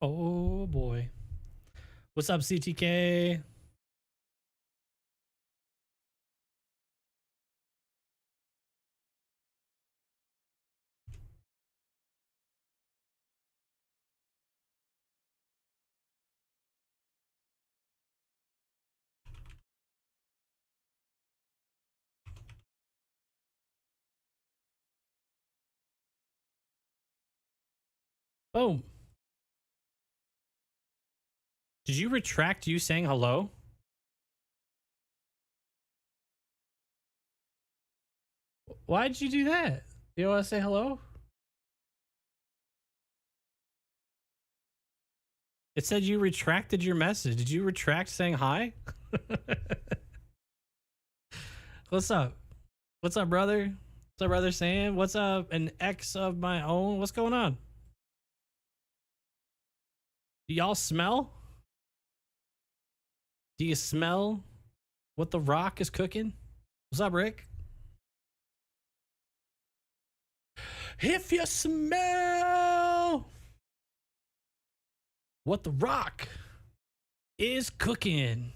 Oh boy. What's up, CTK? Boom. Did you retract you saying hello? Why did you do that? You want to say hello? It said you retracted your message. Did you retract saying hi? What's up? What's up, brother? What's up, brother Sam? What's up, an ex of my own? What's going on? Do y'all smell? Do you smell what the Rock is cooking? What's up, Rick? If you smell what the Rock is cooking.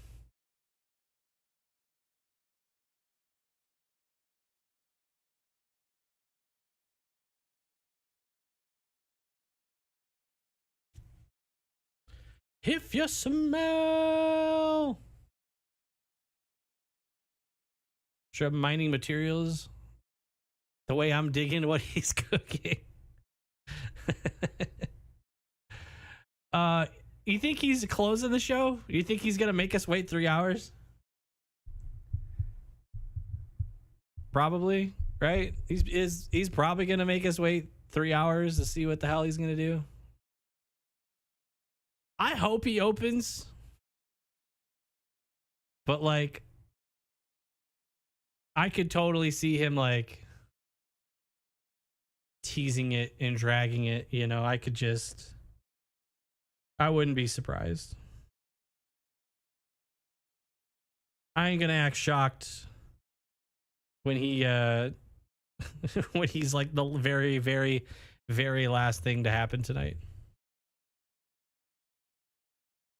If you smell. Sure, mining materials. The way I'm digging what he's cooking. You think he's closing the show? You think he's gonna make us wait 3 hours? Probably, right? He's probably gonna make us wait 3 hours to see what the hell he's gonna do. I hope he opens, but like, I could totally see him like teasing it and dragging it. You know, I wouldn't be surprised. I ain't gonna act shocked when he when he's like the very, very, very last thing to happen tonight.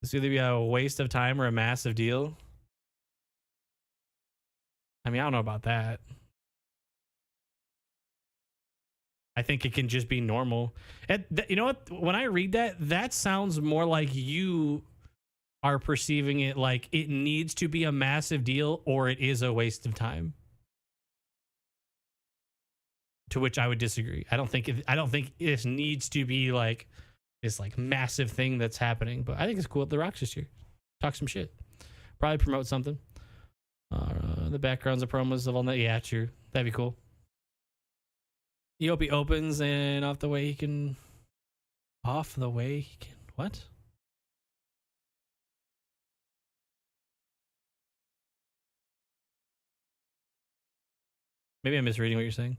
It's either be a waste of time or a massive deal. I mean, I don't know about that. I think it can just be normal. You know what? When I read that, that sounds more like you are perceiving it like it needs to be a massive deal or it is a waste of time. To which I would disagree. I don't think this needs to be like this like massive thing that's happening, but I think it's cool that The Rock's just here. Talk some shit. Probably promote something. The backgrounds of promos of all that. Yeah, true. That'd be cool. You hope he opens and off the way he can. What? Maybe I'm misreading what you're saying.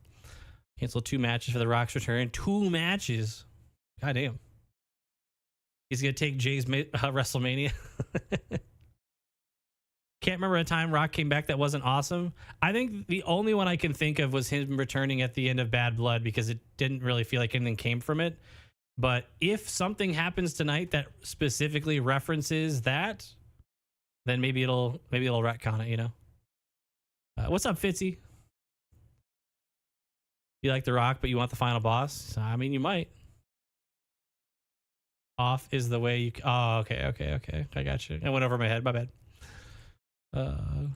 Cancel 2 matches for The Rock's return. 2 matches. God damn. He's gonna take Jay's WrestleMania. Can't remember a time Rock came back that wasn't awesome. I think the only one I can think of was him returning at the end of Bad Blood because it didn't really feel like anything came from it. But if something happens tonight that specifically references that, then maybe it'll retcon it, you know. What's up, Fitzy? You like The Rock, but you want the final boss? I mean, you might. Off is the way you. Oh, okay. I got you. I went over my head. My bad. I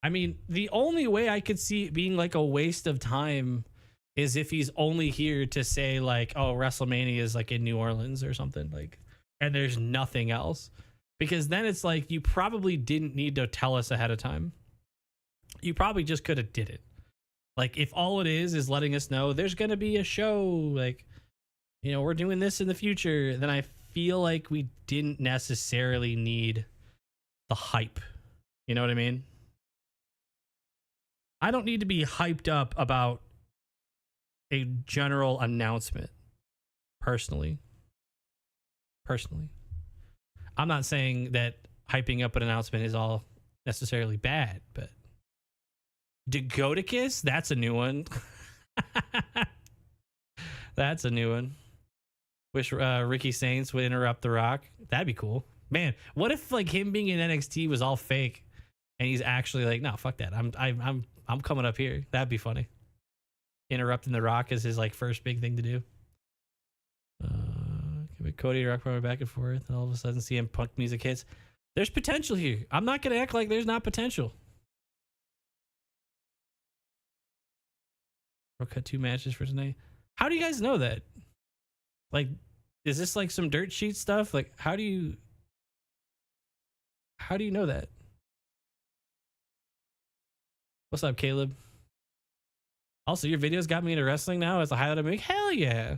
mean, the only way I could see it being like a waste of time is if he's only here to say like, oh, WrestleMania is like in New Orleans or something like, and there's nothing else. Because then it's like you probably didn't need to tell us ahead of time. You probably just could have did it. Like if all it is letting us know there's going to be a show, like, you know, we're doing this in the future, then I feel like we didn't necessarily need the hype. You know what I mean? I don't need to be hyped up about a general announcement personally. I'm not saying that hyping up an announcement is all necessarily bad, but Dakotakis, that's a new one. That's a new one. Wish Ricky Saints would interrupt The Rock. That'd be cool. Man, what if like him being in NXT was all fake and he's actually like, no, fuck that. I'm coming up here. That'd be funny. Interrupting The Rock is his like first big thing to do. Cody Rock promo back and forth, and all of a sudden CM Punk music hits. There's potential here. I'm not gonna act like there's not potential. We'll cut 2 matches for tonight. How do you guys know that? Like, is this like some dirt sheet stuff? Like, how do you know that? What's up, Caleb? Also, your videos got me into wrestling now as a highlight of my week. Hell yeah.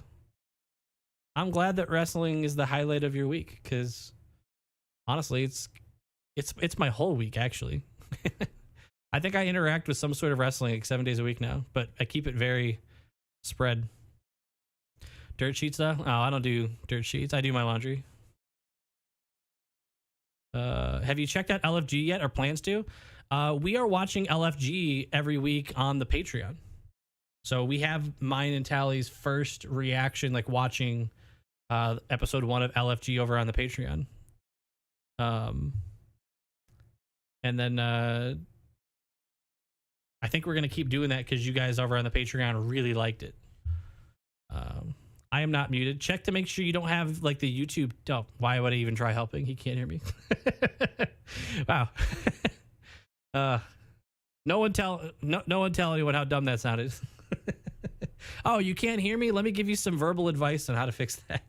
I'm glad that wrestling is the highlight of your week, because honestly, it's my whole week, actually. I think I interact with some sort of wrestling like 7 days a week now, but I keep it very spread. Dirt sheets though? Oh, I don't do dirt sheets. I do my laundry. Have you checked out LFG yet, or plans to? We are watching LFG every week on the Patreon. So we have mine and Tally's first reaction, like watching episode 1 of LFG over on the Patreon. And then I think we're going to keep doing that because you guys over on the Patreon really liked it. I am not muted. Check to make sure you don't have like the YouTube. Oh, why would I even try helping? He can't hear me. Wow. No one tell anyone how dumb that sounded. Oh, you can't hear me? Let me give you some verbal advice on how to fix that.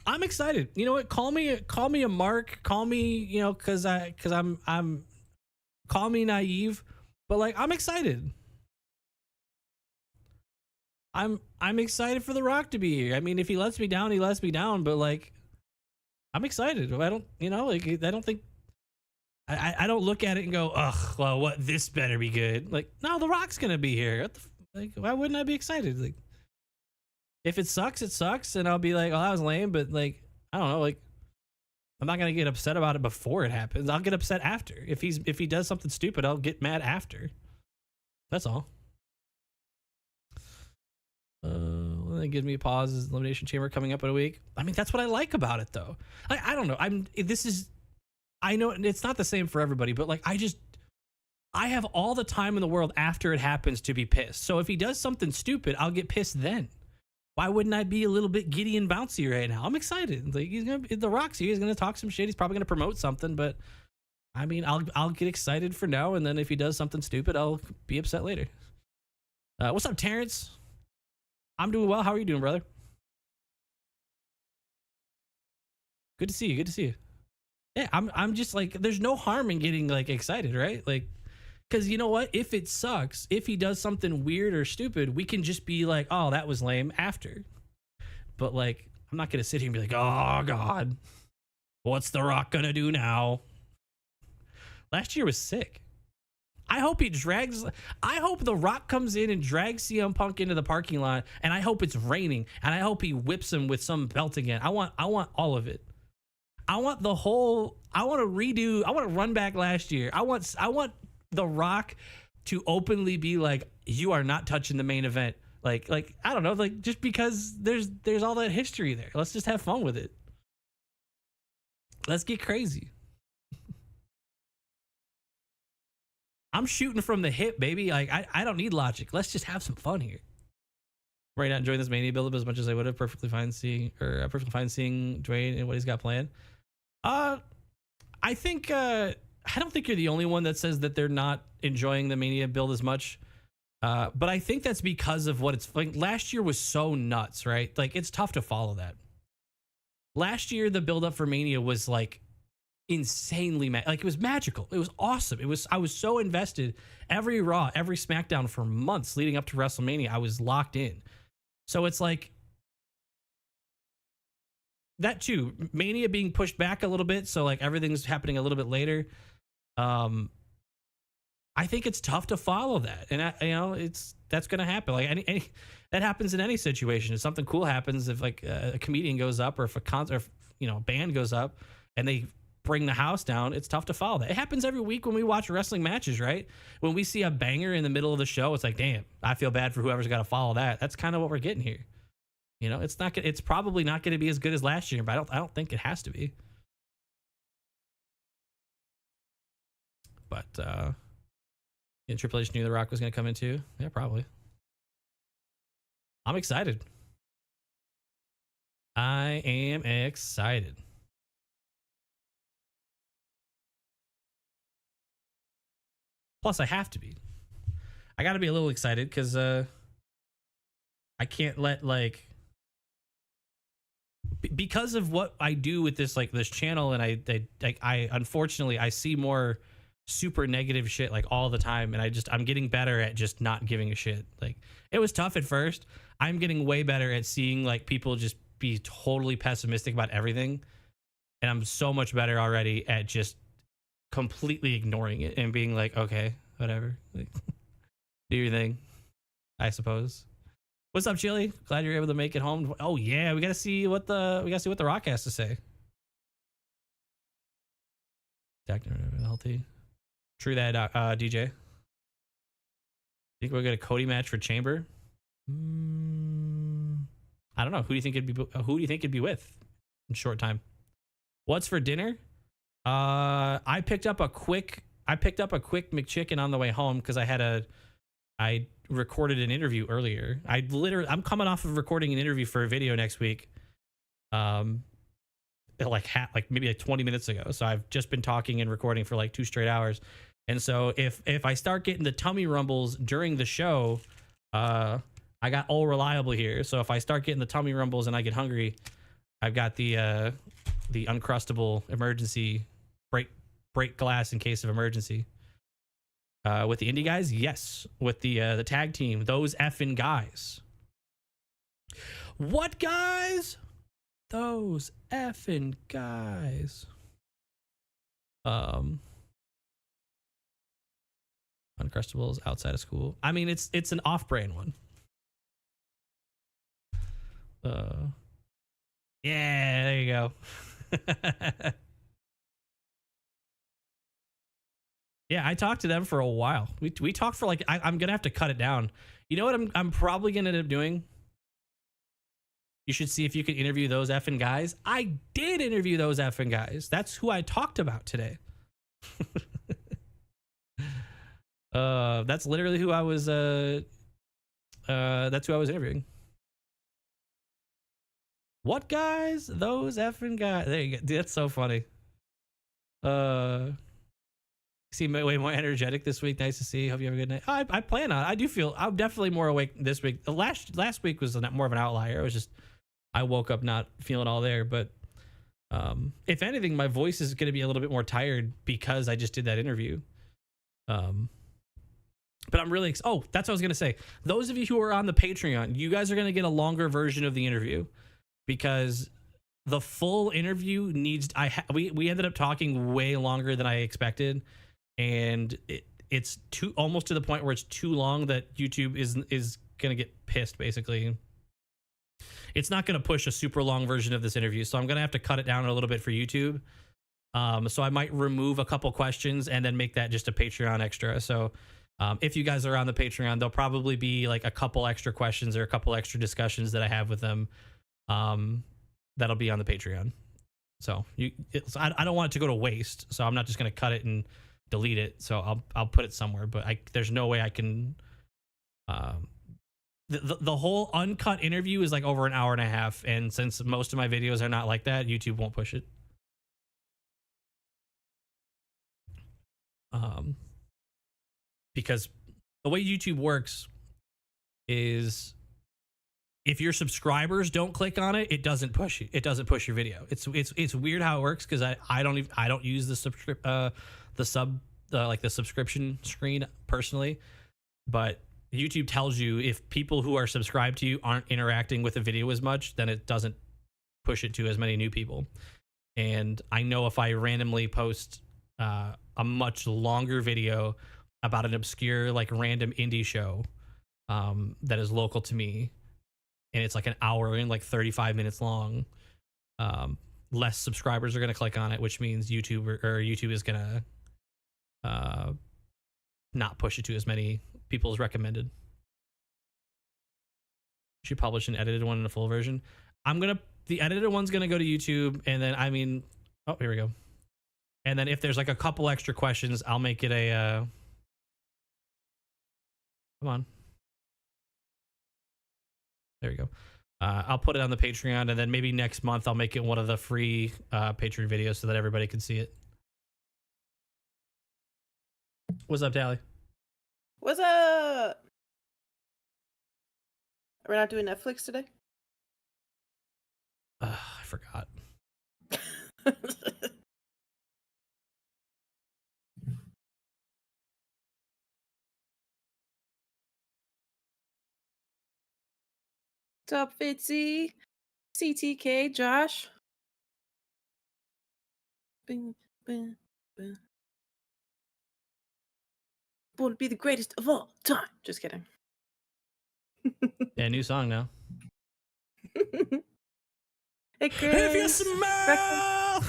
I'm excited. You know what? Call me a mark. Call me, you know, cause I'm call me naive, but like I'm excited. I'm excited for The Rock to be here. I mean, if he lets me down, he lets me down, but like I'm excited. I don't, you know, like I don't think I don't look at it and go, ugh, well, what, this better be good. Like, no, The Rock's gonna be here. Like, why wouldn't I be excited? Like, if it sucks, it sucks, and I'll be like, oh, that was lame, but like, I don't know, like, I'm not gonna get upset about it before it happens. I'll get upset after. If he does something stupid, I'll get mad after. That's all. Well, that gives me a pause. Is Elimination Chamber coming up in a week? I mean, that's what I like about it, though. I don't know. I know it's not the same for everybody, but like, I have all the time in the world after it happens to be pissed. So if he does something stupid, I'll get pissed then. Why wouldn't I be a little bit giddy and bouncy right now? I'm excited. Like, he's gonna, The Rock's here. He's gonna talk some shit. He's probably gonna promote something, but I mean, I'll get excited for now, and then if he does something stupid, I'll be upset later. What's up, Terrence? I'm doing well. How are you doing, brother? Good to see you. Good to see you. Yeah, I'm just like, there's no harm in getting like excited, right? Like, because you know what? If it sucks, if he does something weird or stupid, we can just be like, oh, that was lame after. But like, I'm not going to sit here and be like, oh, God, what's The Rock going to do now? Last year was sick. I hope The Rock comes in and drags CM Punk into the parking lot, and I hope it's raining, and I hope he whips him with some belt again. I want all of it. I want to run back last year. I want The Rock to openly be like, you are not touching the main event. Like I don't know, like, just because there's all that history there. Let's just have fun with it. Let's get crazy. I'm shooting from the hip, baby. Like, I don't need logic. Let's just have some fun here. Right now, enjoying this Mania build-up as much as I would have. Perfectly fine seeing Dwayne and what he's got planned. I think I don't think you're the only one that says that they're not enjoying the Mania build as much. But I think that's because of what it's like. Last year was so nuts, right? Like, it's tough to follow that. Last year, the build-up for Mania was like insanely like, it was magical. It was awesome. I was so invested. Every Raw, every SmackDown for months leading up to WrestleMania, I was locked in. So it's like that too. Mania being pushed back a little bit, so like everything's happening a little bit later. I think it's tough to follow that, and that's gonna happen. Like any that happens in any situation. If something cool happens, if like a comedian goes up, or if a concert, a band goes up, and they bring the house down, it's tough to follow that. It happens every week when we watch wrestling matches, right? When we see a banger in the middle of the show, it's like, damn, I feel bad for whoever's got to follow that. That's kind of what we're getting here. It's probably not going to be as good as last year, but I don't think it has to be. But Triple H knew The Rock was going to come in too. Yeah, probably. I'm excited. I am excited. Plus, I have to be. I got to be a little excited because I can't let because of what I do with this this channel, and I unfortunately I see more super negative shit all the time, and I'm getting better at just not giving a shit. It was tough at first. I'm getting way better at seeing people just be totally pessimistic about everything, and I'm so much better already at just completely ignoring it and being okay, whatever, do your thing, I suppose. What's up, Chili? Glad you're able to make it home. Oh yeah, we gotta see what the Rock has to say. Healthy. True that, DJ. Think we'll get a Cody match for Chamber? I don't know. Who do you think it'd be with in short time? What's for dinner? I picked up a quick McChicken on the way home because I recorded an interview earlier. I'm coming off of recording an interview for a video next week. Maybe 20 minutes ago. So I've just been talking and recording for 2 straight hours. And so if I start getting the tummy rumbles during the show, I got All Reliable here. So if I start getting the tummy rumbles and I get hungry, I've got the Uncrustable emergency break glass in case of emergency. With the indie guys, yes. With the tag team, those effing guys. What guys? Those effing guys. Uncrustables outside of school. I mean, it's an off-brand one. Yeah, there you go. Yeah, I talked to them for a while. We talked for I'm gonna have to cut it down. You know what I'm probably gonna end up doing? You should see if you can interview those effing guys. I did interview those effing guys. That's who I talked about today. That's literally who I was that's who I was interviewing. What guys? Those effing guys. There you go. Dude, that's so funny. Seem way more energetic this week. Nice to see. Hope you have a good night. I plan on. I do feel I'm definitely more awake this week. Last week was more of an outlier. It was just I woke up not feeling all there. But if anything, my voice is going to be a little bit more tired because I just did that interview. But I'm really that's what I was going to say. Those of you who are on the Patreon, you guys are going to get a longer version of the interview because the full interview needs. We ended up talking way longer than I expected. And it's almost to the point where it's too long that YouTube is gonna get pissed. Basically, it's not gonna push a super long version of this interview, so I'm gonna have to cut it down a little bit for YouTube. So I might remove a couple questions and then make that just a Patreon extra. So if you guys are on the Patreon, there'll probably be a couple extra questions or a couple extra discussions that I have with them. That'll be on the Patreon. So I don't want it to go to waste. So I'm not just gonna cut it and delete it, so I'll put it somewhere, but there's no way I can the whole uncut interview is over an hour and a half, and since most of my videos are not like that, YouTube won't push it. Because the way YouTube works is if your subscribers don't click on it, it doesn't push it. It doesn't push your video. It's weird how it works because I don't use the subscription screen personally, but YouTube tells you if people who are subscribed to you aren't interacting with the video as much, then it doesn't push it to as many new people. And I know if I randomly post a much longer video about an obscure random indie show, that is local to me, and it's like an hour and like 35 minutes long, less subscribers are going to click on it, which means YouTube is going to not push it to as many people as recommended. Should publish an edited one in a full version. The edited one's gonna go to YouTube, and then oh, here we go. And then if there's like a couple extra questions, I'll make it a come on. There we go. I'll put it on the Patreon, and then maybe next month I'll make it one of the free Patreon videos so that everybody can see it. What's up, Tally? What's up? We're not doing Netflix today? I forgot. What's up, Fitzy? CTK, Josh? Bing, bing, bing. Born to be the greatest of all time. Just kidding. Yeah, new song now. Hey, Chris. If you smell,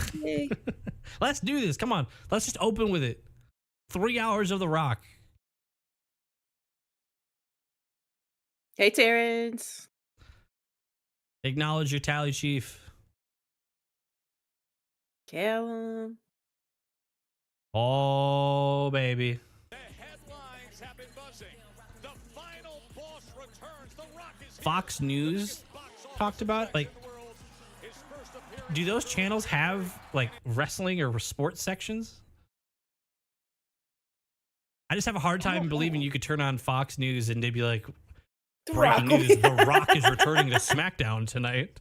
let's do this. Come on, let's just open with it. 3 hours of The Rock. Hey, Terrence. Acknowledge your tally chief. Callum. Oh, baby. The headlines have been buzzing. The final boss returns. The Rock is Fox News talked about, like, do those channels have like wrestling or sports sections? I just have a hard time believing you could turn on Fox News and they'd be like, breaking news, The Rock is returning to SmackDown tonight.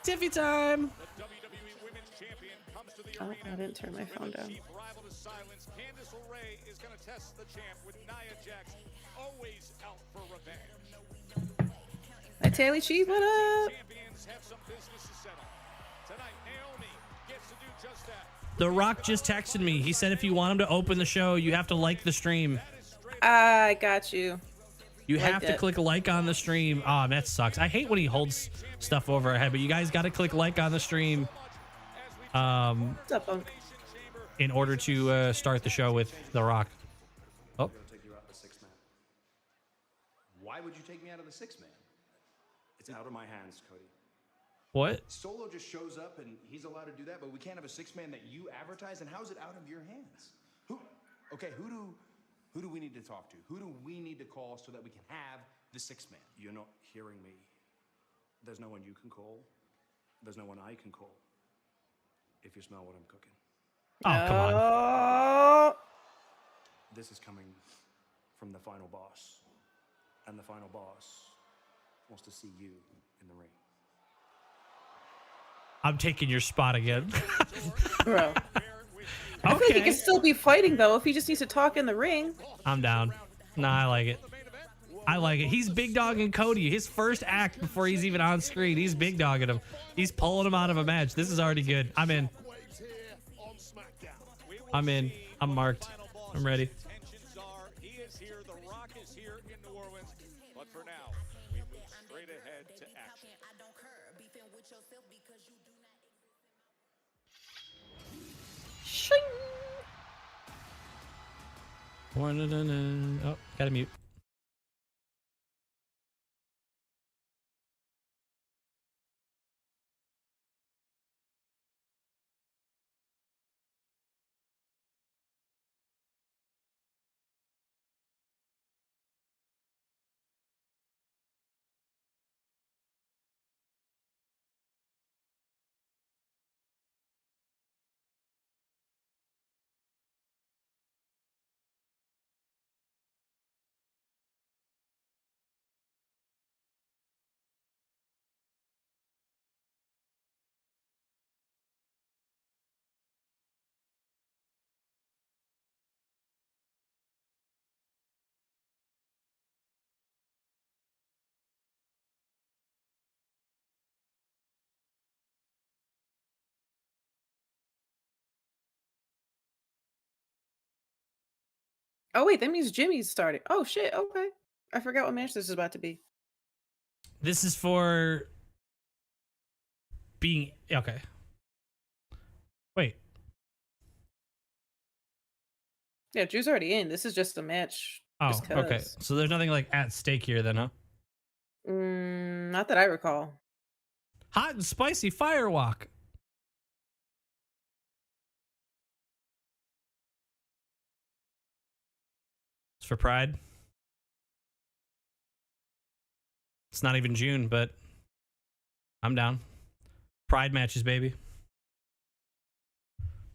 Tiffy time. Oh, I didn't turn my phone down. Hi, Taylor Chief, what up? The Rock just texted me. He said if you want him to open the show, you have to like the stream. I got you. You have to click like on the stream. Oh, that sucks. I hate when he holds stuff over our head, but you guys got to click like on the stream. What's up, Bunk? In order to start the show with The Rock. Oh. Why would you take me out of the six-man? It's out of my hands, Cody. What? Solo just shows up and he's allowed to do that, but we can't have a six-man that you advertise, and how's it out of your hands? Who do we need to talk to? Who do we need to call so that we can have the six-man? You're not hearing me. There's no one you can call. There's no one I can call. If you smell what I'm cooking. Oh, come on. This is coming from the final boss. And the final boss wants to see you in the ring. I'm taking your spot again. Bro. I feel like he can still be fighting, though, if he just needs to talk in the ring. I'm down. Nah, I like it. I like it. He's big dogging Cody. His first act before he's even on screen. He's big dogging him. He's pulling him out of a match. This is already good. I'm in. I'm in. I'm marked. I'm ready. He is here. The Rock is here in New Orleans. But for now, we move straight ahead to action. Shing. Oh, gotta mute. Oh wait, that means Jimmy's starting. Oh shit. Okay, I forgot what match this is about to be. This is for being okay. Wait. Yeah, Drew's already in. This is just a match. Oh, just okay. 'cause. So there's nothing like at stake here then, huh? Not that I recall. Hot and spicy firewalk. It's for Pride. It's not even June, but I'm down. Pride matches, baby.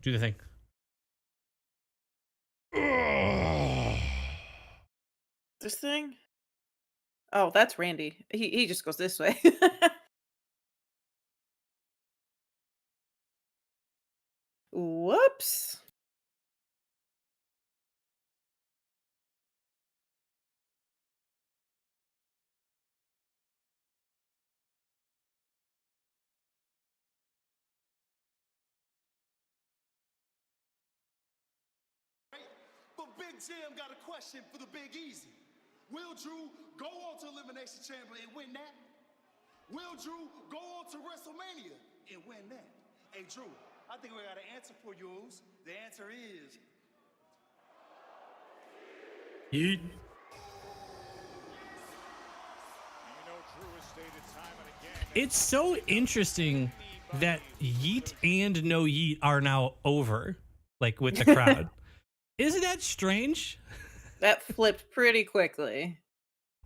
Do the thing. This thing? Oh, that's Randy. He just goes this way. Whoops. But Big Jim got a question for the Big Easy. Will Drew go on to Elimination Chamber and win that? Will Drew go on to WrestleMania and win that? Hey, Drew, I think we got an answer for you. The answer is... Yeet. You know, Drew has stated time and again. It's so interesting that Yeet and No Yeet are now over, like with the crowd. Isn't that strange? That flipped pretty quickly.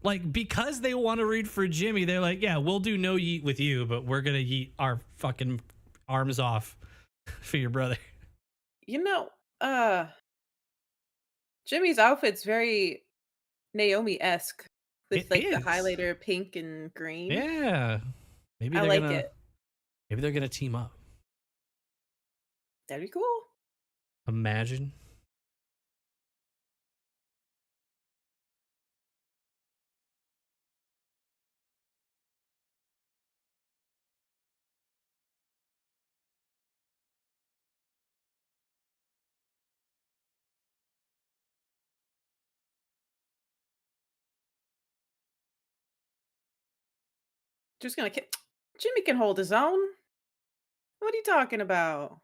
Like, because they want to root for Jimmy, they're like, yeah, we'll do No Yeet with you, but we're going to yeet our fucking arms off for your brother. You know, Jimmy's outfit's very Naomi-esque with It like the is. highlighter pink and green. Yeah. Maybe I they're like gonna it. maybe they're gonna team up. That'd be cool. Imagine. Just gonna Jimmy can hold his own. What are you talking about?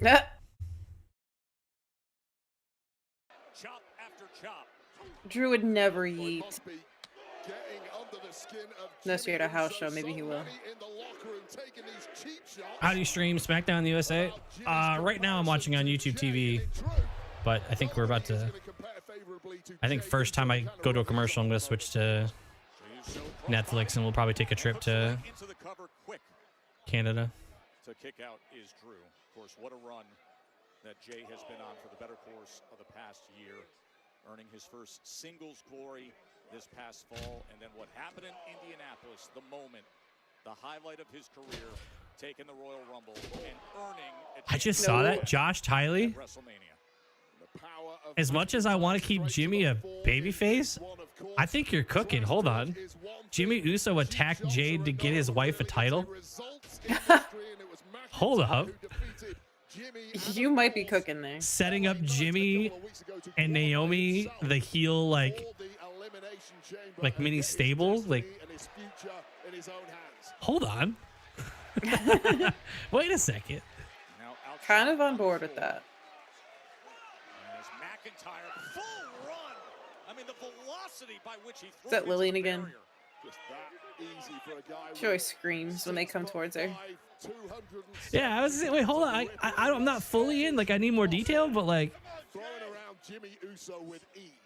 Ah, Chop after chop. Drew would never yeet. Unless you're at a house show, maybe he will. How do you stream SmackDown USA? Right now I'm watching on YouTube TV, but I think we're about to. I think first time I go to a commercial, I'm gonna switch to Netflix, and we'll probably take a trip to Into the cover quick. Canada. To kick out is Drew. Of course, what a run that Jay has been on for the better course of the past year, earning his first singles glory this past fall. And then what happened in Indianapolis, the moment, the highlight of his career, taking the Royal Rumble and earning I just saw that Josh Tiley. WrestleMania. As much as I want to keep Jimmy a babyface, I think you're cooking. Hold on. Jimmy Uso attacked Jade to get his wife a title. Hold up. You might be cooking there. Setting up Jimmy and Naomi, the heel, like mini stable. Like, hold on. Wait a second. Kind of on board with that. As McIntyre, full run. I mean, the velocity by which he Is that threw Lillian into the again? barrier. She always screams when they come towards her. Yeah, I was wait, hold on. I'm not fully in. Like, I need more detail, but like,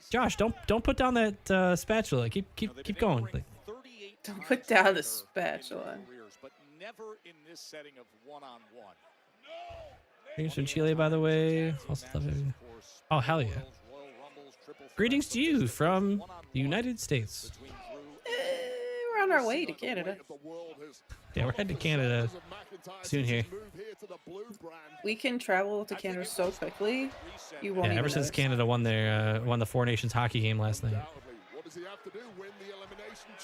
Josh, don't put down that spatula. Keep going. Like, Don't put down the spatula. But never in this setting of one-on-one. greetings from Chile, by the way. Also love it. Oh, hell yeah. Greetings to you from the United States. We're on our way to Canada. Yeah, we're heading to Canada soon here. We can travel to Canada so quickly. You won't Yeah, even ever since notice. Canada won the Four Nations hockey game last night.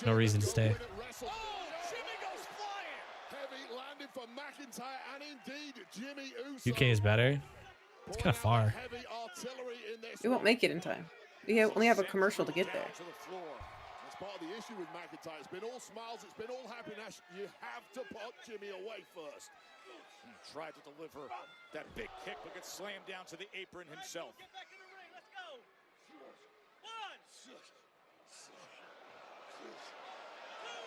No reason to stay. UK is better. It's kind of far. We won't make it in time. We only have a commercial to get there. That's part of the issue with McIntyre. It's been all smiles, it's been all happiness. You have to put Jimmy away first. He tried to deliver that big kick, but gets slammed down to the apron himself. Get back in the ring, let's go.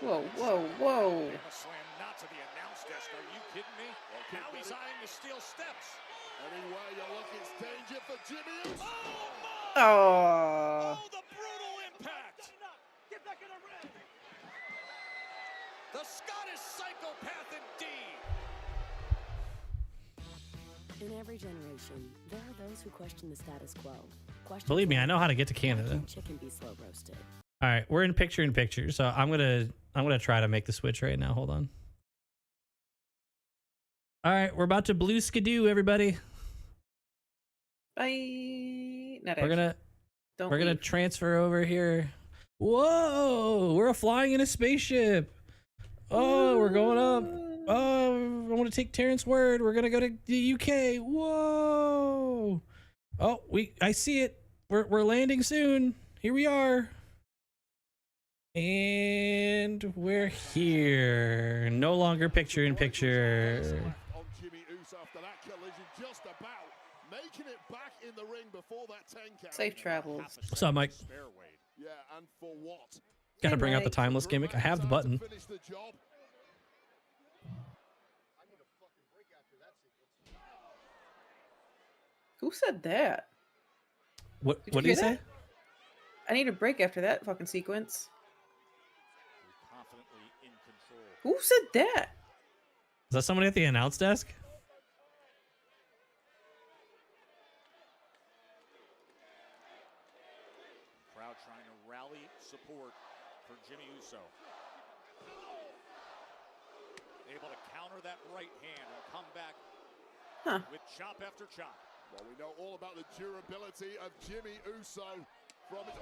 Whoa, whoa, whoa. Slam not to the announce desk. Are you kidding me? Now he's eyeing the steel steps. Anyway, you look, it's danger for Jimmy. Oh, my! Oh. Oh, the brutal impact. Get back in the ring. The Scottish psychopath indeed. In every generation, there are those who question the status quo. Believe me, I know how to get to Canada. Chicken be slow roasted. All right, we're in picture, so I'm gonna try to make the switch right now. Hold on. All right, we're about to blue skidoo, everybody. Bye. Not We're gonna Don't we're gonna leave. transfer over here. Whoa, we're flying in a spaceship. Oh, we're going up. Oh, I want to take Terrence's word. We're gonna go to the UK. Whoa. Oh, I see it. We're landing soon. Here we are. And we're here. No longer picture in picture. On Jimmy Uso after that collision, just about making it back in the ring before that 10 count. Safe travels. What's up, Mike? Yeah, and for what? Gotta Hey, bring out the Mike. timeless gimmick. I have the button. Finish the job. Who said that? What Did what you did you hear say? I need a break after that fucking sequence. Confidently in control. Who said that? Is that somebody at the announce desk? Crowd trying to rally support for Jimmy Uso. Able to counter that right hand and come back with chop after chop. Well, we know all about the durability of Jimmy Uso from his,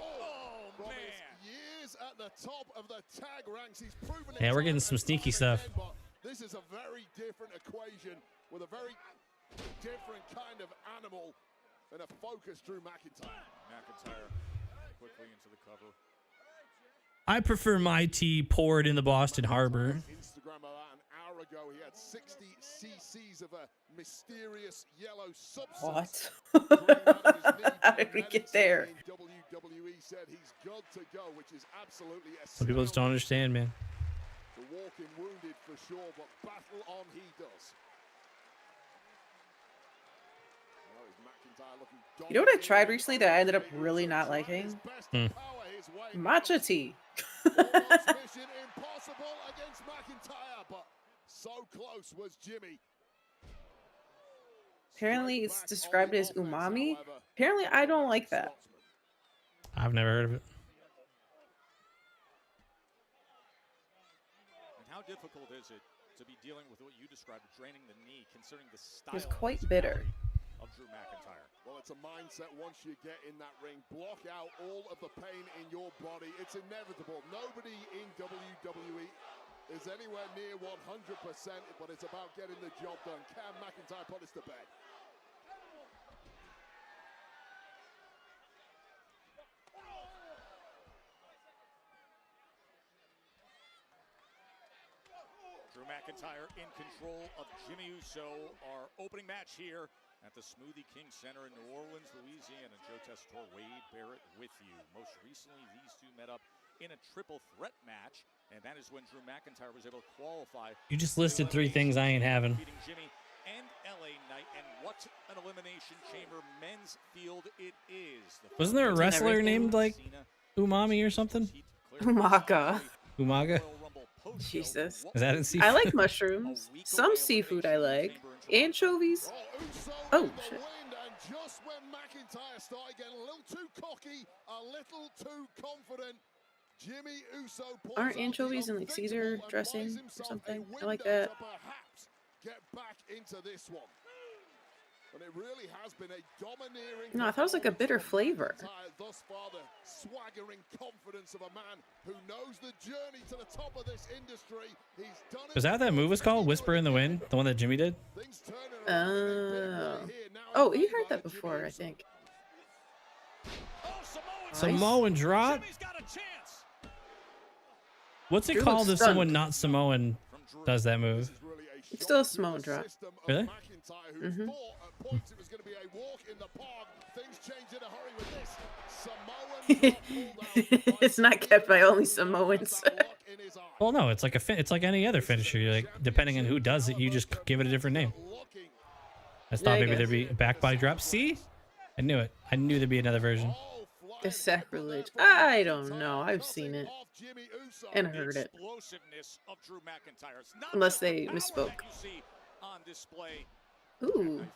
from his years at the top of the tag ranks. He's proven it. Yeah, we're time getting some and sneaky time stuff. again, but this is a very different equation with a very different kind of animal and a focused Drew McIntyre. McIntyre quickly into the cover. I prefer my tea poured in the Boston Harbor. Instagram about an hour ago, he had 60 cc's of a mysterious yellow substance. What? How did we get there? WWE said he's good to go, which is absolutely Some people just don't understand, man. the walking wounded for sure, but battle on he does. Well, is McIntyre looking You know what I tried recently that I ended up really not liking? Matcha tea. Almost mission impossible against McIntyre, but so close was Jimmy. Apparently it's described as umami. Apparently I don't like that. I've never heard of it. And how difficult is it to be dealing with what you described, draining the knee, considering the style It was quite bitter. of Drew McIntyre? Well, it's a mindset once you get in that ring. Block out all of the pain in your body. It's inevitable. Nobody in WWE is anywhere near 100%, but it's about getting the job done. Can McIntyre put us to bed? Drew McIntyre in control of Jimmy Uso. Our opening match here at the Smoothie King Center in New Orleans, Louisiana. Joe Tessitore, Wade Barrett with you. Most recently, these two met up in a triple threat match, and that is when Drew McIntyre was able to qualify. You just listed 3 things I ain't having. Beating Jimmy and LA Knight, and what an elimination chamber men's field it is. Wasn't there a wrestler named like Umami or something? Umaga. Umaga? Jesus. Is that in seafood? I like mushrooms. Some seafood I like. Anchovies. Oh, shit. And just when McIntyre started getting a little too cocky, a little too confident, Jimmy Uso Aren't anchovies in like Caesar dressing or something? I like that. Get back into this one. And it really has been a domineering. No, I thought it was like a bitter flavor. Thus far, the swaggering confidence of a man who knows the journey to the top of this industry. He's done it. Was that what that move was called? Whisper in the Wind? The one that Jimmy did? Oh, you heard that before, I think. Samoan drop? What's it Drew called looks if someone not Samoan does that move? It's still a Samoan drop. Really? Mm-hmm. It's not kept by only Samoans. Well, no, it's like it's like any other finisher. You're like, depending on who does it, you just give it a different name. I thought maybe there'd be a back body drop. See? I knew it. I knew there'd be another version. The sacrilege. I don't know. I've seen it and heard it. Unless they misspoke. Ooh.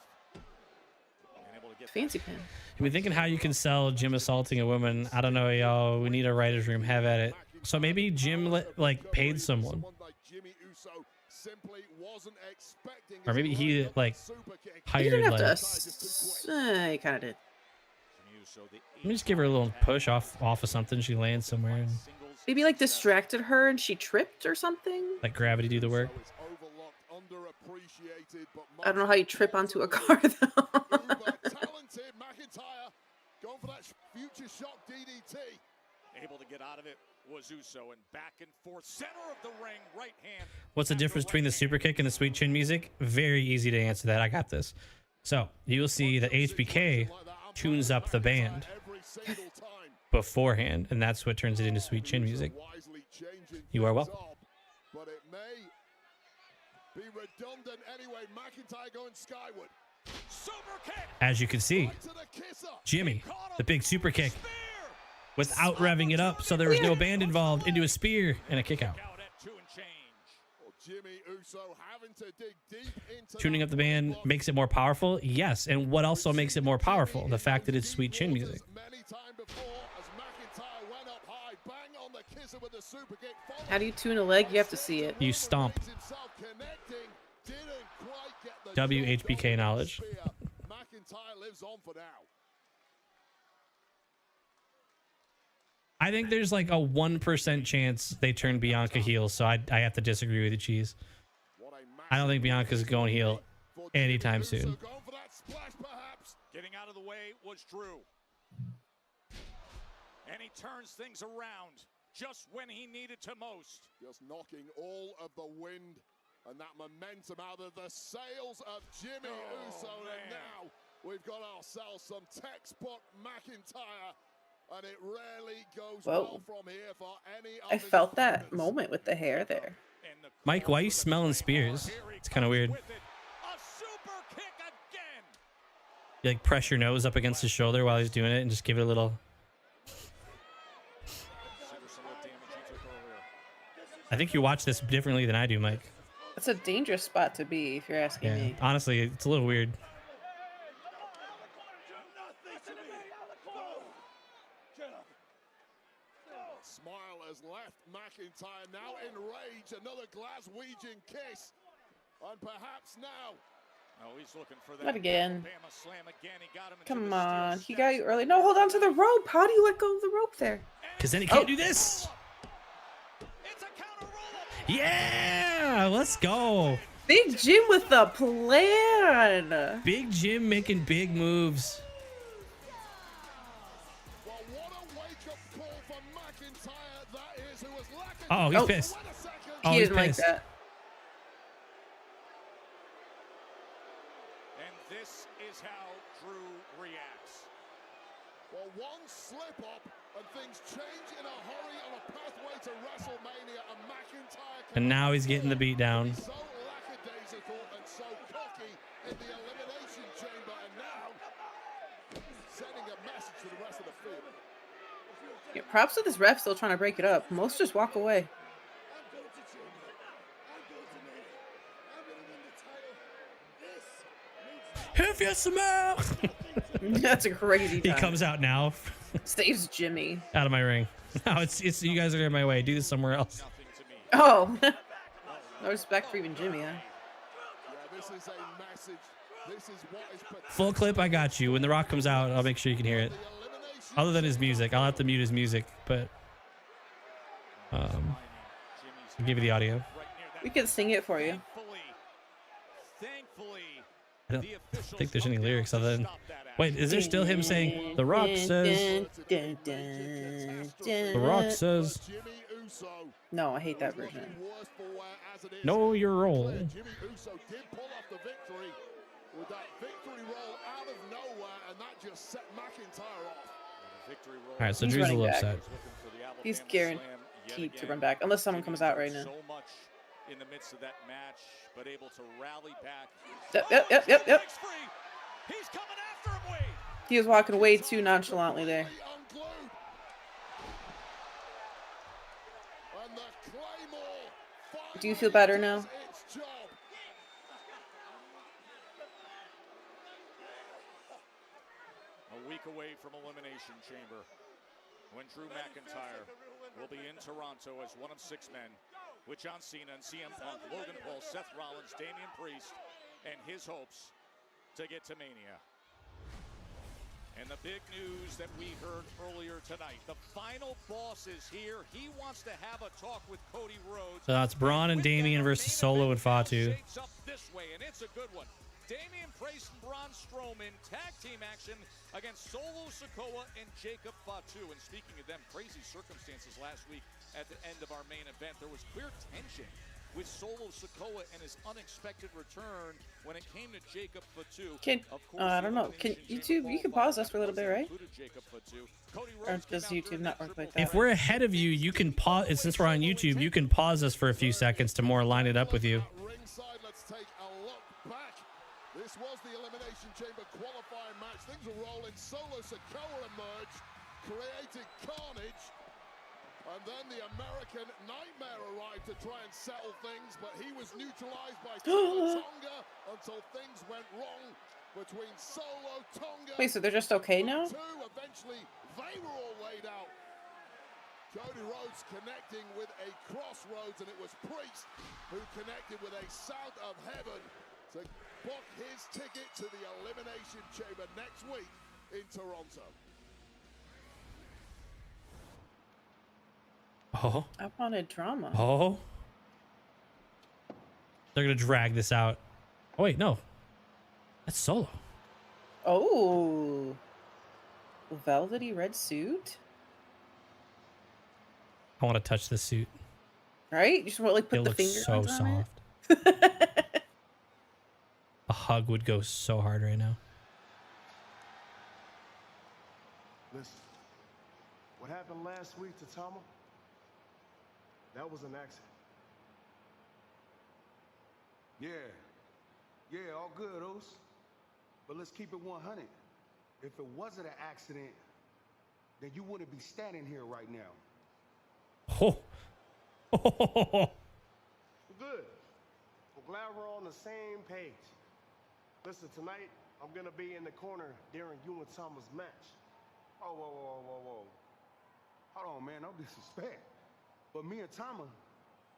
Fancy pen. You've been thinking how you can sell Jim assaulting a woman. I don't know, y'all. We need a writer's room. Have at it. So maybe Jim like paid someone. Or maybe he like hired He didn't have like. to. He kind of did. Let me just give her a little push off of something. She lands somewhere and Maybe like distracted her and she tripped or something. let gravity do the work. I don't know how you trip onto a car though. Going for that future shock DDT. Able to get out of it was Uso, and back and forth, center of the ring, right hand. What's the difference between the super kick and the sweet chin music? Very easy to answer that. I got this. So you'll see that HBK tunes up the band beforehand, and that's what turns it into sweet chin music. You are welcome. But it may be redundant anyway. McIntyre going skyward. Super kick. As you can see, Jimmy, the big super kick, without revving it up, so there was no band involved, into a spear and a kick out. Tuning up the band makes it more powerful? Yes. And what also makes it more powerful? The fact that it's sweet chin music. How do you tune a leg? You have to see it. You stomp. WHBK knowledge. I think there's like a 1% chance they turn Bianca heel, so I have to disagree with you, Cheese. I don't think Bianca's going heel anytime soon. Getting out of the way was Drew. And he turns things around just when he needed to most. Just knocking all of the wind and that momentum out of the sails of Jimmy Uso. And now we've got ourselves some textbook McIntyre. And it rarely goes well from here for any. I felt that moment with the hair there. Mike, why are you smelling spears? It's kind of weird. You like press your nose up against his shoulder while he's doing it and just give it a little. I think you watch this differently than I do, Mike. That's a dangerous spot to be, if you're asking me. Honestly, it's a little weird. Smile has left McIntyre, now in rage. Another Glaswegian kiss. And perhaps now. Oh, he's looking for that. Not again. Bama slam again. He got him into Come the on. steel He got you early. No, hold on to the rope. How do you let go of the rope there? Because then he can't do this. It's a counter roll. Yeah, let's go. Big Jim with the plan. Big Jim making big moves. Well, what a wake-up call for McIntyre that is, who was lacking. Oh, he's pissed. Oh, He he's didn't like pissed. that. And this is how Drew reacts. Well, one slip-up and things change in a hurry on a pathway to WrestleMania, and McIntyre. And now he's getting the beat down. So lackadaisical and so cocky in the elimination chamber, and now sending a message to the rest of the field. Yeah, props to this ref still trying to break it up. Most just walk away. If you smell. That's a crazy He time. comes out now Saves Jimmy. Out of my ring. No, it's you guys are in my way. Do this somewhere else. Nothing to me. Oh, no respect for even Jimmy, huh? Yeah, this is a message. This is what is Full clip, I got you. When The Rock comes out, I'll make sure you can hear it. Other than his music. I'll have to mute his music, but I'll give you the audio. We can sing it for you. I don't think there's any lyrics other than... Wait, is there still him saying, The Rock says... The Rock says... No, I hate that version. Know your role. Jimmy Uso did pull off the victory with that victory roll out of nowhere, and that just set McIntyre off. All right, so He's Drew's a running little back. upset. He's guaranteed to run back, unless someone comes out right now. So much in the midst of that match, but able to rally back. Yep. He's coming after him, Wade. He was walking way too nonchalantly there. Do you feel better now? A week away from Elimination Chamber, when Drew McIntyre will be in Toronto as one of 6 men, with John Cena and CM Punk, Logan Paul, Seth Rollins, Damian Priest, and his hopes to get to Mania. And the big news that we heard earlier tonight, the final boss is here. He wants to have a talk with Cody Rhodes. So that's Braun and Damian versus Solo and Fatu. Shapes up this way, and it's a good one. Damian Priest and Braun Strowman, tag team action against Solo Sikoa and Jacob Fatu. And speaking of them, crazy circumstances last week at the end of our main event. There was clear tension with Solo Sikoa and his unexpected return when it came to Jacob Fatu. I don't know. Can YouTube? You can pause us for a little bit, right? Or does YouTube not work like that? If we're ahead of you, you can pause. Since we're on YouTube, you can pause us for a few seconds to more line it up with you. Ringside, let's take a look back. This was the Elimination Chamber qualifying match. Things were rolling. Solo Sikoa emerged, created carnage. And then the American Nightmare arrived to try and settle things, but he was neutralized by Tonga until things went wrong between Solo, Tonga. Wait, so they're just okay now? Eventually, they were all laid out. Cody Rhodes connecting with a crossroads, and it was Priest who connected with a sound of heaven to book his ticket to the Elimination Chamber next week in Toronto. Oh. I wanted drama. Oh. They're going to drag this out. Oh, wait, no. That's Solo. Oh. Velvety red suit? I want to touch this suit. Right? You just want to like put It the looks finger so on soft. it? A hug would go so hard right now. Listen, what happened last week to Tama? That was an accident. Yeah, all good, Os. But let's keep it 100. If it wasn't an accident, then you wouldn't be standing here right now. Oh. Good. I'm glad we're on the same page. Listen, tonight, I'm going to be in the corner during you and Tama's match. Oh, whoa. Hold on, man, no disrespect. But me and Tama,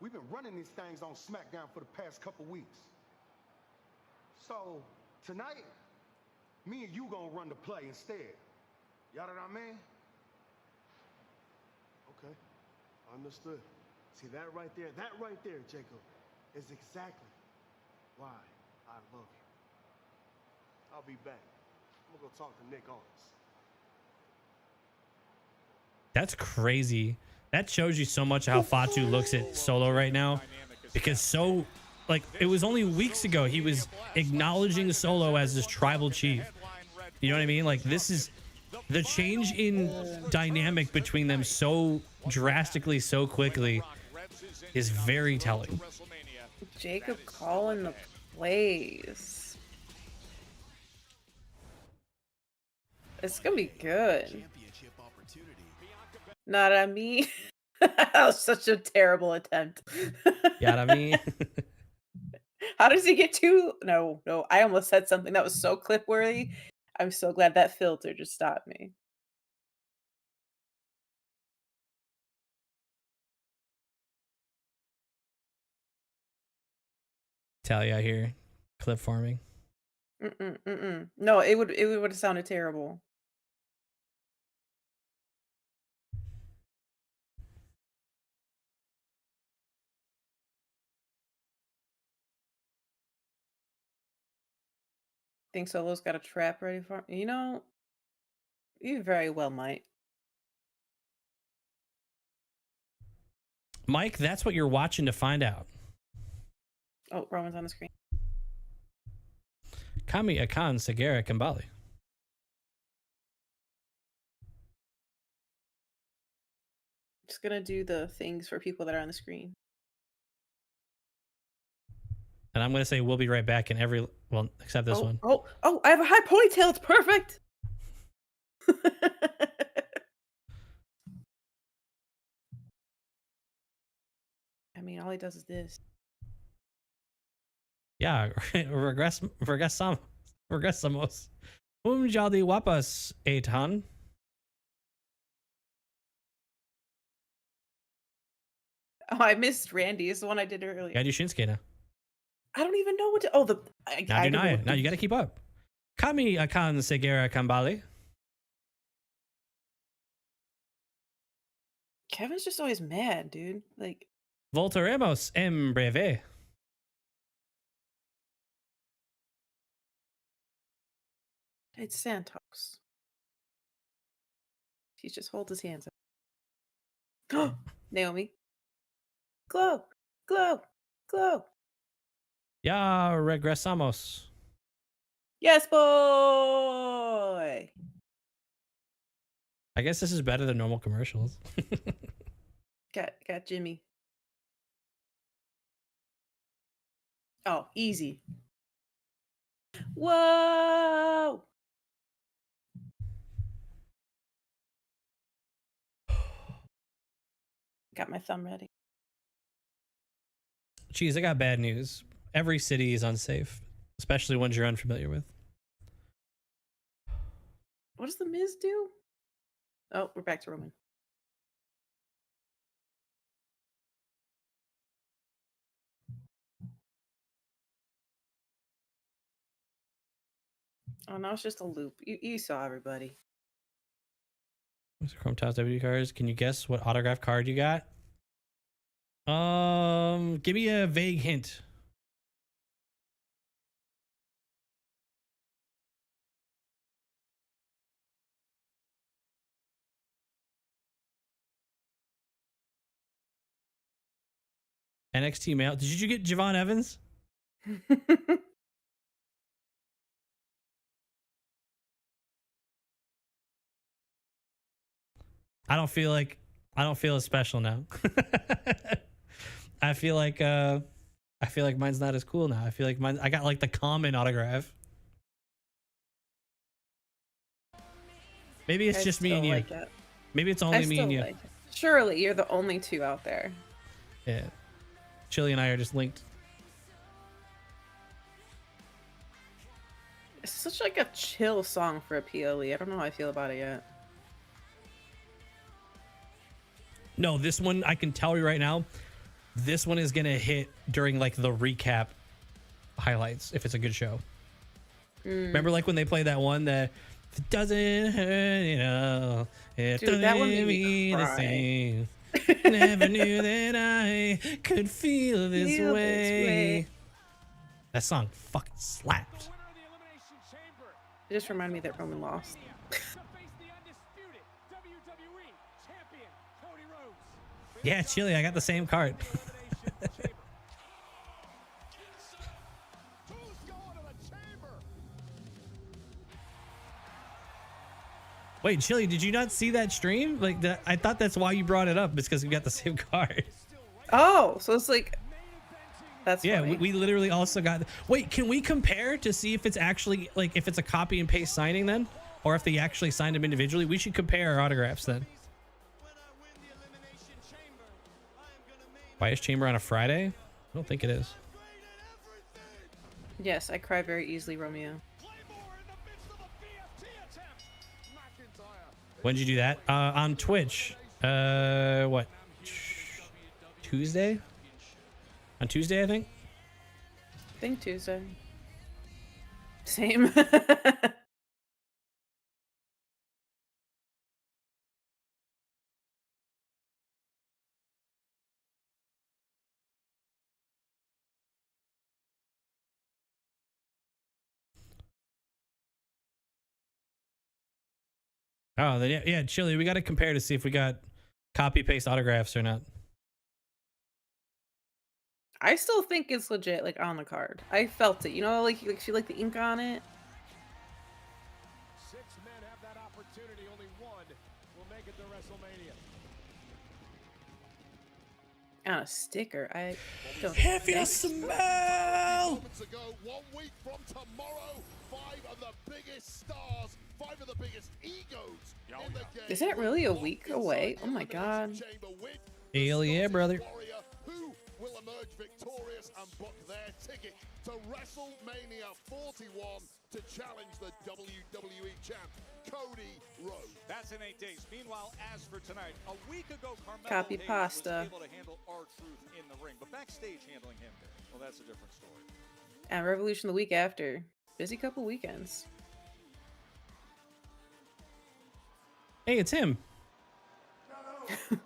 we've been running these things on SmackDown for the past couple weeks. So, tonight, me and you gonna run the play instead. Y'all know what I mean? Okay, understood. See, that right there, Jacob, is exactly why I love you. I'll be back. I'm gonna go talk to Nick Owens. That's crazy. That shows you so much how Fatu looks at Solo right now. Because it was only weeks ago he was acknowledging Solo as his tribal chief. You know what I mean? Like, this is the change in dynamic between them so drastically, so quickly is very telling. Jacob calling the plays. It's gonna be good. Not on me. That was such a terrible attempt. Yeah, I mean, How does he get two? No, I almost said something that was so clip worthy. I'm so glad that filter just stopped me. Talia here, clip forming. No, it would have sounded terrible. Think Solo's got a trap ready for you know, you very well might. Mike, that's what you're watching to find out. Oh, Roman's on the screen. Kami Akan Segura Kambali. Just gonna do the things for people that are on the screen. And I'm going to say we'll be right back in every, well, except this one. Oh, I have a high ponytail. It's perfect. I mean, all he does is this. Yeah, regressamos. Jadi wapas, Eitan. Oh, I missed Randy. It's the one I did earlier. Yeah, do Shinsuke now. I don't even know what to. Oh, the. Now do Naya. Now you got to keep up. Kami Akan Segura Kambali. Kevin's just always mad, dude. Like. Voltaremos en breve. It's Santos. He just holds his hands up. Naomi. Glow. Glow. Glow. Ya regresamos. Yes, boy. I guess this is better than normal commercials. Got Jimmy. Oh, easy. Whoa. Got my thumb ready. Geez, I got bad news. Every city is unsafe, especially ones you're unfamiliar with. What does the Miz do? Oh, we're back to Roman. Oh, no, it's just a loop. You saw everybody. What's the Chrome Toss W cards? Can you guess what autograph card you got? Give me a vague hint. NXT mail. Did you get Javon Evans? I don't feel as special now. I feel like mine's not as cool now. I feel like I got like the common autograph. Maybe it's just me and you. Like it. Maybe it's only me and you. Like it. Surely you're the only two out there. Yeah. Chili and I are just linked. It's such like a chill song for a PLE. I don't know how I feel about it yet. No, this one, I can tell you right now, this one is going to hit during like the recap highlights if it's a good show. Remember like when they play that one that if it doesn't hurt, you know, it Dude, doesn't that one made me be the cry. same. Never knew that I could feel this way. That song fucking slapped. It just reminded me that Roman lost. Yeah, Chili, I got the same card. Wait, Chili, did you not see that stream? Like, I thought that's why you brought it up. It's because we got the same card. Oh, so it's like that's yeah. funny. We literally also got. Wait, can we compare to see if it's actually like if it's a copy and paste signing then, or if they actually signed them individually? We should compare our autographs then. Why is Chamber on a Friday? I don't think it is. Yes, I cry very easily, Romeo. When did you do that? On Twitch. What? Tuesday? On Tuesday, I think. Think Tuesday. Same. Oh, then yeah, Chili. We got to compare to see if we got copy paste autographs or not. I still think it's legit, like on the card. I felt it. You know, like she like the ink on it. 6 men have that opportunity. Only one will make it to WrestleMania. On a sticker. I don't. Heavy think- smell. Moments ago, 1 week from tomorrow, 5 of the biggest stars, 5 of the biggest egos in the game. Is that really a will week walk away? inside Oh the my Elimination God. Chamber with the Hell yeah, Scottish brother. Warrior, who will emerge victorious and book their ticket to WrestleMania 41 to challenge the WWE champ, Cody Rhodes. That's in 8 days. Meanwhile, as for tonight, a week ago, Carmelo Copy Hayes pasta. was able to handle R-Truth in the ring, but backstage handling him, well, that's a different story. And Revolution the week after. Busy couple weekends. Hey, it's him. Truth,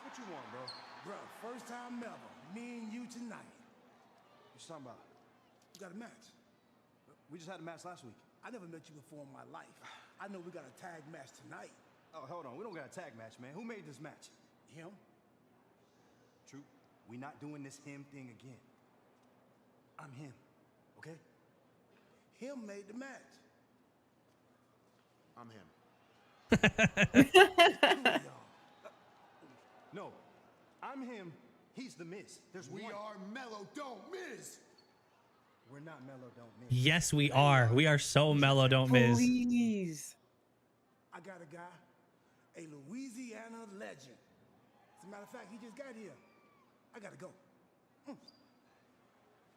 what you want, bro? Bro, first time ever. Me and you tonight. What you talking about? We got a match. We just had a match last week. I never met you before in my life. I know we got a tag match tonight. Oh, hold on. We don't got a tag match, man. Who made this match? Him? True. We not doing this him thing again. I'm him, okay? Him made the match. I'm him. No, I'm him. He's the Miz. We are Mellow Don't Miz. We're not Mellow Don't Miz. Yes, we are. We are so mellow, don't miss. Please. I got a guy, a Louisiana legend. As a matter of fact, he just got here. I gotta go.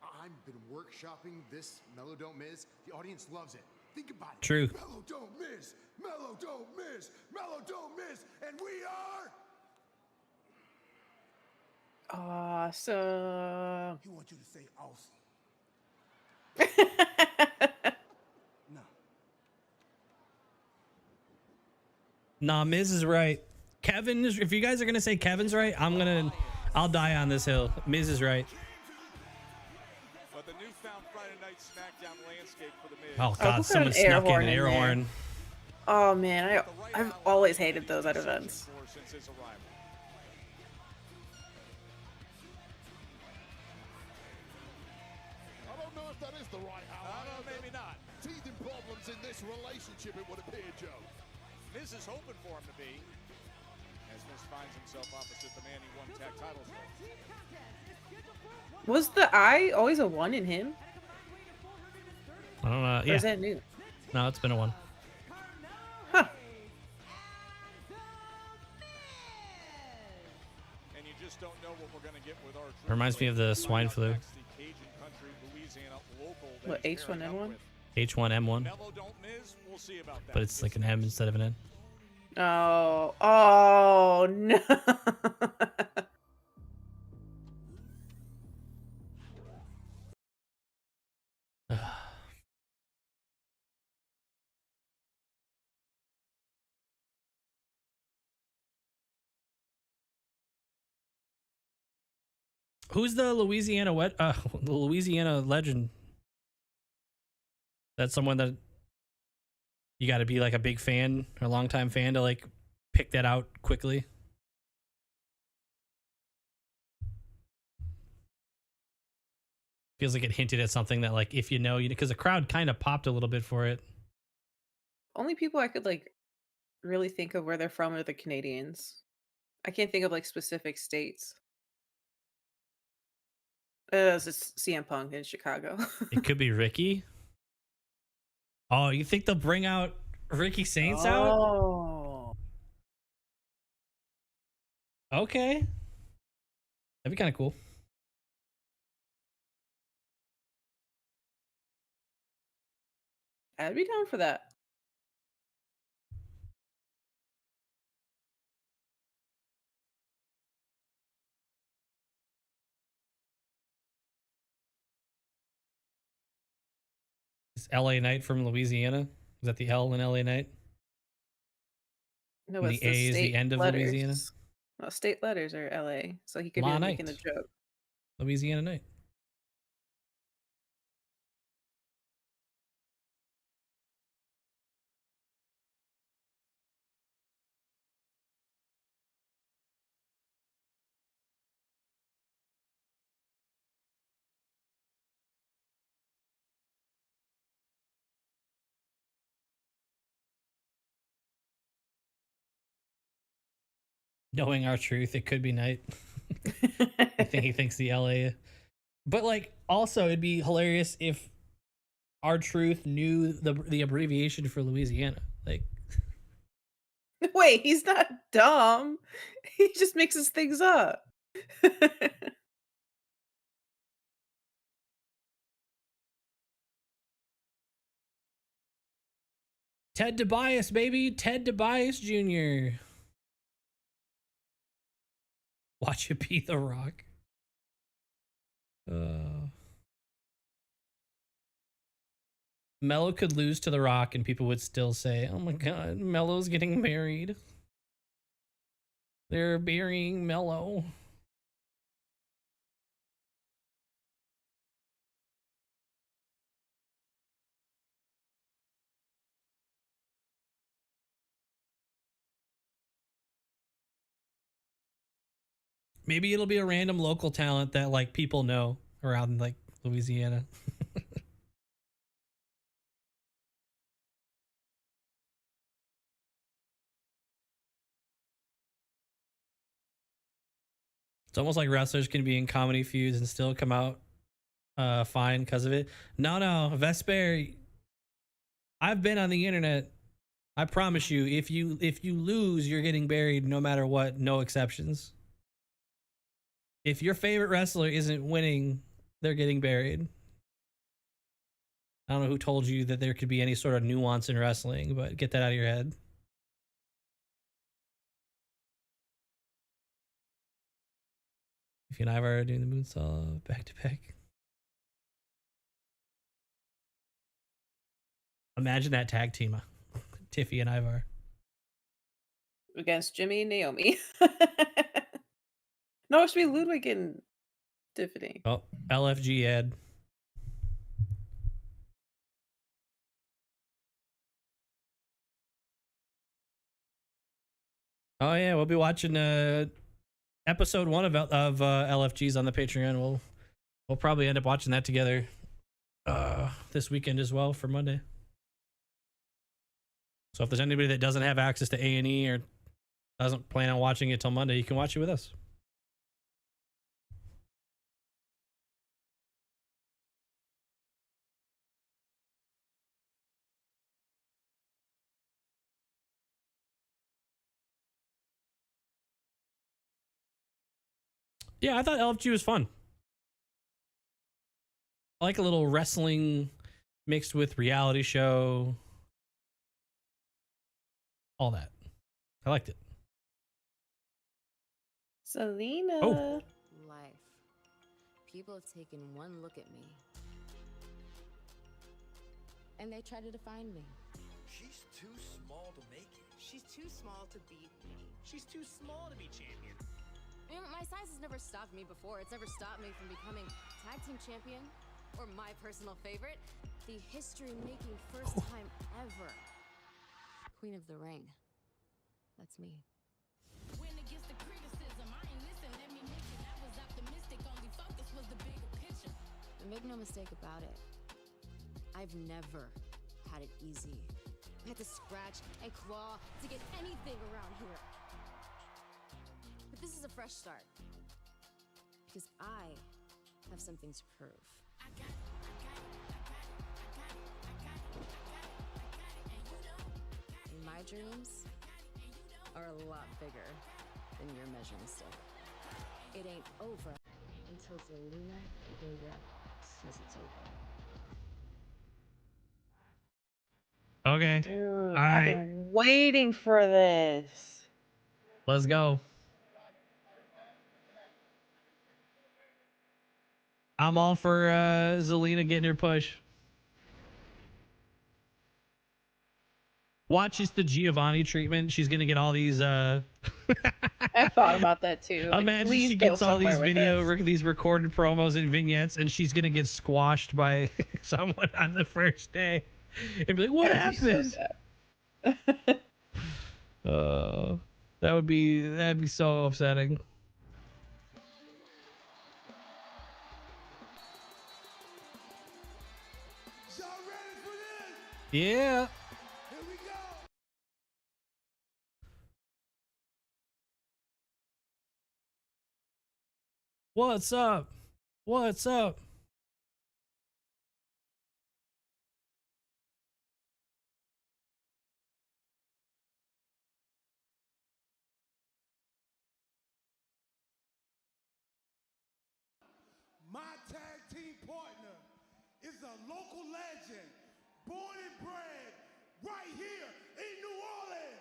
I've been workshopping this Mellow Don't Miz. The audience loves it. Think about it. True. Mellow Don't Miz. Mellow Don't Miz. Mellow Don't Miz. And we are. Awesome. He wants you to say awesome. No. Nah, Miz is right. Kevin is. If you guys are gonna say Kevin's right, I'll die on this hill. Miz is right. But the newfound Friday night SmackDown landscape for the Miz. Oh who God, put someone an air snuck in horn an in air there? horn. Oh man, I've always hated those at events. Since his arrival. I don't know if that is the right ally. Maybe not. Teething problems in this relationship, it would appear, Joe. Miz is hoping for him to be, as Miz finds himself opposite the man he won tag titles with. Was the I always a 1 in him? I don't know. Or Yeah. is that new? No, it's been a one. Huh. And you just don't know what we're going to get with our Reminds me of the swine flu. What, H1N1? H1M1, Mellow Don't Miz, we'll see about that. but it's like an M instead of an N. Oh. Oh no. Who's the Louisiana the Louisiana legend? That's someone that you got to be like a big fan or a longtime fan to like pick that out quickly. Feels like it hinted at something that like if you know, because the crowd kind of popped a little bit for it. Only people I could like really think of where they're from are the Canadians. I can't think of like specific states. It's just CM Punk in Chicago. It could be Ricky. Oh, you think they'll bring out Ricky Saints out? Oh. Okay. That'd be kind of cool. I'd be down for that. LA Knight from Louisiana. Is that the L in LA Knight? No, And it's the A is the state end of Louisiana. letters. Well, state letters are LA, so he could La be making the Knight. joke. Louisiana Knight. Knowing our truth, it could be Knight. I think he thinks the LA. But like, also, it'd be hilarious if our truth knew the abbreviation for Louisiana. Like, Wait, he's not dumb. He just mixes things up. Ted DeBias, baby, Ted DeBias Jr. Watch it be The Rock. Mello could lose to The Rock and people would still say, oh my God, Mello's getting married. They're burying Mello. Maybe it'll be a random local talent that like people know around like Louisiana. It's almost like wrestlers can be in comedy feuds and still come out fine because of it. No, Vesper, I've been on the internet. I promise you, if you lose, you're getting buried no matter what, no exceptions. If your favorite wrestler isn't winning, they're getting buried. I don't know who told you that there could be any sort of nuance in wrestling, but get that out of your head. If you and I are doing the moonsault back to back. Imagine that tag team, Tiffy and Ivar. Against Jimmy and Naomi. No, it should be Ludwig and Tiffany. Oh, LFG Ed. Oh yeah, we'll be watching episode 1 of LFG's on the Patreon. We'll probably end up watching that together this weekend as well for Monday. So if there's anybody that doesn't have access to A&E or doesn't plan on watching it till Monday, you can watch it with us. Yeah, I thought LFG was fun. I like a little wrestling mixed with reality show. All that. I liked it. Selena. Oh. Life. People have taken one look at me. And they try to define me. She's too small to make it. She's too small to beat me. She's too small to be champion. I mean, my size has never stopped me before. It's never stopped me from becoming tag team champion, or my personal favorite, the history-making first time ever Queen of the Ring. That's me. When it gets the criticism, I ain't listen, let me mix it. I was optimistic, only focus was the bigger picture. And make no mistake about it, I've never had it easy. I had to scratch and claw to get anything around here. But this is a fresh start. Because I have something to prove. And my dreams are a lot bigger than your measuring stick. It ain't over until Zelina Vega says it's over. Okay. Dude, All I've right. been waiting for this. Let's go. I'm all for Zelina getting her push. Watch just the Giovanni treatment. She's gonna get all these. I thought about that too. Like, Imagine please she go gets all these somewhere with this. these recorded promos and vignettes, and she's gonna get squashed by someone on the first day, and be like, "What That'd be happened?" so sad. That'd be so upsetting. Y'all ready for this? Yeah. Here we go. What's up? What's up? My tag team partner is a local legend, born and bred right here in New Orleans.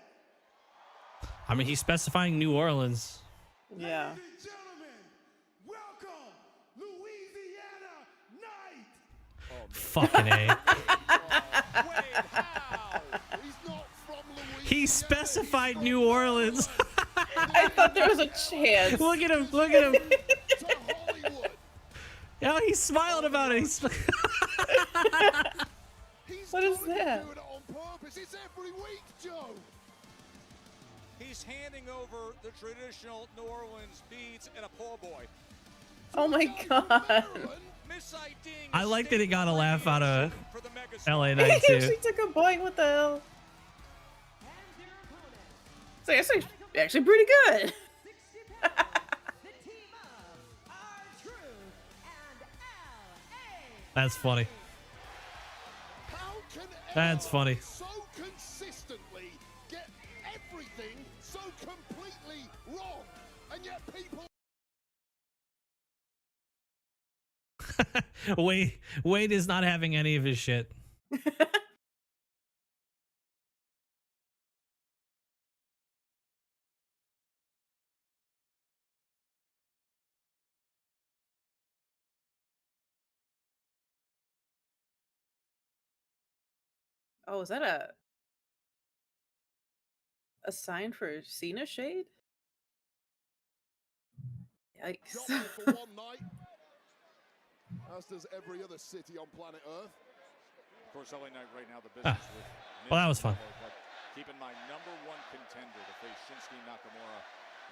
I mean, he's specifying New Orleans. Yeah. Ladies and gentlemen, welcome Louisiana Knight. Fucking A. Wait, how? He's not from Louisiana. He specified New Orleans. I thought there was a chance. Look at him. Look at him. To Hollywood. Yeah, he smiled about it. He's What is totally that? doing it on purpose. It's every week, Joe. He's handing over the traditional New Orleans beads and a po' boy. Oh my god. Misiding I like that it got a laugh out of for the mega LA He Knight too. actually took a bite. What the hell? So it's actually pretty good. That's funny. How can That's anyone funny. so consistently get everything so completely wrong, and yet people Wade is not having any of his shit. Oh, is that a sign for Cena shade? Yikes. got there for one night, as does every other city on planet Earth. Of course, LA Knight right now the business with. Well, that was fun. But keep in mind, #1 contender to face Shinsuke Nakamura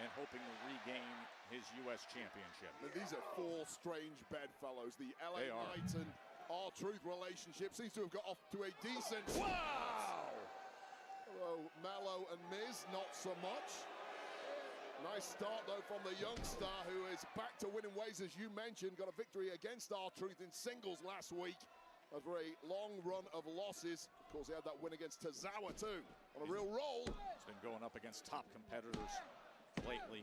and hoping to regain his U.S. championship. But these are four strange bedfellows. The LA They are. Knight and R-Truth relationship seems to have got off to a decent. Wow! Although Mello and Miz, not so much. Nice start, though, from the young star, who is back to winning ways, as you mentioned. Got a victory against R-Truth in singles last week after a long run of losses. Of course, he had that win against Tozawa, too, on a real roll. He's been going up against top competitors lately.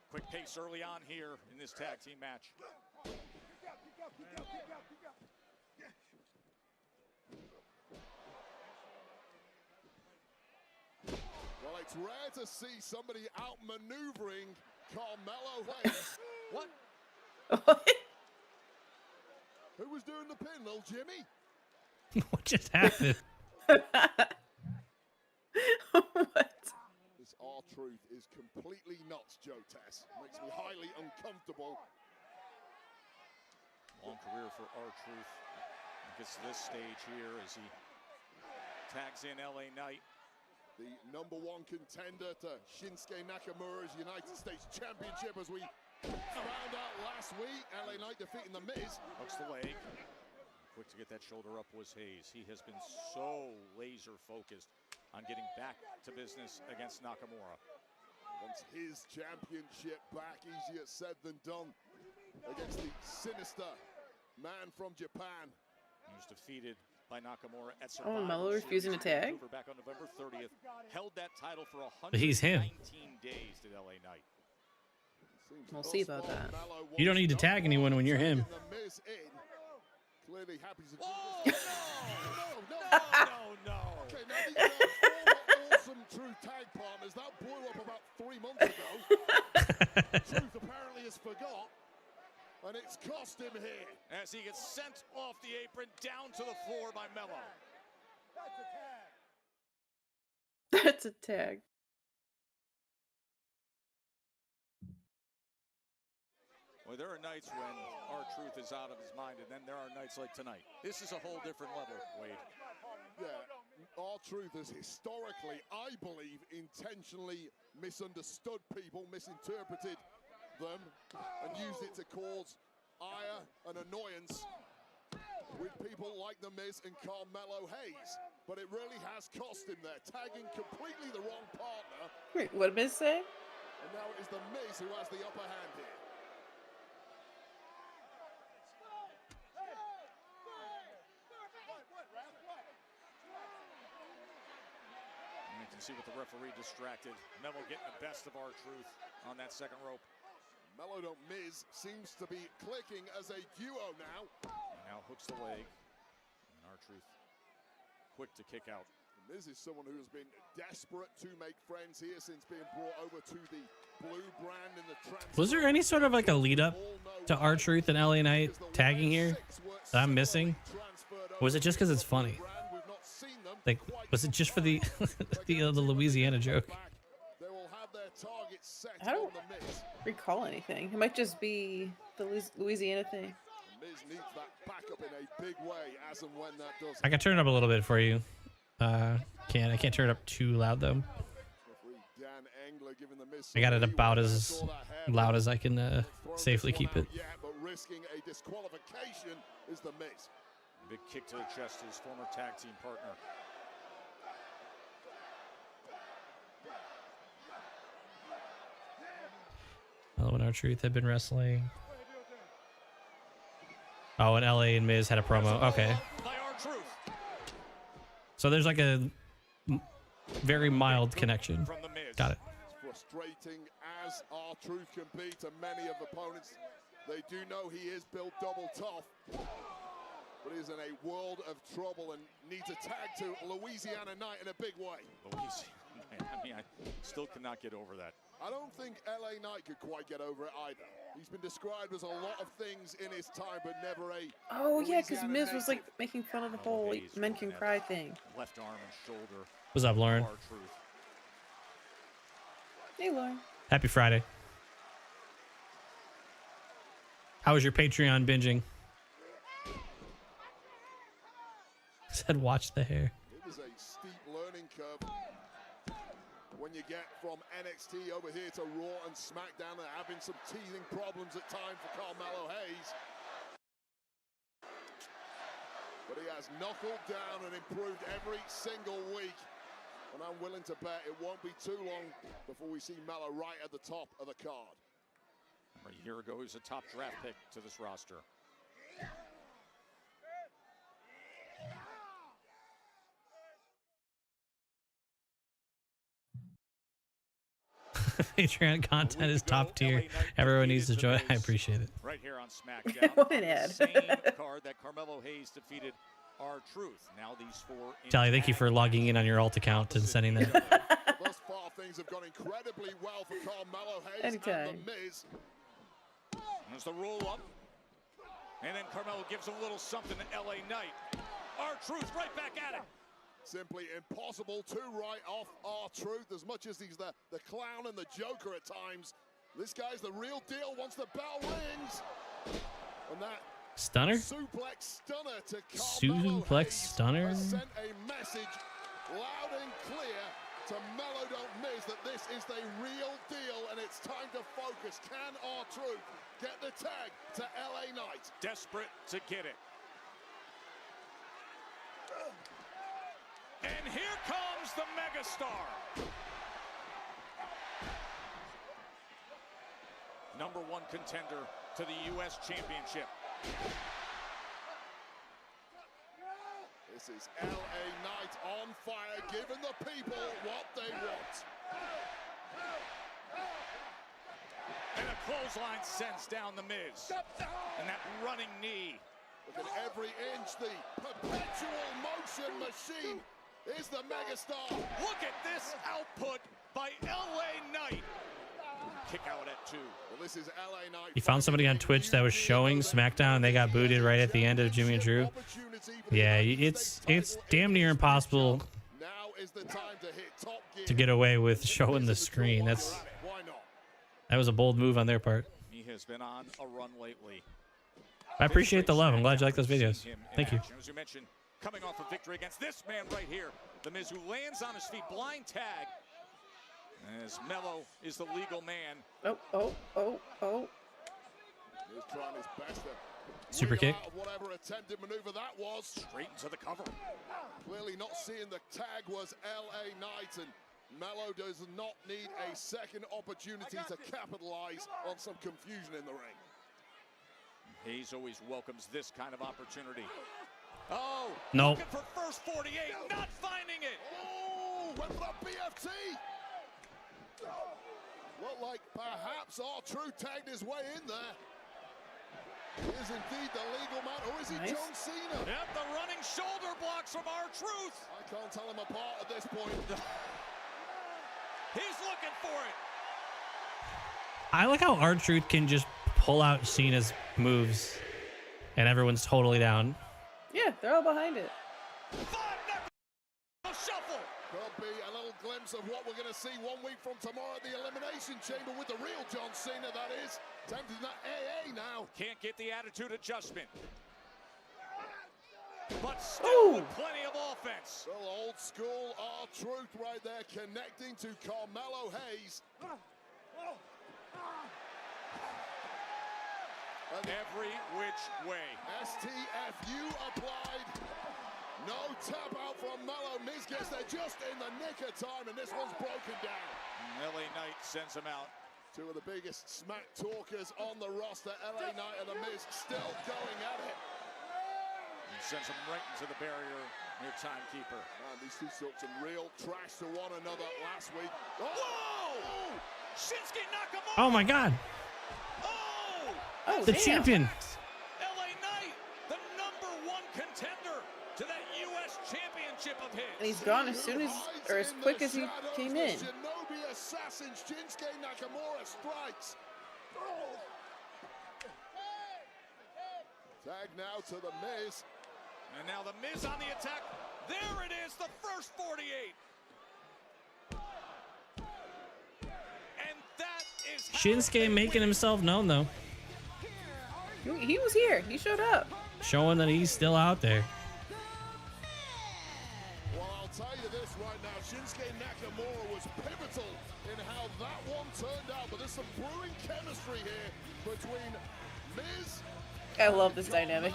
Quick pace early on here in this tag team match. Well, it's rare to see somebody outmaneuvering Carmelo Hayes. What? Who was doing the pin, little Jimmy? What just happened? What? This R-Truth is completely nuts, Joe Tess. Makes me highly uncomfortable. Long career for R-Truth. Gets to this stage here as he tags in LA Knight. The #1 contender to Shinsuke Nakamura's United States Championship, as we found out last week. LA Knight defeating The Miz. Hooks the leg. Quick to get that shoulder up was Hayes. He has been so laser focused on getting back to business against Nakamura. Wants his championship back. Easier said than done against the sinister man from Japan. He was defeated by Nakamura at Survivor Oh, Mello Series refusing to tag? Vancouver back on November 30th. Held that title for He's him. 119 days to LA Knight. We'll see about that. You don't need to tag anyone when you're him. The Miz in. Clearly happy to do Oh, this. no. Okay, now these are former awesome Truth tag partners. That blew up about 3 months ago. Truth apparently has forgot, and it's cost him here. As he gets sent off the apron down to the floor by Mello. That's a tag. Well, there are nights when R-Truth is out of his mind, and then there are nights like tonight. This is a whole different level, Wade. Yeah, R-Truth has historically, I believe, intentionally misunderstood people, misinterpreted them, and used it to cause ire and annoyance with people like The Miz and Carmelo Hayes. But it really has cost him there, tagging completely the wrong partner. Wait, what did Miz say? And now it is The Miz who has the upper hand here. And you can see with the referee distracted, Melo getting the best of R-Truth on that second rope. Melo don't Miz seems to be clicking as a duo now. Now hooks the leg, and R-Truth quick to kick out. Miz is someone who has been desperate to make friends here since being brought over to the blue brand in the transfer. Was there any sort of like a lead up to R-Truth and LA Knight tagging here that I'm missing? Or was it just because it's funny? Like, was it just for the the Louisiana joke? They will have their targets set I don't on the Miz. recall anything. It might just be the Louisiana thing. Miz needs that backup in a big way as and when that does. I can turn it up a little bit for you. I can't turn it up too loud though. I got it about as loud as I can safely keep it. Yeah, but risking a disqualification is the Miz. Big kick to the chest to his former tag team partner. Melo and R-Truth had been wrestling. Oh, and LA and Miz had a promo. Okay. So there's like a very mild connection. Got it. It's frustrating as R-Truth can be to many of opponents. They do know he is built double tough, but he's in a world of trouble and needs a tag to Louisiana Knight in a big way. I mean, I still cannot get over that. I don't think LA Knight could quite get over it either. He's been described as a lot of things in his time, but never a. Oh yeah, because Miz was like making fun of the whole like, men can cry thing. Left arm and shoulder. What's up, Lauren? R-Truth. Hey, Lauren. Happy Friday. How was your Patreon binging? Said watch the hair. It was a steep learning curve. When you get from NXT over here to Raw and SmackDown, there have been some teething problems at times for Carmelo Hayes. But he has knuckled down and improved every single week. And I'm willing to bet it won't be too long before we see Melo right at the top of the card. A year ago, he was a top draft pick to this roster. Patreon content is top tier. Everyone needs to join. I appreciate it. Right here on SmackDown. What an ad. Same card that Carmelo Hayes defeated R-Truth. Now these four. Charlie, thank you for logging in on your alt account and sending that. Thus far, things have gone incredibly well for Carmelo Hayes Anytime. and The Miz. There's the roll up. And then Carmelo gives him a little something to LA Knight. R-Truth right back at it. Simply impossible to write off R-Truth. As much as he's the clown and the joker at times, this guy's the real deal once the bell rings. And that Stunner? suplex stunner to Carmelo Suplex Hayes stunner? has sent a message loud and clear to Melo Don't Miz that this is the real deal and it's time to focus. Can R-Truth get the tag to LA Knight? Desperate to get it. And here comes the megastar. Number one contender to the U.S. Championship. This is LA Knight on fire, giving the people what they want. And a clothesline sends down the Miz. And that running knee. Look at every inch, the perpetual motion machine is the megastar. Look at this output by LA Knight. kick out at 2. Well, this is LA Knight. You found somebody on Twitch that was showing SmackDown and they got booted right at the end of Jimmy and Drew. Yeah, it's damn near impossible Now is the time to hit top gear. to get away with showing the screen. That was a bold move on their part. He has been on a run lately. I appreciate the love. I'm glad you like those videos. Thank you. As you mentioned, coming off a victory against this man right here, The Miz, who lands on his feet, blind tag. As Mello is the legal man. Oh. He's trying his best to Super kick. whatever attempted maneuver that was. Straight into the cover. Clearly not seeing the tag was LA Knight, and Mello does not need a second opportunity to capitalize on some confusion in the ring. Hayes always welcomes this kind of opportunity. Oh, no. Looking for first 48, not finding it. Oh, went for that BFT. Looked like perhaps R-Truth tagged his way in there. He is indeed the legal man, or is he Nice. John Cena? Yep, the running shoulder blocks from R-Truth. I can't tell him apart at this point. He's looking for it. I like how R-Truth can just pull out Cena's moves and everyone's totally down. Yeah, they're all behind it. 5 knuckle shuffle. Could be a little glimpse of what we're going to see 1 week from tomorrow at the Elimination Chamber with the real John Cena, that is. Tempting that AA now. Can't get the attitude adjustment. But still with plenty of offense. Well, old school R-Truth right there, connecting to Carmelo Hayes. And Every which way. STFU applied. No tap out from Mello. Miz gets there just in the nick of time, and this one's broken down. LA Knight sends him out. Two of the biggest smack talkers on the roster, LA Knight and The Miz, still going at it. He sends him right into the barrier near timekeeper. Man, these two took some real trash to one another last week. Whoa! Shinsuke Nakamura! Oh my God. Oh, The damn. champion. LA Knight, the #1 contender to that U.S. championship of his. And he's gone as soon as, or as quick as he came in. Shinobi assassin Shinsuke Nakamura strikes. Tag now to The Miz. And now The Miz on the attack. There it is, the first 48. And that is how Shinsuke making himself known though. He was here. He showed up. Showing that he's still out there. Well, I'll tell you this right now. Shinsuke Nakamura was pivotal in how that one turned out. But there's some brewing chemistry here between Miz. I love this dynamic.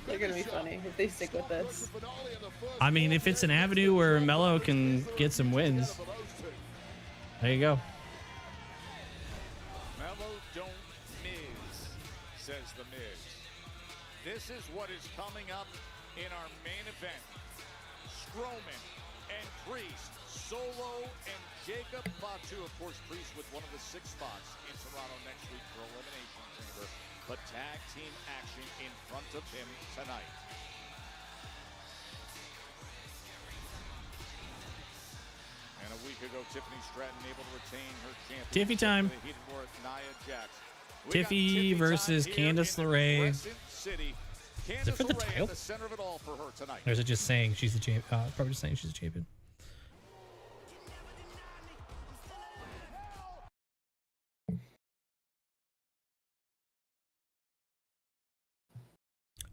They're gonna be funny if they stick with this. I mean, if it's an avenue where Mello can get some wins, there you go. Mello don't Miz, says The Miz. This is what is coming up in our main event. Strowman and Priest, Solo and Jacob Fatu. Of course, Priest with one of the 6 spots in Toronto next week for Elimination Chamber. But tag team action in front of him tonight. And a week ago, Tiffany Stratton able to retain her championship. Tiffy time. with a heated war with Nia Jax. We got Tiffy versus time here Candice in LeRae. Crescent City. Is it for the Candice LeRae title? at the center of it all for her tonight. Or is it just saying she's the champ? Probably just saying she's the champion.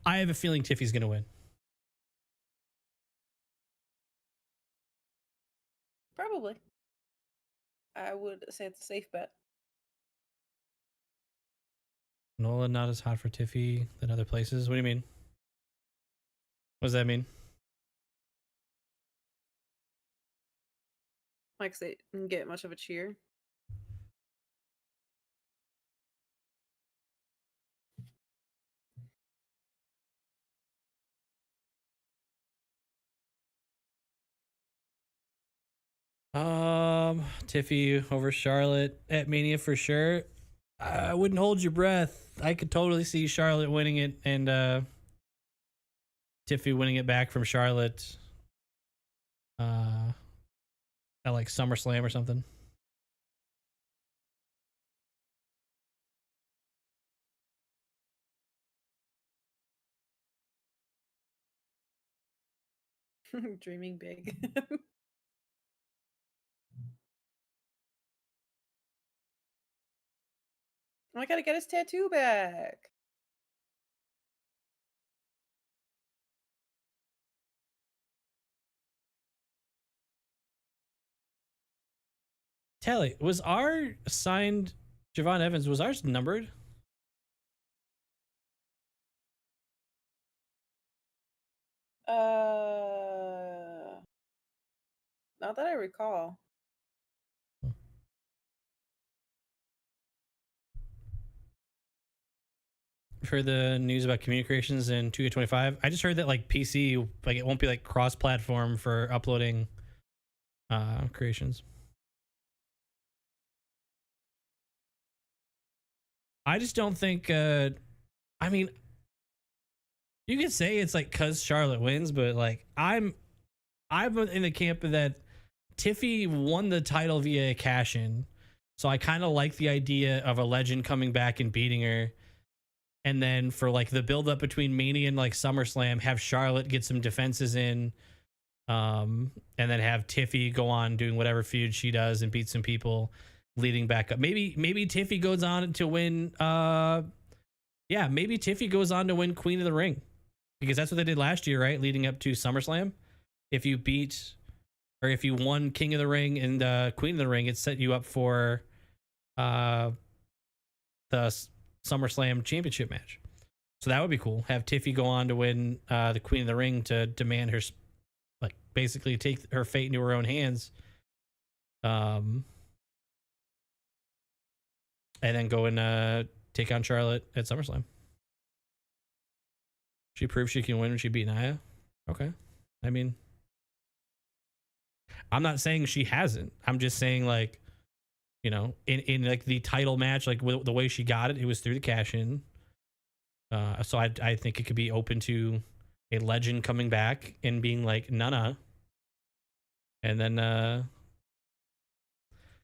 I have a feeling Tiffy's gonna win. Probably. I would say it's a safe bet. Nola not as hot for Tiffy than other places. What do you mean? What does that mean? Like they didn't get much of a cheer. Tiffy over Charlotte at Mania for sure. I wouldn't hold your breath. I could totally see Charlotte winning it and Tiffy winning it back from Charlotte at like SummerSlam or something. Dreaming big. Oh, I gotta get his tattoo back. Tally, was our signed Javon Evans, was ours numbered? Not that I recall. For the news about communications in 2K25, I just heard that like PC, like it won't be like cross-platform for uploading creations. I just don't think I mean, you could say it's like cuz Charlotte wins, but like I'm in the camp of that Tiffy won the title via a cash-in. So I kind of like the idea of a legend coming back and beating her. And then for like the build up between Mania and like SummerSlam, have Charlotte get some defenses in. And then have Tiffy go on doing whatever feud she does and beat some people leading back up. Maybe Tiffy goes on to win. Maybe Tiffy goes on to win Queen of the Ring, because that's what they did last year, right? Leading up to SummerSlam. If you beat, or if you won King of the Ring and Queen of the Ring, it set you up for the SummerSlam championship match. So that would be cool. Have Tiffy go on to win the Queen of the Ring to demand her, like basically take her fate into her own hands. And then go and take on Charlotte at SummerSlam. She proved she can win when she beat Nia. Okay. I mean, I'm not saying she hasn't. I'm just saying, like, you know, in like the title match, like the way she got it, it was through the cash in. So I think it could be open to a legend coming back and being like Nana. And then,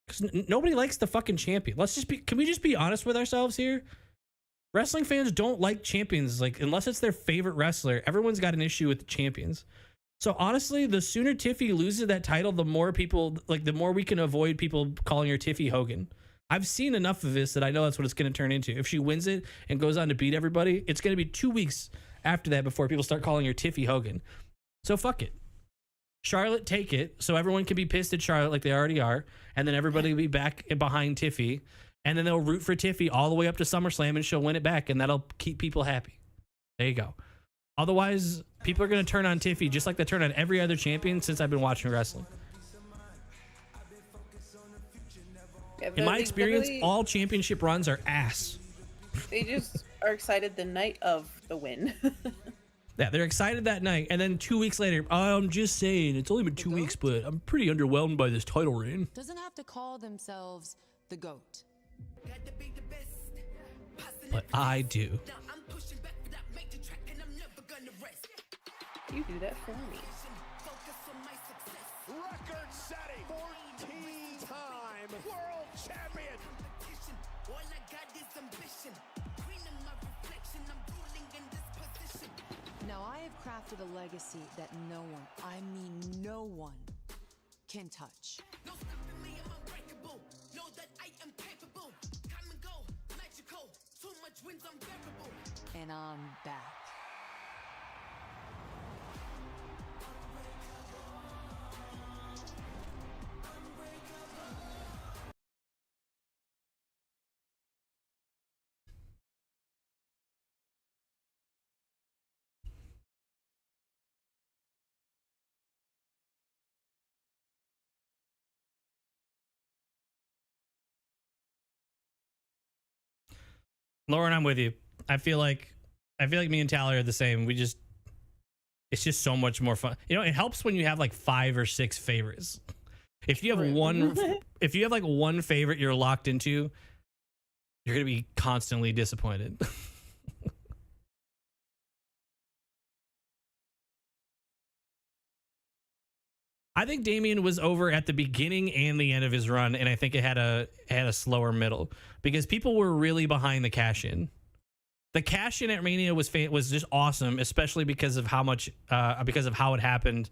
because nobody likes the fucking champion. Can we just be honest with ourselves here? Wrestling fans don't like champions, like, unless it's their favorite wrestler. Everyone's got an issue with the champions. So honestly, the sooner Tiffy loses that title, the more people, like, the more we can avoid people calling her Tiffy Hogan. I've seen enough of this that I know that's what it's going to turn into. If she wins it and goes on to beat everybody, it's going to be 2 weeks after that before people start calling her Tiffy Hogan. So fuck it. Charlotte, take it, so everyone can be pissed at Charlotte like they already are, and then everybody will be back behind Tiffy, and then they'll root for Tiffy all the way up to SummerSlam, and she'll win it back, and that'll keep people happy. There you go. Otherwise, people are going to turn on Tiffy just like they turn on every other champion since I've been watching wrestling. Yeah, In my they experience, literally- all championship runs are ass. They just are excited the night of the win. Yeah, they're excited that night, and then 2 weeks later, I'm just saying, it's only been 2 weeks, but I'm pretty underwhelmed by this title reign. Doesn't have to call themselves the GOAT. But I do. You do that for me. Record-setting 14-time world champion. All I got is ambition. Queen of my reflection, I'm ruling in this position. Now I have crafted a legacy that no one, I mean no one, can touch. No stopping me, I'm unbreakable. Know that I am capable. Come and go, magical. Too much wins unbearable. And I'm back. Lauren, I'm with you. I feel like me and Tally are the same. It's just so much more fun. You know, it helps when you have like 5 or 6 favorites. If you have like one favorite you're locked into, you're gonna be constantly disappointed. I think Damian was over at the beginning and the end of his run, and I think it had a slower middle because people were really behind the cash in. The cash in at Mania was just awesome, especially because of how much because of how it happened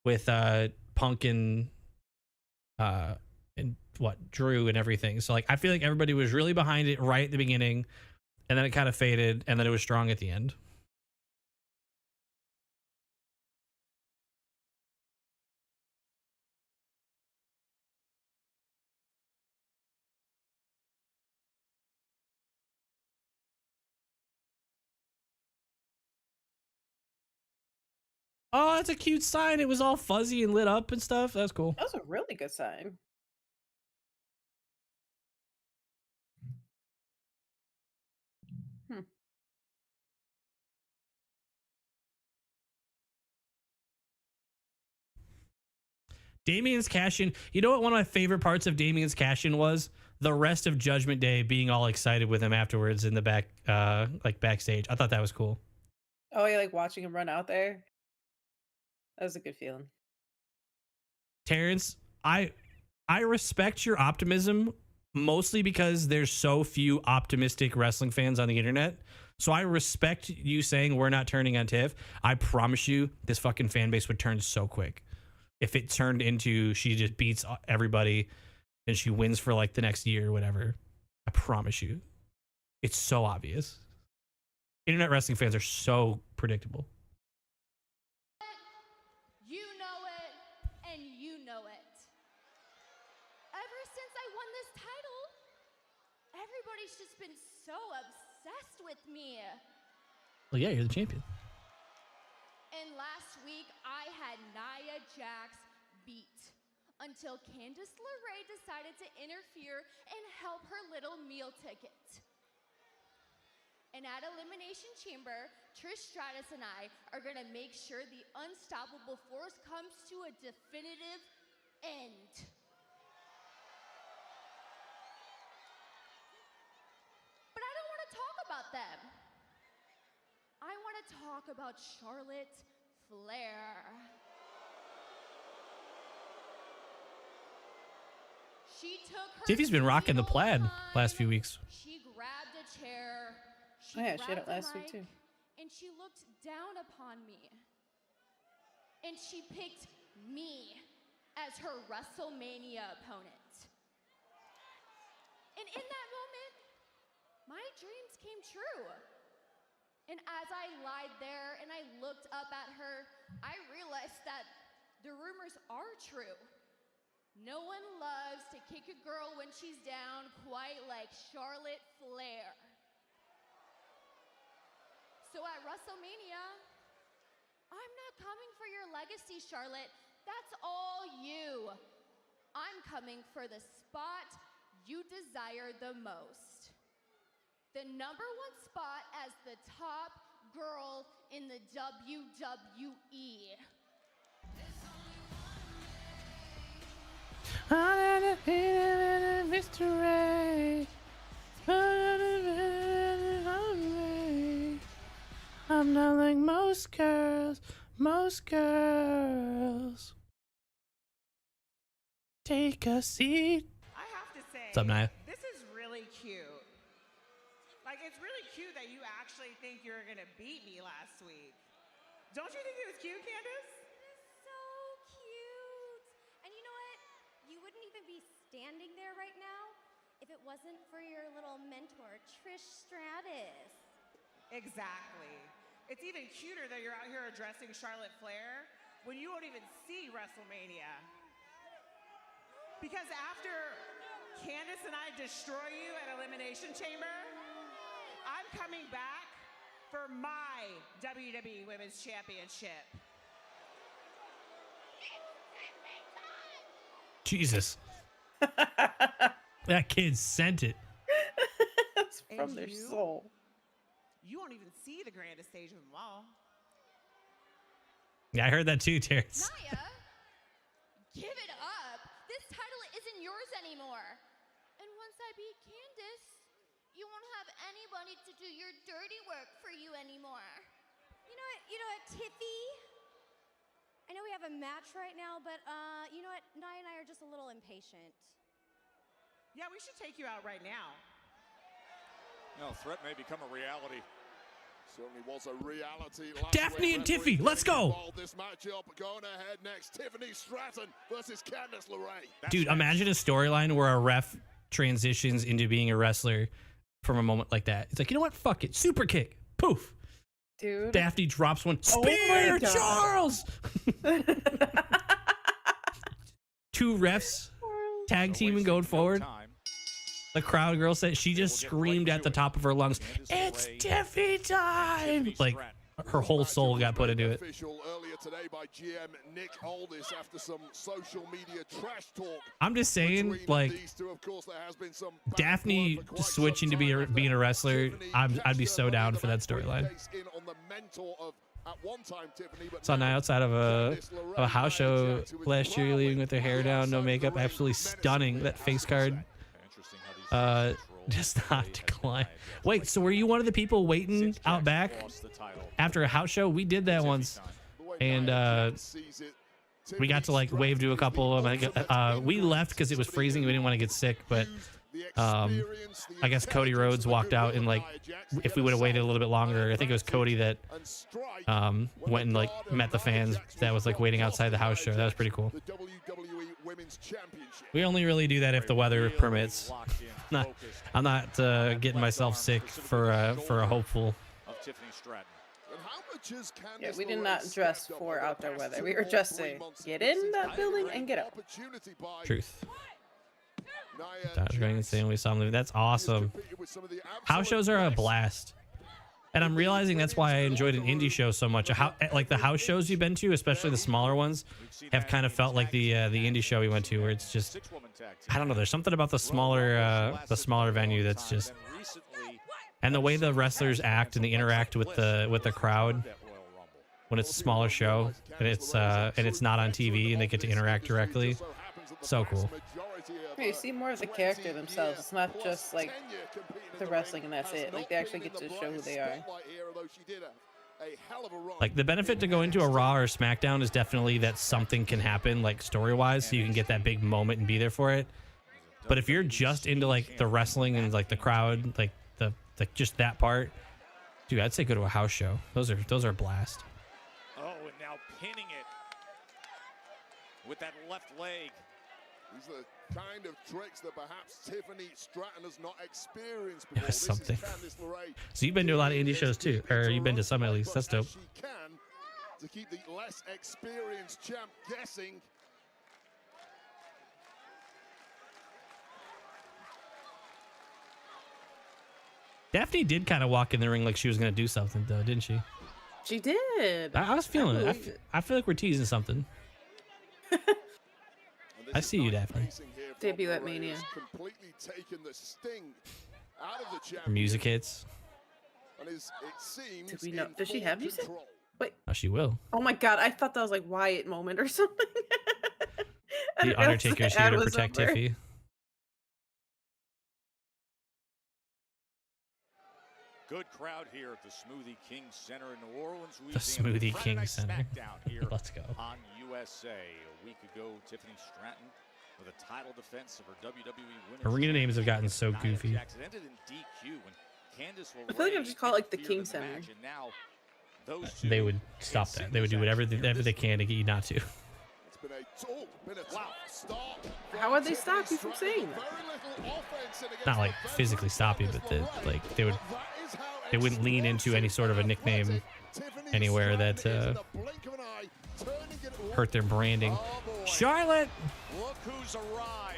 with Punk and Drew and everything. So like I feel like everybody was really behind it right at the beginning, and then it kind of faded, and then it was strong at the end. Oh, that's a cute sign. It was all fuzzy and lit up and stuff. That's cool. That was a really good sign. Hmm. Damien's cash-in. You know what one of my favorite parts of Damien's cash-in was? The rest of Judgment Day being all excited with him afterwards in the back, like backstage. I thought that was cool. Oh, yeah, like watching him run out there. That was a good feeling. Terrence, I respect your optimism mostly because there's so few optimistic wrestling fans on the internet. So I respect you saying we're not turning on Tiff. I promise you this fucking fan base would turn so quick. If it turned into she just beats everybody and she wins for like the next year or whatever, I promise you. It's so obvious. Internet wrestling fans are so predictable. You know it, and you know it. Ever since I won this title, everybody's just been so obsessed with me. Well, yeah, you're the champion. And last week, I had Nia Jax beat until Candice LeRae decided to interfere and help her little meal ticket. And at Elimination Chamber, Trish Stratus and I are gonna make sure the Unstoppable Force comes to a definitive end. But I don't want to talk about them. I want to talk about Charlotte Flair. She took her Tiffy's been rocking the plaid time. last few weeks. She grabbed a chair. Oh, yeah, she had it grabbed the last week, mic, too. And she looked down upon me. And she picked me as her WrestleMania opponent. And in that moment, my dreams came true. And as I lied there and I looked up at her, I realized that the rumors are true. No one loves to kick a girl when she's down quite like Charlotte Flair. So at WrestleMania, I'm not coming for your legacy, Charlotte. That's all you. I'm coming for the spot you desire the most. The #1 spot as the top girl in the WWE. I'm not like most girls. Take a seat. I have to say, What's up, Naya? this is really cute. Like, it's really cute that you actually think you're gonna beat me last week. Don't you think it was cute, Candace? So cute. And you know what? You wouldn't even be standing there right now if it wasn't for your little mentor, Trish Stratus. Exactly. It's even cuter that you're out here addressing Charlotte Flair when you won't even see WrestleMania. Because after Candace and I destroy you at Elimination Chamber, I'm coming back for my WWE Women's Championship. Jesus. That kid sent it. That's from And their you? soul. You won't even see the grandest stage of them all. Yeah, I heard that too, Terrence. Naya, give it up. This title isn't yours anymore. And once I beat Candace, you won't have anybody to do your dirty work for you anymore. You know what, Tiffy? I know we have a match right now, but you know what? Naya and I are just a little impatient. Yeah, we should take you out right now. No, threat may become a reality. Certainly was a reality last Daphne week. and Tiffy, let's go. This matchup going ahead next. Tiffany Stratton versus Candice LeRae. Dude, imagine a storyline where a ref transitions into being a wrestler from a moment like that. It's like, you know what? Fuck it. Super kick. Poof. Dude. Daphne drops one. Oh my Spear God. Charles. Two refs tag teaming going forward. The crowd girl said she just screamed at the top of her lungs, "It's Tiffy time!" Like her whole soul got put into it. Earlier today by GM Nick Aldis after some social media trash talk. I'm just saying, like, Daphne switching to being a wrestler, I'd be so down for that storyline. Saw Nia outside of a house show last year, leaving with her hair down, no makeup, absolutely stunning. That face card, just not decline. Wait, so were you one of the people waiting out back after a house show? We did that once, and we got to like wave to a couple of them. We left because it was freezing. We didn't want to get sick, but I guess Cody Rhodes walked out, and like if we would have waited a little bit longer, I think it was Cody that went and like met the fans that was like waiting outside the house show. That was pretty cool. We only really do that if the weather permits. I'm not getting myself sick for a hopeful. Yeah, we did not dress for outdoor weather. We were dressed to get in that building and get out. Truth. I was going insane when we saw them. That's awesome. House shows are a blast. And I'm realizing that's why I enjoyed an indie show so much. Like the house shows you've been to, especially the smaller ones, have kind of felt like the indie show we went to, where it's just, I don't know. There's something about the smaller venue that's just, and the way the wrestlers act and they interact with the crowd when it's a smaller show and it's not on TV and they get to interact directly. So cool. You see more of the character themselves. It's not just like the wrestling and that's it. Like they actually get to show who they are. Like the benefit to go into a Raw or SmackDown is definitely that something can happen, like story-wise, so you can get that big moment and be there for it. But if you're just into like the wrestling and like the crowd, like the just that part, dude, I'd say go to a house show. Those are a blast. Oh, and now pinning it with that left leg. These are the kind of tricks that perhaps Tiffany Stratton has not experienced before. Yeah, something. So you've been to a lot of indie shows too, or you've been to some at least. That's dope. To keep the less experienced champ guessing. Daphne did kind of walk in the ring like she was gonna do something, though, didn't she? She did. I was feeling it. I feel like we're teasing something. I see you, Daphne. Debut at Mania. Completely taken the sting out of the Her music hits. Did we know? Does she have music? Wait. Oh, she will. Oh my God! I thought that was like Wyatt moment or something. The Undertaker's here to protect Tiffy. Good crowd here at the Smoothie King Center in New Orleans, Louisiana. The Smoothie King Center. Here Let's go. On USA. A week ago, Tiffany Stratton with a title defense of her WWE Women's Arena names have gotten so goofy. Ended in DQ when Candice I feel like I'm just call it like the King Center. They would stop that. They would do whatever they can to get you not to. How would they stop you from saying that? Not like physically stop you, but they wouldn't lean into any sort of a nickname anywhere that hurt their branding. Charlotte! Look who's arrived.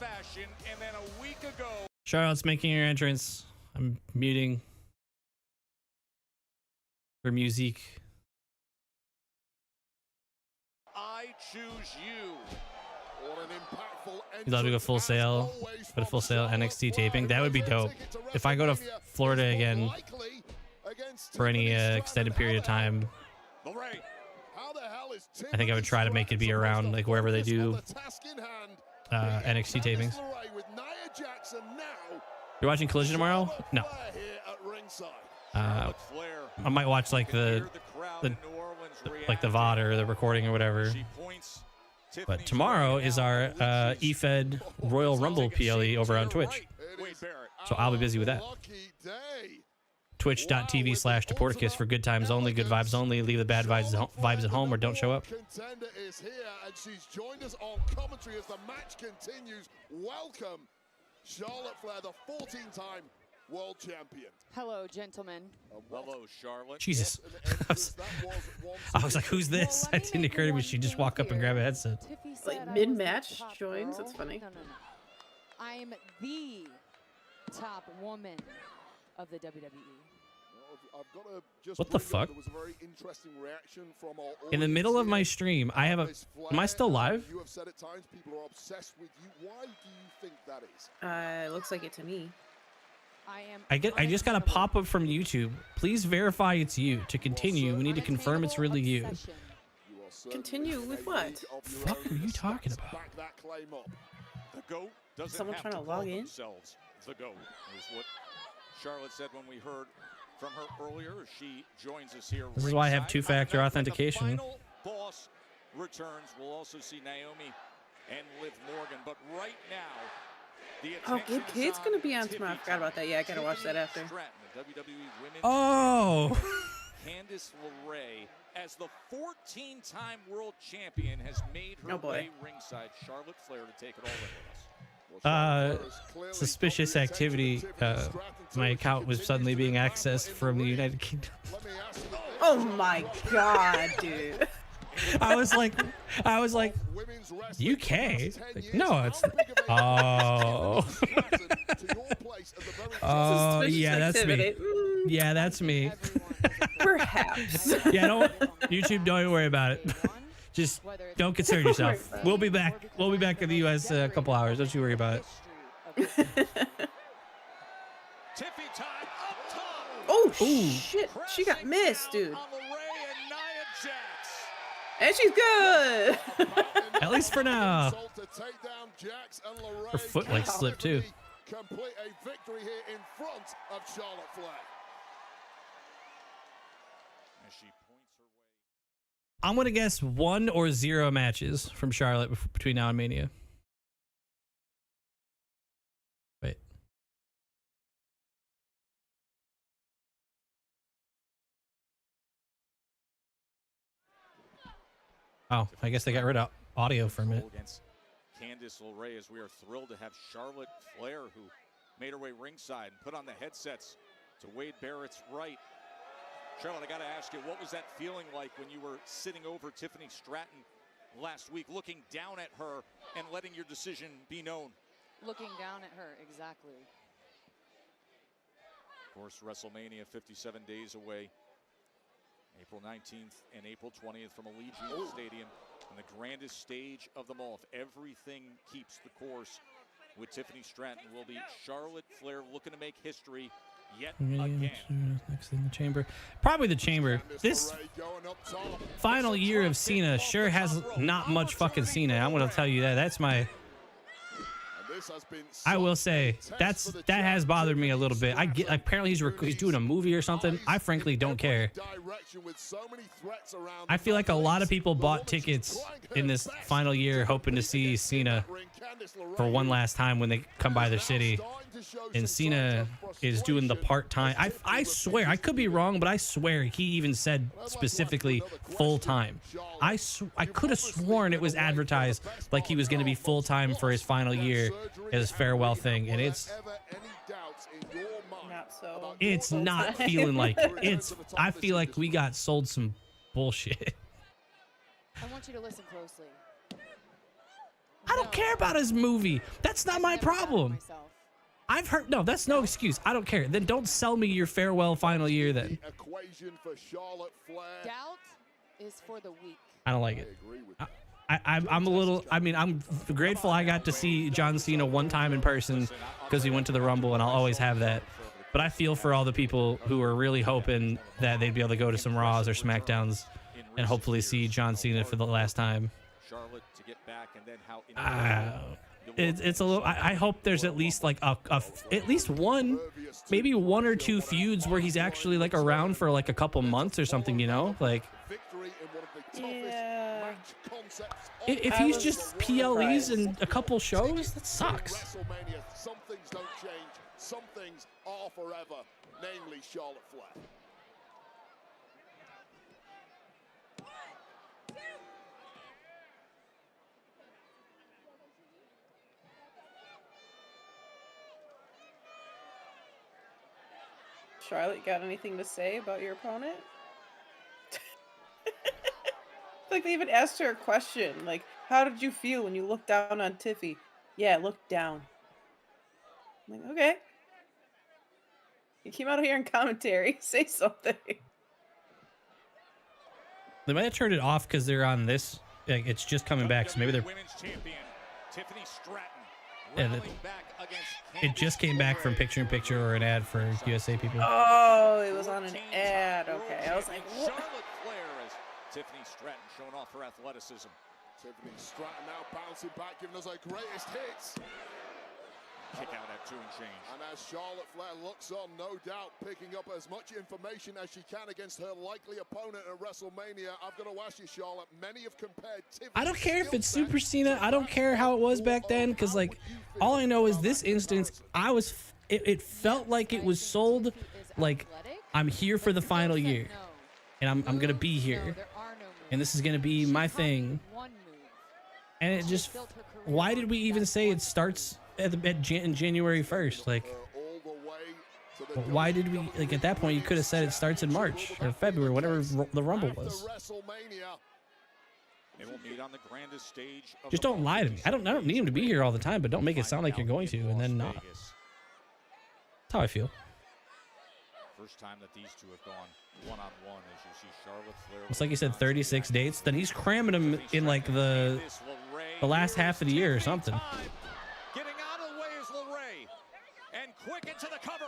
Fashion, and then a week ago, Charlotte's making her entrance. I'm muting her music. I choose you. What an impactful You'd love to go Full Sail, but a Full Sail NXT taping. That would be dope. If I go to Florida again for any extended period of time, I think I would try to make it be around like wherever they do NXT tapings. LeRae with Nia Jackson now. You're watching Collision tomorrow? No. Flair here at ringside. I might watch like the like the VOD or the recording or whatever. But tomorrow is our EFED Royal Rumble PLE over on Twitch. So I'll be busy with that. Twitch.tv/Deporticus for good times only, good vibes only. Leave the bad vibes at home or don't show up. Contender is here and she's joined us on commentary as the match continues. Welcome, Charlotte Flair, the 14-time world champion. Hello, gentlemen. Hello, Charlotte. Jesus. I was like, who's this? That didn't occur to me. She just walk up and grab a headset. Like mid-match joins. That's funny. No. I'm the top woman of the WWE. What the fuck? There was a very interesting reaction from our In the middle of my stream, I have a... Am I still live? You have said at times people are obsessed with you. Why do you think that is? It looks like it to me. I just got a pop-up from YouTube. Please verify it's you. To continue, we need to confirm it's really you. Continue with what? Fuck are you talking about? Back that claim up. The GOAT doesn't Someone have trying to to call log in? themselves the GOAT is what Charlotte said when we heard from her earlier. She joins us here. This is why I have two-factor authentication. The final boss returns. We'll also see Naomi and Liv Morgan, but right now, the Oh, Gabe Kate's gonna be on tomorrow. I forgot about that. Yeah, I gotta watch that after. Oh. Candice LeRae, as the 14-time world champion, has made her way ringside. Charlotte Flair to take it all in with us. Suspicious activity. My account was suddenly being accessed from the United Kingdom. Oh my god, dude. I was like, UK? Like, no, it's. Oh. Oh, yeah, that's me. Yeah, that's me. Perhaps. Yeah, YouTube, don't even worry about it. Just don't concern yourself. We'll be back. We'll be back in the US in a couple hours. Don't you worry about it. Oh, shit. She got missed, dude. And she's good. At least for now. Her foot like slipped too. Complete a victory here in front of Charlotte Flair. As she points her way. I'm gonna guess 1 or 0 matches from Charlotte between now and Mania. Wait. Oh, I guess they got rid of audio for a minute. Against Candice LeRae, as we are thrilled to have Charlotte Flair, who made her way ringside and put on the headsets to Wade Barrett's right. Charlotte, I got to ask you, what was that feeling like when you were sitting over Tiffany Stratton last week, looking down at her and letting your decision be known? Looking down at her, exactly. Of course, WrestleMania 57 days away. April 19th and April 20th from Allegiant Stadium, and the grandest stage of them all. If everything keeps the course with Tiffany Stratton, will be Charlotte Flair looking to make history yet again. Next in the chamber, probably the chamber. This final year of Cena sure has not much fucking Cena. I'm gonna tell you that. That's my. I will say that has bothered me a little bit. I get apparently he's doing a movie or something. I frankly don't care. I feel like a lot of people bought tickets in this final year hoping to see Cena for one last time when they come by their city. And Cena is doing the part-time. I swear, I could be wrong, but I swear he even said specifically full-time. I could have sworn it was advertised like he was going to be full-time for his final year as farewell thing, and it's not feeling like it. I feel like we got sold some bullshit. I want you to listen closely. I don't care about his movie. That's not my problem. I've heard, no, that's no excuse. I don't care. Then don't sell me your farewell final year then. Doubt is for the weak. I don't like it. I'm a little, I mean, I'm grateful I got to see John Cena one time in person because he went to the Rumble, and I'll always have that. But I feel for all the people who are really hoping that they'd be able to go to some Raws or SmackDowns and hopefully see John Cena for the last time. it's a little. I hope there's at least like at least one, maybe one or two feuds where he's actually like around for like a couple months or something. You know, like Yeah. if he's just PLEs and a couple shows, that sucks. WrestleMania, some things don't change, some things are forever, namely Charlotte Flair. Charlotte, got anything to say about your opponent? Like they even asked her a question, like, how did you feel when you looked down on Tiffy? Yeah, look down. I'm like, okay. You came out here in commentary. Say something. They might have turned it off because they're on this. Like, it's just coming back, so maybe they're. Women's champion, Tiffany Stratton. Yeah, it just came back from picture-in-picture or an ad for USA people. Oh, it was on an ad. Okay, I was like, what? Charlotte Flair as Tiffany Stratton showing off her athleticism. Tiffany Stratton now bouncing back, giving us her greatest hits. Kick out at 2 and change. And as Charlotte Flair looks on, no doubt picking up as much information as she can against her likely opponent at WrestleMania. I've got to ask you, Charlotte, many have compared Tiffany. I don't care if it's Super Cena. I don't care how it was back then, because like all I know is this instance, it felt like it was sold like I'm here for the final year, and I'm gonna be here, and this is gonna be my thing. And it just, why did we even say it starts in January 1st? Like, why did we, like, at that point you could have said it starts in March or February, whatever the Rumble was. They will meet on the grandest stage of Just don't lie to me. I don't need him to be here all the time, but don't make it sound like you're going to and then not. That's how I feel. First time that these two have gone one-on-one, as you see Charlotte Flair. It's like you said, 36 dates. Then he's cramming them in like the last half of the year or something. Getting out of the way is LeRae, and quick into the cover.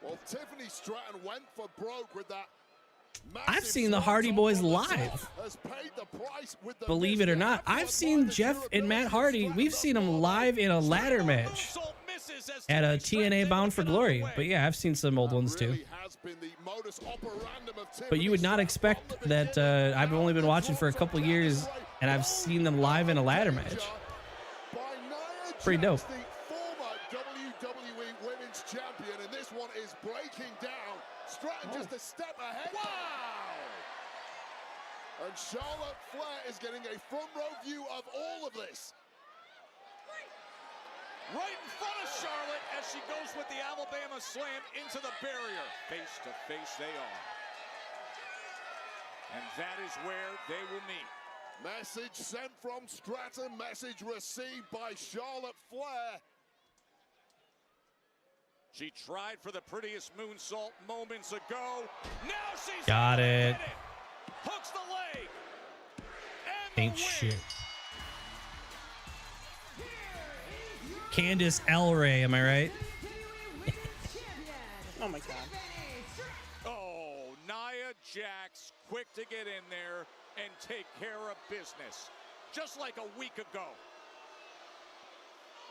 Well, Tiffany Stratton went for broke with that. I've seen the Hardy Boys live. Believe it or not, I've seen Jeff and Matt Hardy. We've seen them live in a ladder match at a TNA Bound for Glory. But yeah, I've seen some old ones too. But you would not expect that. I've only been watching for a couple years, and I've seen them live in a ladder match. Pretty dope. Former WWE Women's Champion, and this one is breaking down. Stratton just a step ahead. Wow! And Charlotte Flair is getting a front row view of all of this. Right in front of Charlotte as she goes with the Alabama Slam into the barrier. Face to face they are. And that is where they will meet. Message sent from Stratton, message received by Charlotte Flair. She tried for the prettiest moonsault moments ago. Now she's got it. Hooks the leg. Ain't shit. Candice LeRae, am I right? Oh my god. Oh, Nia Jax quick to get in there and take care of business. Just like a week ago.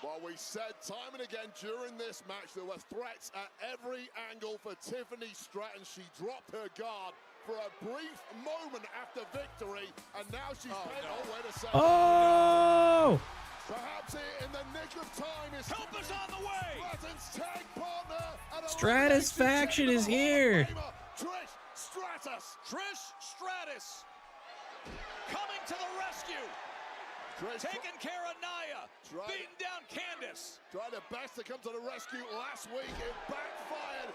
Well, we said time and again during this match there were threats at every angle for Tiffany Stratton. She dropped her guard for a brief moment after victory, and now she's wait a second. Oh! Perhaps here in the nick of time is help us on the way. Stratton's tag partner. Stratus faction is here. Trish Stratus. Trish Stratus coming to the rescue. Taking care of Nia, beating down Candice. Tried her best to come to the rescue last week. It backfired.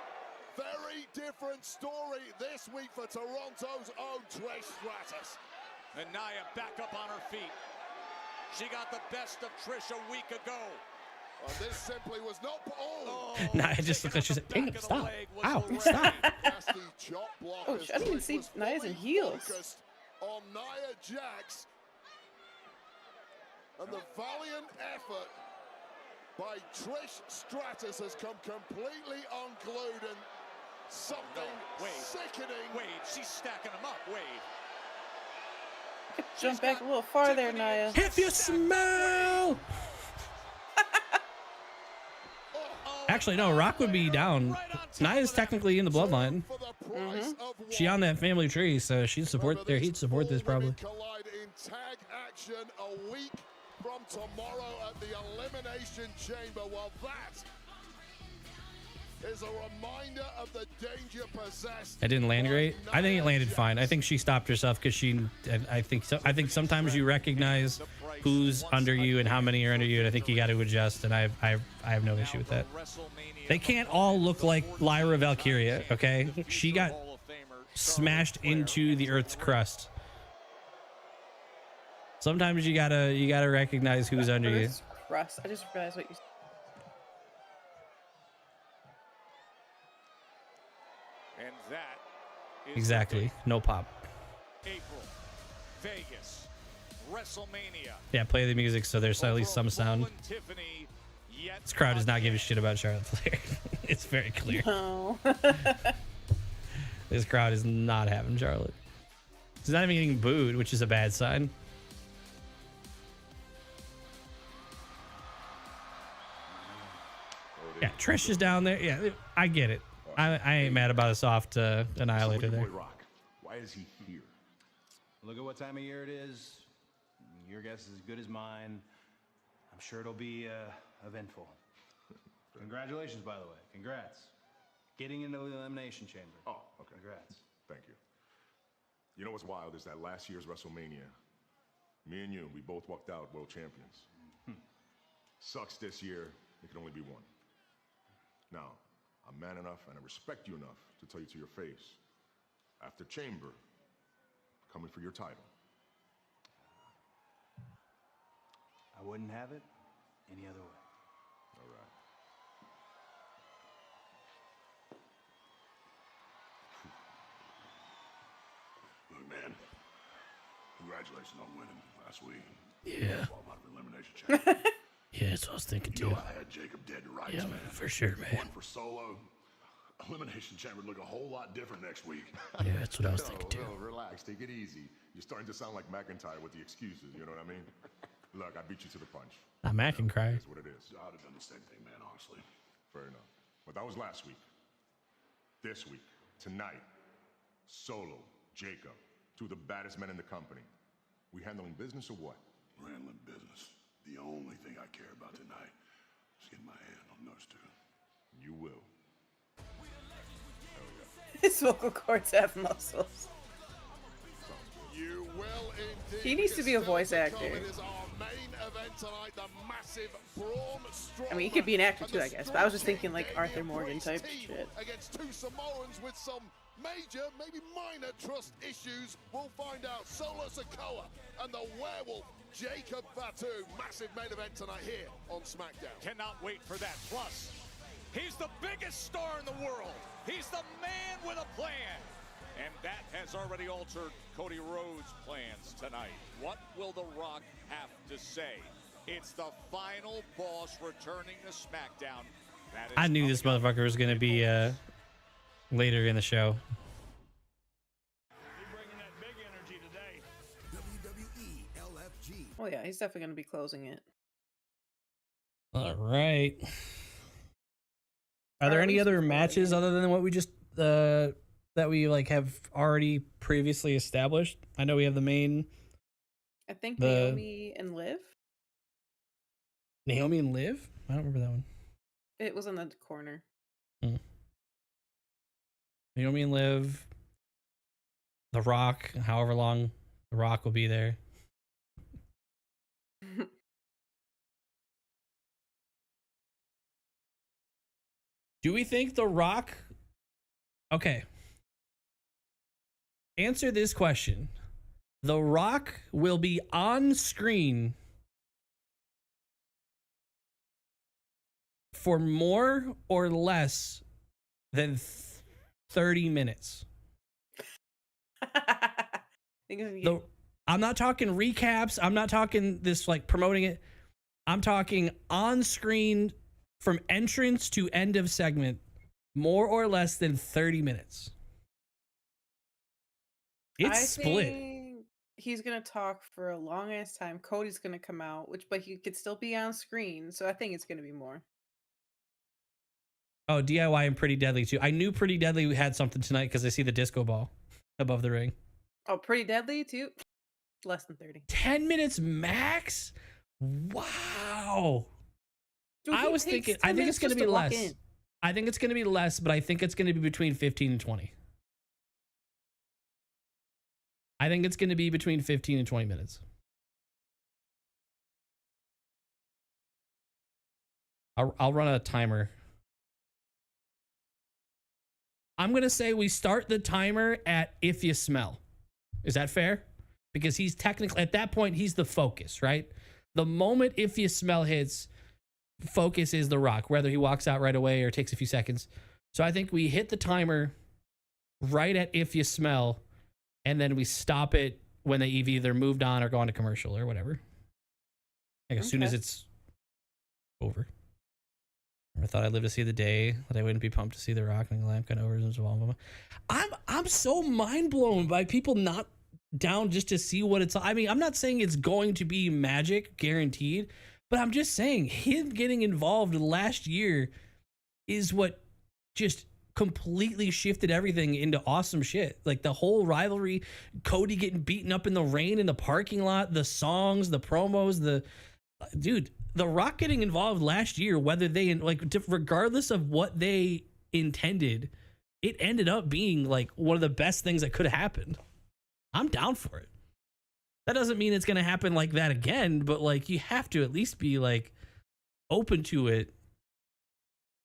Very different story this week for Toronto's own Trish Stratus. And Nia back up on her feet. She got the best of Trish a week ago. Well, this simply was not. Nia just looked like she said, "Damn, stop! Ow, stop!" Oh, I didn't even see Nia's in heels. On Nia Jax. And the valiant effort by Trish Stratus has come completely unglued, and something sickening. Wade, she's stacking them up, Wade. Jump back a little farther, Nia. If you smell. Actually, no, Rock would be down. Nia's technically in the bloodline. She on that family tree, so she'd support there. He'd support this probably. Collide in tag action a week from tomorrow at the Elimination Chamber. Well, that is a reminder of the danger possessed. It didn't land great. I think it landed fine. I think she stopped herself because I think sometimes you recognize who's under you and how many are under you, and I think you got to adjust. And I have no issue with that. They can't all look like Lyra Valkyria, okay? She got smashed into the Earth's crust. Sometimes you gotta recognize who's under you. Crust. I just realized what you said. And that is Exactly. No pop. April, Vegas, WrestleMania. Yeah, play the music so there's at least some sound. Tiffany, yet This crowd does not give a shit about Charlotte Flair. It's very clear. No. This crowd is not having Charlotte. She's not even getting booed, which is a bad sign. Yeah, Trish is down there. Yeah, I get it. I ain't mad about a soft annihilator there. Rock, why is he here? Look at what time of year it is. Your guess is as good as mine. I'm sure it'll be eventful. Congratulations, by the way. Congrats. Getting into the Elimination Chamber. Oh, okay. Congrats. Thank you. You know what's wild is that last year's WrestleMania, me and you, we both walked out world champions. Sucks this year, it can only be one. Now, I'm man enough and I respect you enough to tell you to your face, after Chamber, coming for your title. I wouldn't have it any other way. All right. Look, man, congratulations on winning last week. Yeah. Fall out of Elimination Chamber. Yeah, that's what I was thinking You too. know I had Jacob dead to rights, Yeah, man. for sure, man. One for Solo. Elimination Chamber look a whole lot different next week. Yeah, that's what I was thinking too. Relax, take it easy. You're starting to sound like McIntyre with the excuses, you know what I mean? Look, I beat you to the punch. Not Mac can cry. That's what it is. I'd have done the same thing, man, honestly. Fair enough. But that was last week. This week, tonight, Solo, Jacob, two of the baddest men in the company. We handling business or what? We're handling business. The only thing I care about tonight is getting my hand on those two. You will. His vocal cords have muscles. You will indeed. He needs to be a voice actor. It is our main event tonight, the massive Braun Strowman. I mean, he could be an actor too, I guess. But I was just thinking like Arthur Morgan type shit. Against two Samoans with some major, maybe minor trust issues. We'll find out. Solo Sikoa and the werewolf Jacob Fatu. Massive main event tonight here on SmackDown. Cannot wait for that. Plus, he's the biggest star in the world. He's the man with a plan. And that has already altered Cody Rhodes' plans tonight. What will The Rock have to say? It's the final boss returning to SmackDown. That is I knew this motherfucker was gonna be later in the show. Oh yeah, he's definitely gonna be closing it. All right. Are there any other matches other than what we just that we like have already previously established? I know we have the main. I think Naomi and Liv. Naomi and Liv? I don't remember that one. It was in the corner. Naomi and Liv. The Rock, however long The Rock will be there. Do we think The Rock... Okay. Answer this question. The Rock will be on screen for more or less than 30 minutes. I'm not talking recaps. I'm not talking this like promoting it. I'm talking on screen from entrance to end of segment, more or less than 30 minutes. It's split. he's gonna talk for a long ass time. Cody's gonna come out, but he could still be on screen. So I think it's gonna be more. Oh, DIY and Pretty Deadly too. I knew Pretty Deadly had something tonight because I see the disco ball above the ring. Oh, Pretty Deadly too. Less than 30. 10 minutes max. Wow. Dude, I he was takes thinking. 10 I think minutes it's going to just be walk less. in. I think it's going to be less, but I think it's going to be between 15 and 20. I think it's going to be between 15 and 20 minutes. I'll run a timer. I'm going to say we start the timer at If You Smell. Is that fair? Because he's technically, at that point, he's the focus, right? The moment If You Smell hits, focus is The Rock, whether he walks out right away or takes a few seconds. So I think we hit the timer right at If You Smell, and then we stop it when they've either moved on or gone to commercial or whatever. Like as soon as it's over. I thought I'd live to see the day that I wouldn't be pumped to see The Rock and the lamp kind of over. I'm so mind blown by people not down just to see what it's. I mean, I'm not saying it's going to be magic guaranteed, but I'm just saying him getting involved last year is what just completely shifted everything into awesome shit. Like the whole rivalry, Cody getting beaten up in the rain in the parking lot, the songs, the promos, The Rock getting involved last year, whether they regardless of what they intended, it ended up being like one of the best things that could have happened. I'm down for it. That doesn't mean it's going to happen like that again, but like you have to at least be like open to it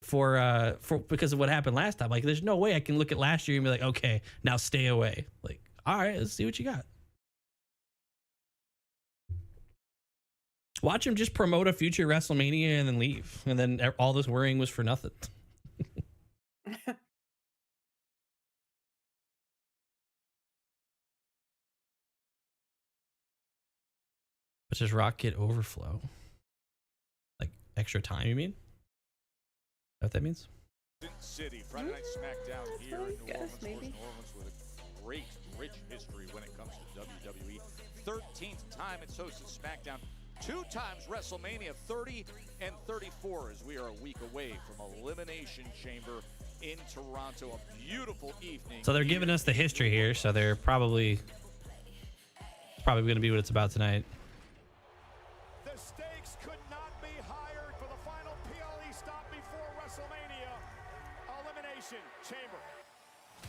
for because of what happened last time. Like there's no way I can look at last year and be like, okay, now stay away. Like, all right, let's see what you got. Watch him just promote a future WrestleMania and then leave. And then all this worrying was for nothing. But does Rock get overflow? Like extra time, you mean? Is that what that means? City, Friday Night SmackDown here in New Orleans. New Orleans with a great, rich history when it comes to WWE. 13th time it's hosted SmackDown. 2 times WrestleMania, 30 and 34, as we are a week away from Elimination Chamber in Toronto. A beautiful evening. So they're giving us the history here, so they're probably going to be what it's about tonight. The stakes could not be higher for the final PLE stop before WrestleMania. Elimination Chamber.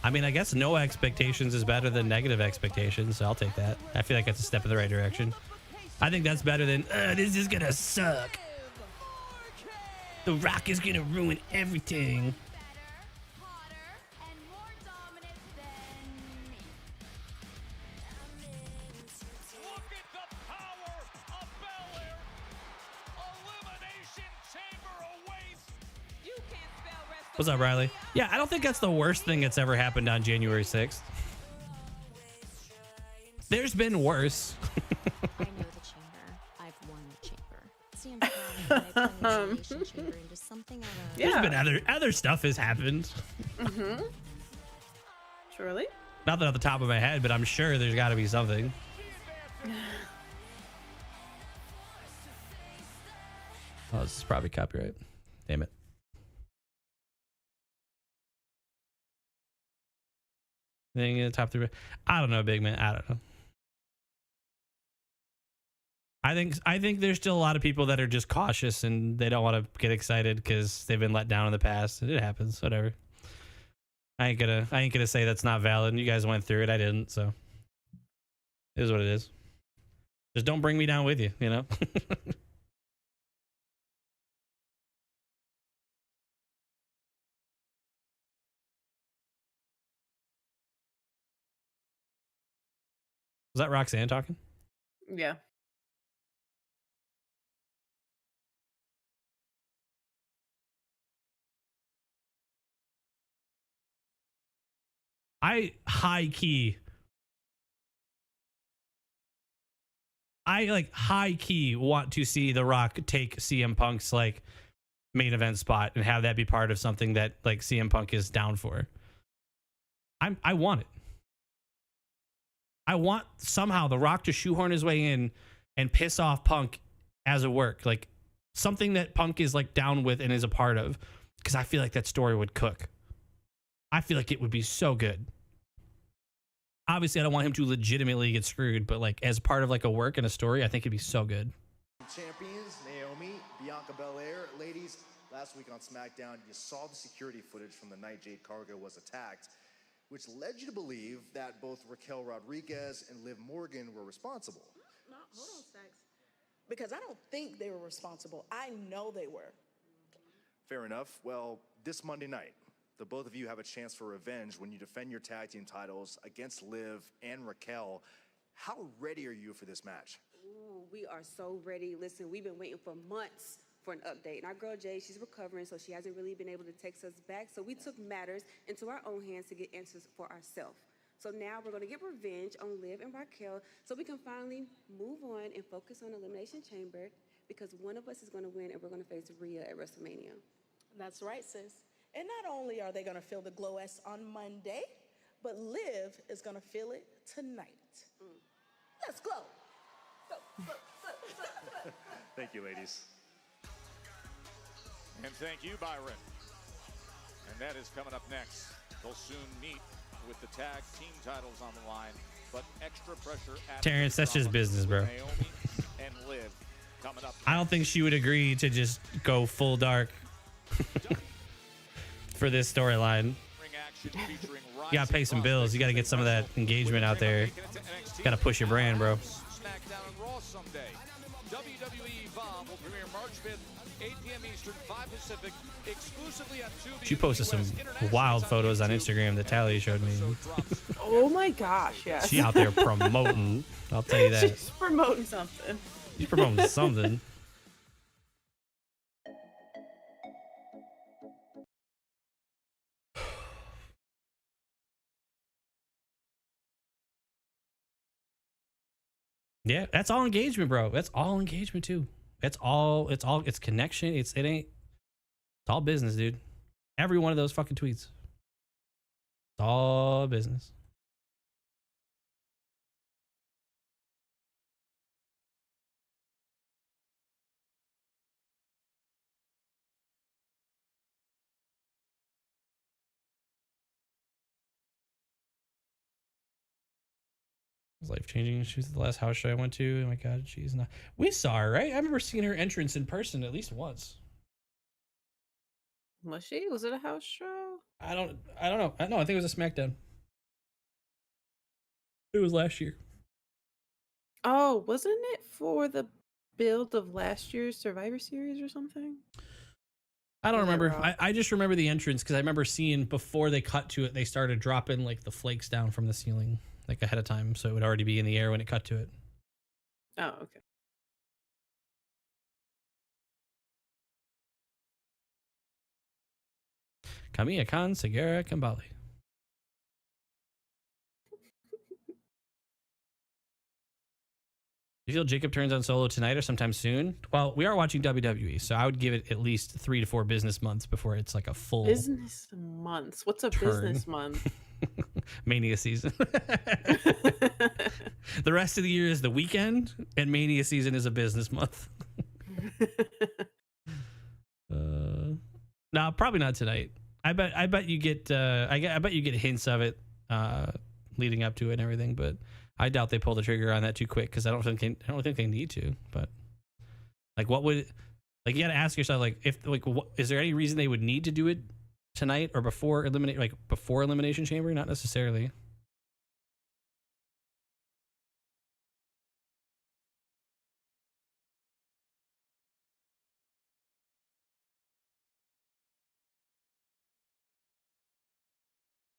I mean, I guess no expectations is better than negative expectations, so I'll take that. I feel like that's a step in the right direction. I think that's better than, this is gonna suck. The Rock is gonna ruin everything. Look at the power of Bel Air. Elimination Chamber awaits. You can't spell What's up, Riley? Yeah, I don't think that's the worst thing that's ever happened on January 6th. There's been worse. I know the chamber. I've won the chamber. CM Punk, I've turned the Elimination Chamber into something out of... There's been other stuff has happened. Mm-hmm. Surely? Not that off the top of my head, but I'm sure there's got to be something. Oh, this is probably copyright. Damn it. Thing in the top 3. I don't know, big man. I don't know. I think there's still a lot of people that are just cautious and they don't want to get excited because they've been let down in the past. It happens. Whatever. I ain't gonna say that's not valid. You guys went through it. I didn't. So it is what it is. Just don't bring me down with you. You know. Was that Roxanne talking? Yeah. I high key want to see The Rock take CM Punk's like main event spot and have that be part of something that like CM Punk is down for. I want it. I want somehow The Rock to shoehorn his way in and piss off Punk as a work, like something that Punk is like down with and is a part of, because I feel like that story would cook. I feel like it would be so good. Obviously, I don't want him to legitimately get screwed, but like as part of like a work and a story, I think it'd be so good. Champions, Naomi, Bianca Belair. Ladies, last week on SmackDown, you saw the security footage from the night Jade Cargill was attacked, which led you to believe that both Raquel Rodriguez and Liv Morgan were responsible. No, hold on, Stacks. Because I don't think they were responsible. I know they were. Fair enough. Well, this Monday night, the both of you have a chance for revenge when you defend your tag team titles against Liv and Raquel. How ready are you for this match? Ooh, we are so ready. Listen, we've been waiting for months for an update. And our girl Jay, she's recovering, so she hasn't really been able to text us back. So we took matters into our own hands to get answers for ourselves. So now we're going to get revenge on Liv and Raquel so we can finally move on and focus on Elimination Chamber, because one of us is going to win and we're going to face Rhea at WrestleMania. That's right, sis. And not only are they going to feel the glow S on Monday, but Liv is going to feel it tonight. Let's glow. Thank you, ladies. And thank you, Byron. And that is coming up next. They'll soon meet with the tag team titles on the line, but extra pressure at Terrence, that's just business, bro. Naomi and Liv coming up. I don't think she would agree to just go full dark for this storyline. You gotta pay some bills. You gotta get some of that engagement out there. You gotta push your brand, bro. SmackDown and Raw someday. WWE Evolve will premiere March 5th, 8 p.m. Eastern, 5 Pacific, exclusively on Tubi. She posted some wild photos on Instagram that Tally showed me. Oh my gosh, yes. She out there promoting. I'll tell you that. She's promoting something. She's promoting something. Yeah, that's all engagement, bro. That's all engagement too. It's connection. It's all business, dude. Every one of those fucking tweets. It's all business. Life-changing. She was the last house show I went to. Oh my god, she's not. We saw her, right? I remember seeing her entrance in person at least once. Was she? Was it a house show? I don't know. No, I think it was a SmackDown. It was last year. Oh, wasn't it for the build of last year's Survivor Series or something? I don't remember. I just remember the entrance because I remember seeing before they cut to it, they started dropping like the flakes down from the ceiling like ahead of time, so it would already be in the air when it cut to it. Oh, okay. Kamiya Khan, Segura, Kambali. You feel Jacob turns on Solo tonight or sometime soon? Well, we are watching WWE, so I would give it at least 3 to 4 business months before it's like a full business months. What's a turn. Business month? Mania season. The rest of the year is the weekend, and Mania season is a business month. No, probably not tonight. I bet you get I bet you get hints of it leading up to it and everything, but I doubt they pull the trigger on that too quick because I don't think they need to. But like, what would you got to ask yourself, like, if like is there any reason they would need to do it tonight or before Elimination Chamber? Not necessarily.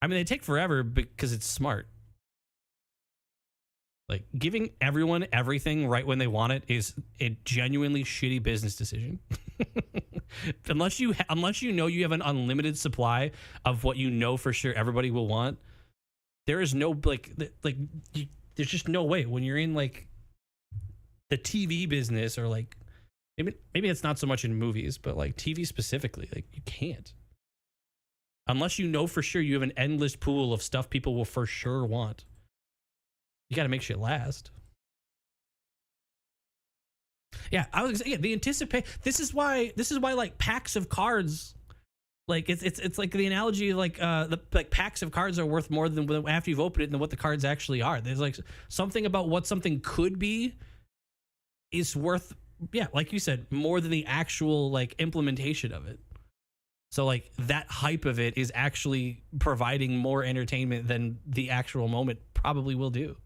I mean, they take forever because it's smart. Like, giving everyone everything right when they want it is a genuinely shitty business decision. unless you know you have an unlimited supply of what you know for sure everybody will want, there is no there's just no way when you're in like the TV business, or like maybe it's not so much in movies, but like TV specifically, like you can't. Unless you know for sure you have an endless pool of stuff people will for sure want. You got to make shit last. Yeah, I was gonna say, yeah, the anticipate. This is why like packs of cards, like it's like the analogy like the like packs of cards are worth more than after you've opened it than what the cards actually are. There's like something about what something could be is worth, yeah, like you said, more than the actual like implementation of it. So like that hype of it is actually providing more entertainment than the actual moment probably will do.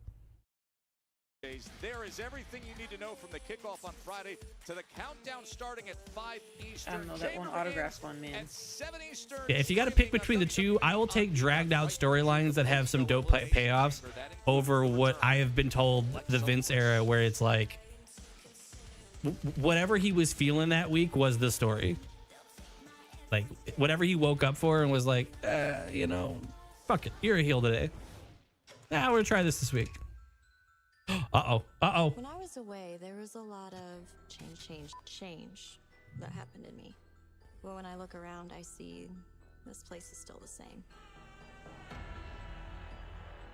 There is everything you need to know from the kickoff on Friday to the countdown starting at 5 Eastern. I don't know, that one autograph one, man. At 7 Eastern. Yeah, if you got to pick between the two, I will take dragged out storylines that have some dope payoffs over what I have been told the Vince era, where it's like whatever he was feeling that week was the story. Like whatever he woke up for and was like, you know, fuck it, you're a heel today. Nah, we're gonna try this week. Uh-oh. When I was away, there was a lot of change that happened in me. But when I look around, I see this place is still the same.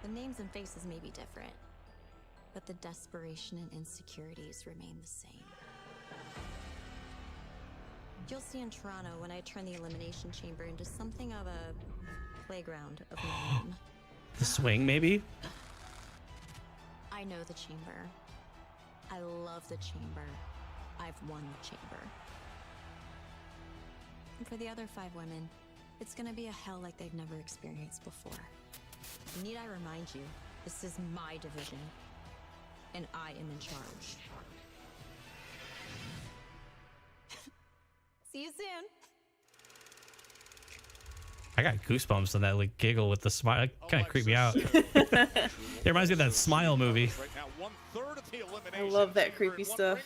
The names and faces may be different, but the desperation and insecurities remain the same. You'll see in Toronto when I turn the Elimination Chamber into something of a playground of my own. The swing, maybe? I know the chamber. I love the chamber. I've won the chamber. And for the other 5 women, it's gonna be a hell like they've never experienced before. Need I remind you, this is my division, and I am in charge. See you soon. I got goosebumps on that like giggle with the smile. It kind of creeped me out. It reminds me of that Smile movie. I love that creepy stuff.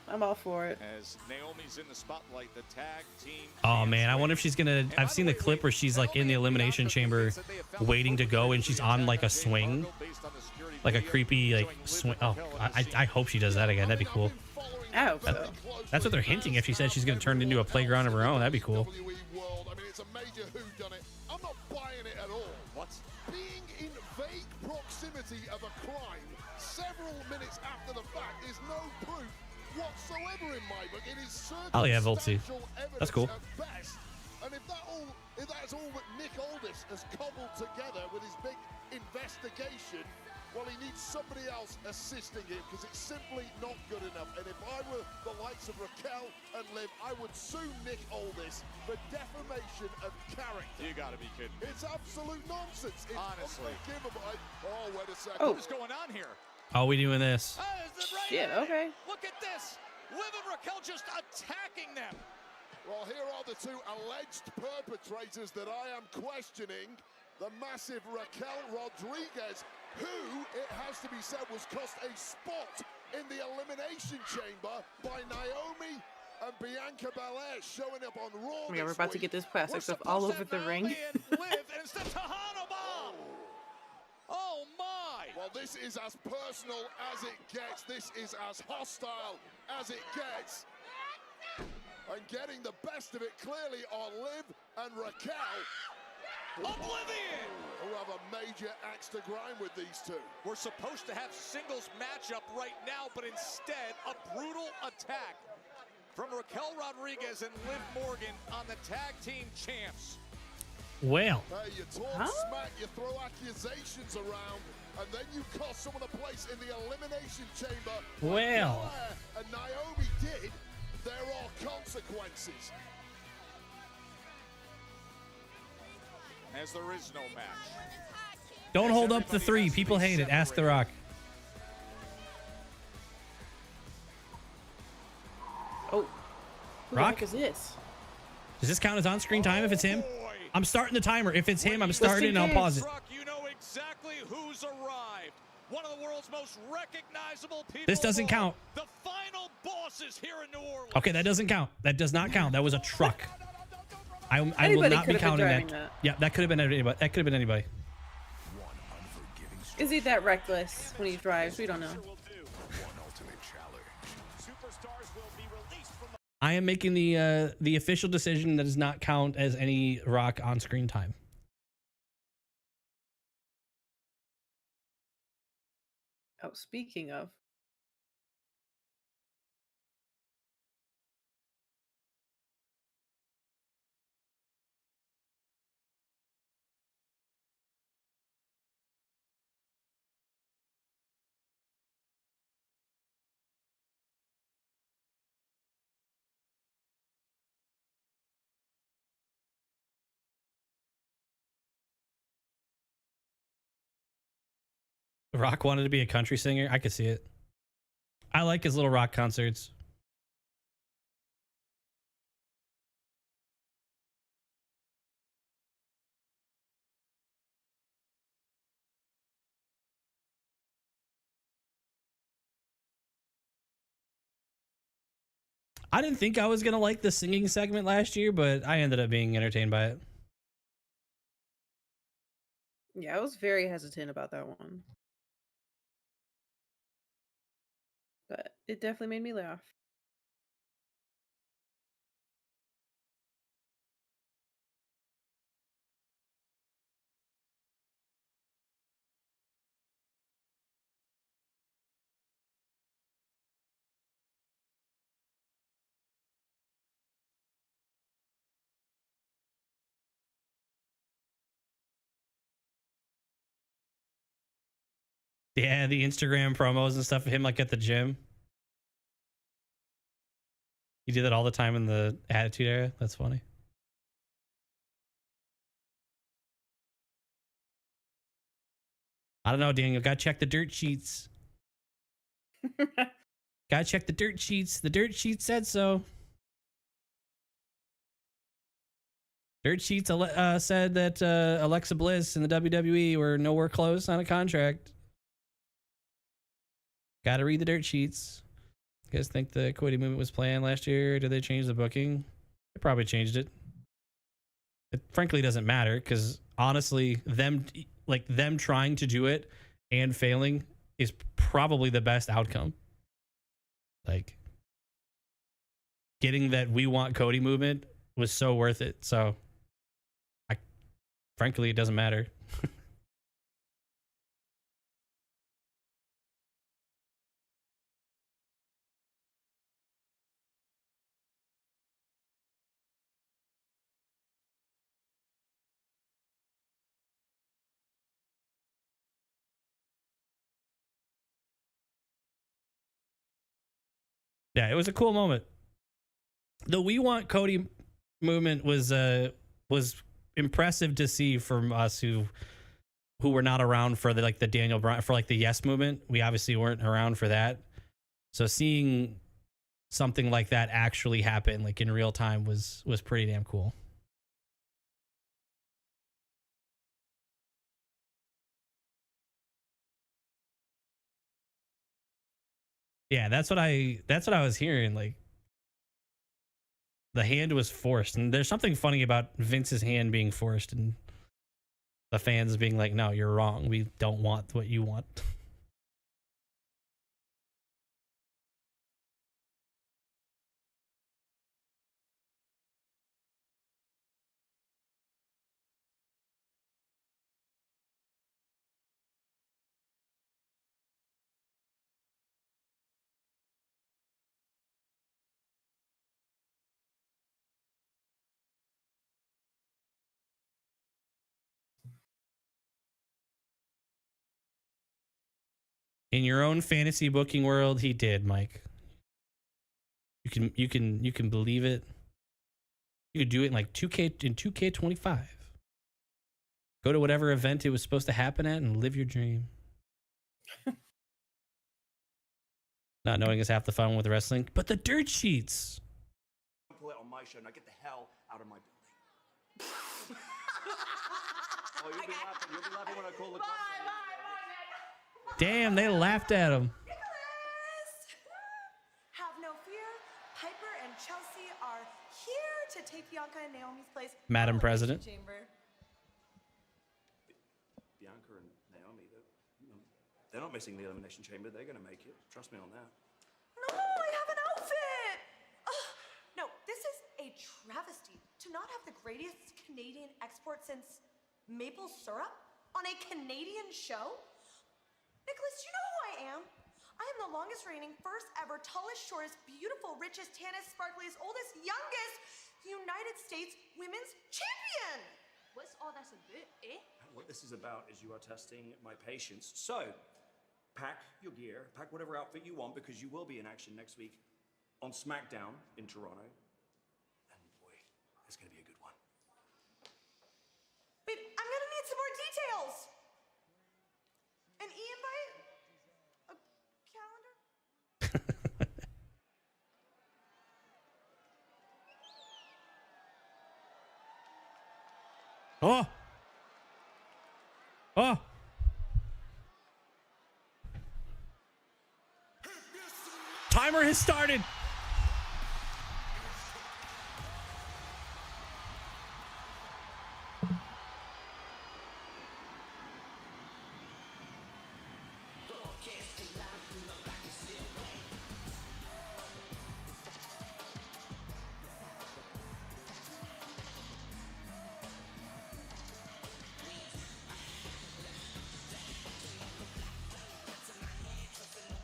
I'm all for it. As Naomi's in the spotlight, the tag team. Oh man, I wonder if she's gonna. I've seen the clip where she's like in the Elimination Chamber, waiting to go, and she's on like a swing, like a creepy like swing. Oh, I hope she does that again. That'd be cool. I hope so. That's what they're hinting. If she said she's gonna turn it into a playground of her own, that'd be cool. It's a major whodunit. I'm not buying it at all. What? Being in vague proximity of a crime several minutes after the fact is no proof whatsoever in my book. It is Oh yeah, Voltsy. That's cool. Best. And if that's all that Nick Aldis has cobbled together with his big investigation, well, he needs somebody else assisting him because it's simply not good enough. And if I were the likes of Raquel and Liv, I would sue Nick Aldis for defamation of character. You gotta be kidding me. It's absolute nonsense. It's honestly unforgivable. Oh, wait a second. Oh. What's going on here? Oh, we doing this? Shit, okay. Look at this. Liv and Raquel just attacking them. Well, here are the 2 alleged perpetrators that I am questioning. The massive Raquel Rodriguez, who, it has to be said, was cost a spot in the Elimination Chamber by Naomi and Bianca Belair showing up on Raw. Oh my God, we're about to get this plastic stuff all over the ring. Oh my! Well, this is as personal as it gets. This is as hostile as it gets. And getting the best of it clearly are Liv and Raquel. Oblivion! Who have a major axe to grind with these 2. We're supposed to have singles matchup right now, but instead a brutal attack from Raquel Rodriguez and Liv Morgan on the tag team champs. Well. Hey, you talk smack, you throw accusations around, and then you cost someone a place in the Elimination Chamber. Well. And Naomi did. There are consequences. As there is no match. Don't hold up the 3. People hate it. Ask The Rock. Oh. Who Rock? the heck is this? Does this count as on-screen time if it's him? I'm starting the timer. If it's him, I'm starting and I'll pause it. You know exactly who's arrived. One of the world's most recognizable people. This doesn't count. The final bosses here in New Orleans. Okay, that doesn't count. That does not count. That was a truck. I will Anybody not be could have been counting that. driving that. Yeah, that could have been anybody. That could have been anybody. Is he that reckless when he drives? We don't know. I am making the official decision that does not count as any Rock on-screen time. Oh, speaking of. Rock wanted to be a country singer. I could see it. I like his little rock concerts. I didn't think I was going to like the singing segment last year, but I ended up being entertained by it. Yeah, I was very hesitant about that one. But it definitely made me laugh. Yeah, the Instagram promos and stuff of him like at the gym. He did that all the time in the Attitude Era. That's funny. I don't know, Daniel. Gotta check the dirt sheets. Gotta check the dirt sheets. The dirt sheet said so. Dirt sheets said that Alexa Bliss and the WWE were nowhere close on a contract. Gotta read the dirt sheets. You guys think the Cody movement was planned last year? Did they change the booking? They probably changed it. It frankly doesn't matter because honestly, them trying to do it and failing is probably the best outcome. Like getting that we want Cody movement was so worth it. So frankly, it doesn't matter. Yeah, it was a cool moment. The "We Want Cody" movement was impressive to see from us who were not around for the Daniel Bryan for the Yes movement. We obviously weren't around for that. So seeing something like that actually happen in real time was pretty damn cool. Yeah, that's what I was hearing. The hand was forced, and there's something funny about Vince's hand being forced and the fans being like, "No, you're wrong. We don't want what you want." In your own fantasy booking world, he did, Mike. You can believe it. You could do it in 2K25. Go to whatever event it was supposed to happen at and live your dream. Not knowing is half the fun with wrestling, but the dirt sheets. Pull it on my show. Now get the hell out of my building. Oh, you'll be laughing. You'll be laughing when I call the cops. Damn, they laughed at him. Have no fear. Piper and Chelsea are here to take Bianca and Naomi's place. Madam President. Chamber. Bianca and Naomi, they're not missing the Elimination Chamber. They're going to make it. Trust me on that. No, I have an outfit. Ugh. No, this is a travesty to not have the greatest Canadian export since maple syrup on a Canadian show. Nicholas, you know who I am? I am the longest reigning, first ever, tallest, shortest, beautiful, richest, tannest, sparkliest, oldest, youngest United States women's champion! What's all that's about, eh? What this is about is you are testing my patience. So, pack your gear, pack whatever outfit you want, because you will be in action next week on SmackDown in Toronto. And boy, it's gonna be a good one. Wait, I'm gonna need some more details! An e-invite? A calendar? Oh. Oh. Timer has started.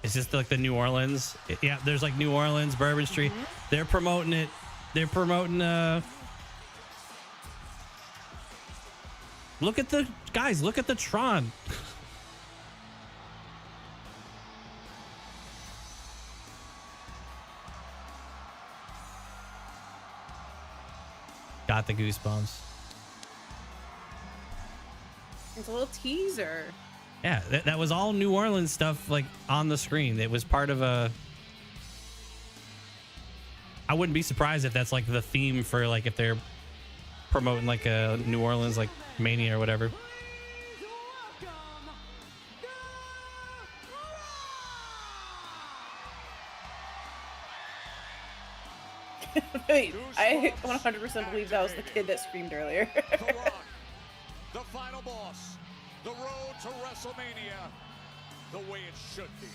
Is this like the New Orleans? Yeah, there's like New Orleans, Bourbon Street. They're promoting it. They're promoting look at the guys, look at the Tron. Got the goosebumps. It's a little teaser. Yeah, that was all New Orleans stuff like on the screen. It was part of a... I wouldn't be surprised if that's like the theme for like if they're promoting like a New Orleans like Mania or whatever. Wait, I 100% believe that was the kid that screamed earlier. The final boss. The road to WrestleMania, the way it should be.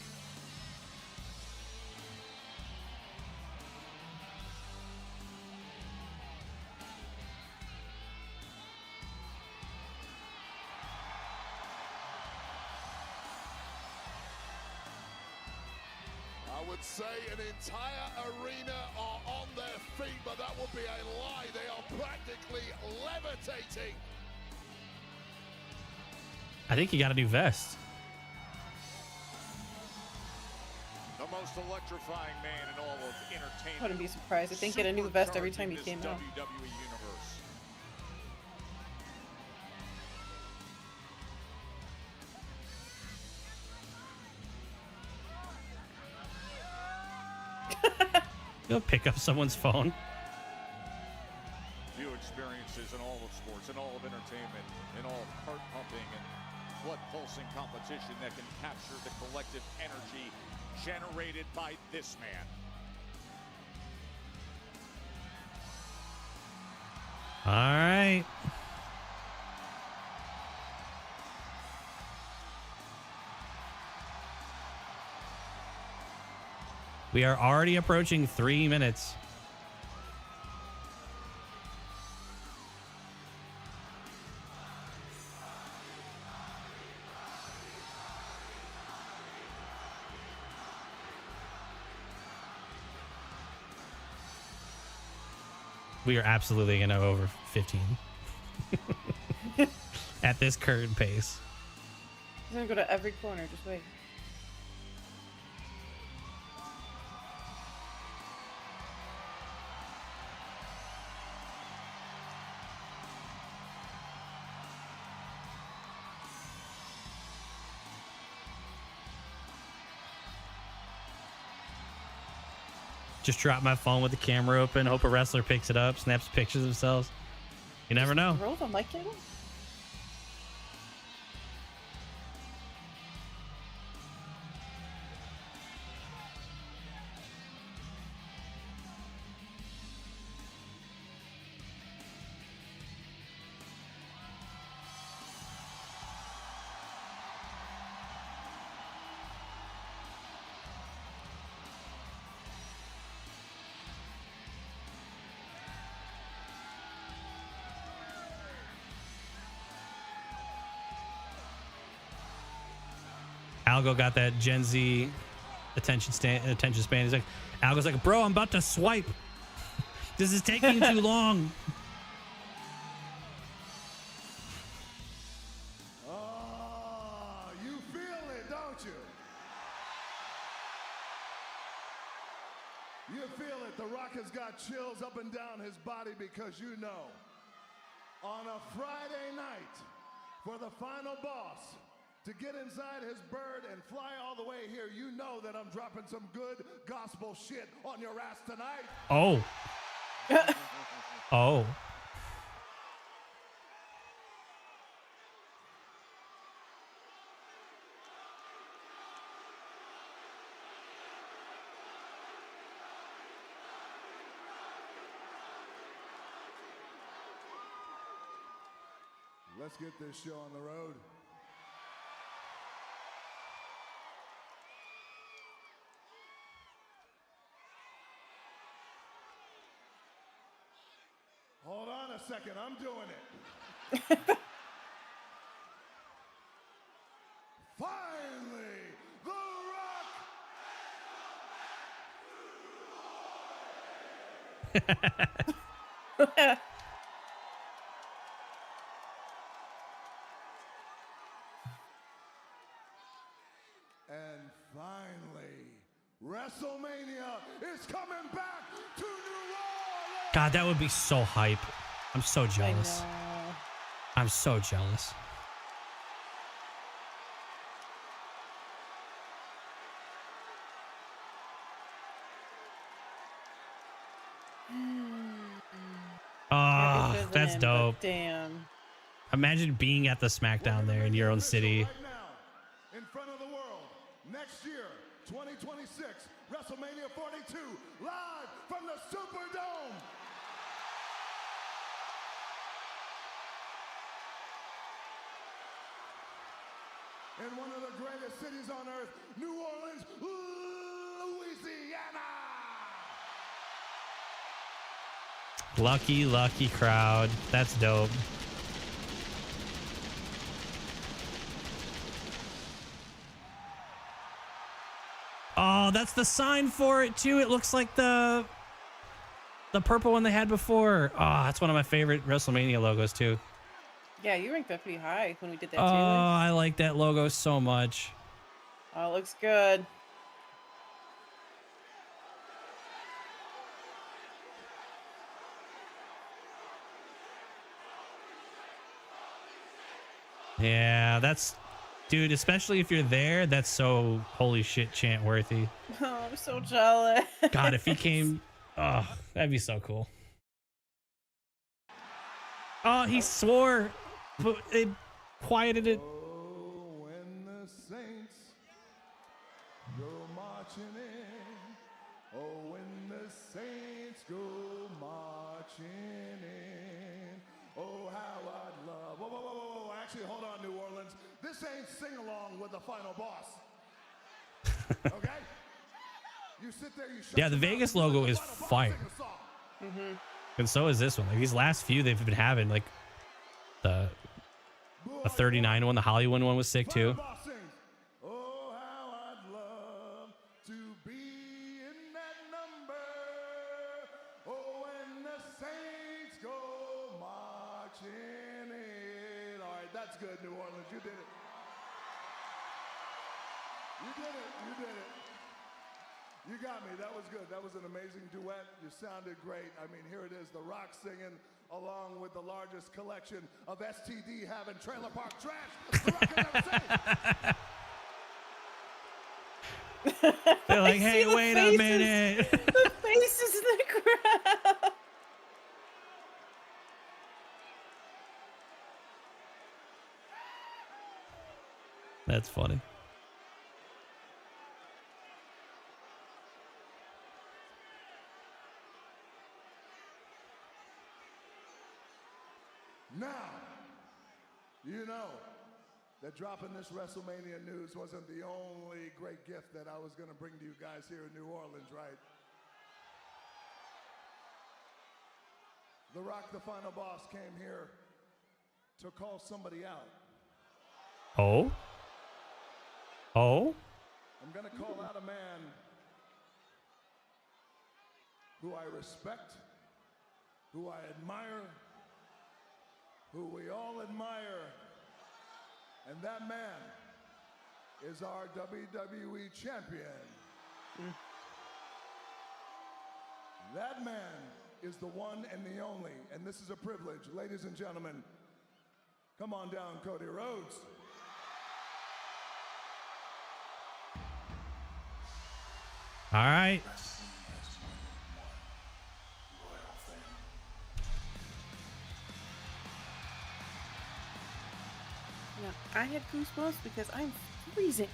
I would say an entire arena are on their feet, but that would be a lie. They are practically levitating. I think you got a new vest. The most electrifying man in all of entertainment. I wouldn't be surprised. I think get a new vest every time he came out. WWE universe. You'll pick up someone's phone. Few experiences in all of sports, in all of entertainment, in all of heart pumping and blood pulsing competition that can capture the collective energy generated by this man. All right. We are already approaching 3 minutes. We are absolutely going to go over 15 at this current pace. He's gonna go to every corner. Just wait. Just drop my phone with the camera open. Hope a wrestler picks it up, snaps pictures of themselves. You never know. Roll the mic cable? Algo got that Gen Z attention span. He's like, Algo's like, bro, I'm about to swipe. This is taking too long. You feel it, don't you? You feel it. The Rock has got chills up and down his body because you know, on a Friday night, for the final boss to get inside his bird and fly all the way here, you know that I'm dropping some good gospel shit on your ass tonight. Oh. Oh. Let's get this show on the road. Hold on a second, I'm doing it. Finally, The Rock! And finally, WrestleMania is coming back to New Orleans! God, that would be so hype. I'm so jealous. I'm so jealous. Oh, that's dope. Damn. Imagine being at the SmackDown there in your own city. In front of the world, next year, 2026, WrestleMania 42, live from the Superdome. In one of the greatest cities on earth, New Orleans, Louisiana. Lucky, lucky crowd. That's dope. Oh, that's the sign for it too. It looks like the purple one they had before. Oh, that's one of my favorite WrestleMania logos too. Yeah, you ranked that pretty high when we did that Oh, too. I like that logo so much. Oh, it looks good. Yeah, that's, dude, especially if you're there, that's so holy shit chant worthy. Oh, I'm so jealous. God, if he came, oh, that'd be so cool. Oh, he swore, but it quieted it. Oh, when the saints go marching in. Oh, when the saints go marching in. Oh, how I'd love. Whoa, whoa, whoa, whoa, whoa. Actually, hold on, New Orleans. This ain't sing along with the final boss. Okay? You sit there, you shut Yeah, the Vegas logo is fire. Mm-hmm. And so is this one. Like these last few they've been having, like the 39 one, the Hollywood one was sick too. Oh, how I'd love to be in that number. Oh, when the saints go marching in. All right, that's good, New Orleans. You did it. You did it. You did it. You got me. That was good. That was an amazing duet. You sounded great. I mean, here it is, The Rock singing along with the largest collection of STD having trailer park trash The Rock has ever seen. They're like, hey, wait a minute. The faces in the crowd. That's funny. Now, you know that dropping this WrestleMania news wasn't the only great gift that I was going to bring to you guys here in New Orleans, right? The Rock, the final boss, came here to call somebody out. Oh? Oh? I'm going to call out a man who I respect, who I admire, who we all admire, and that man is our WWE champion. That man is the one and the only, and this is a privilege. Ladies and gentlemen, come on down, Cody Rhodes. All right. Now, I had goosebumps because I'm freezing.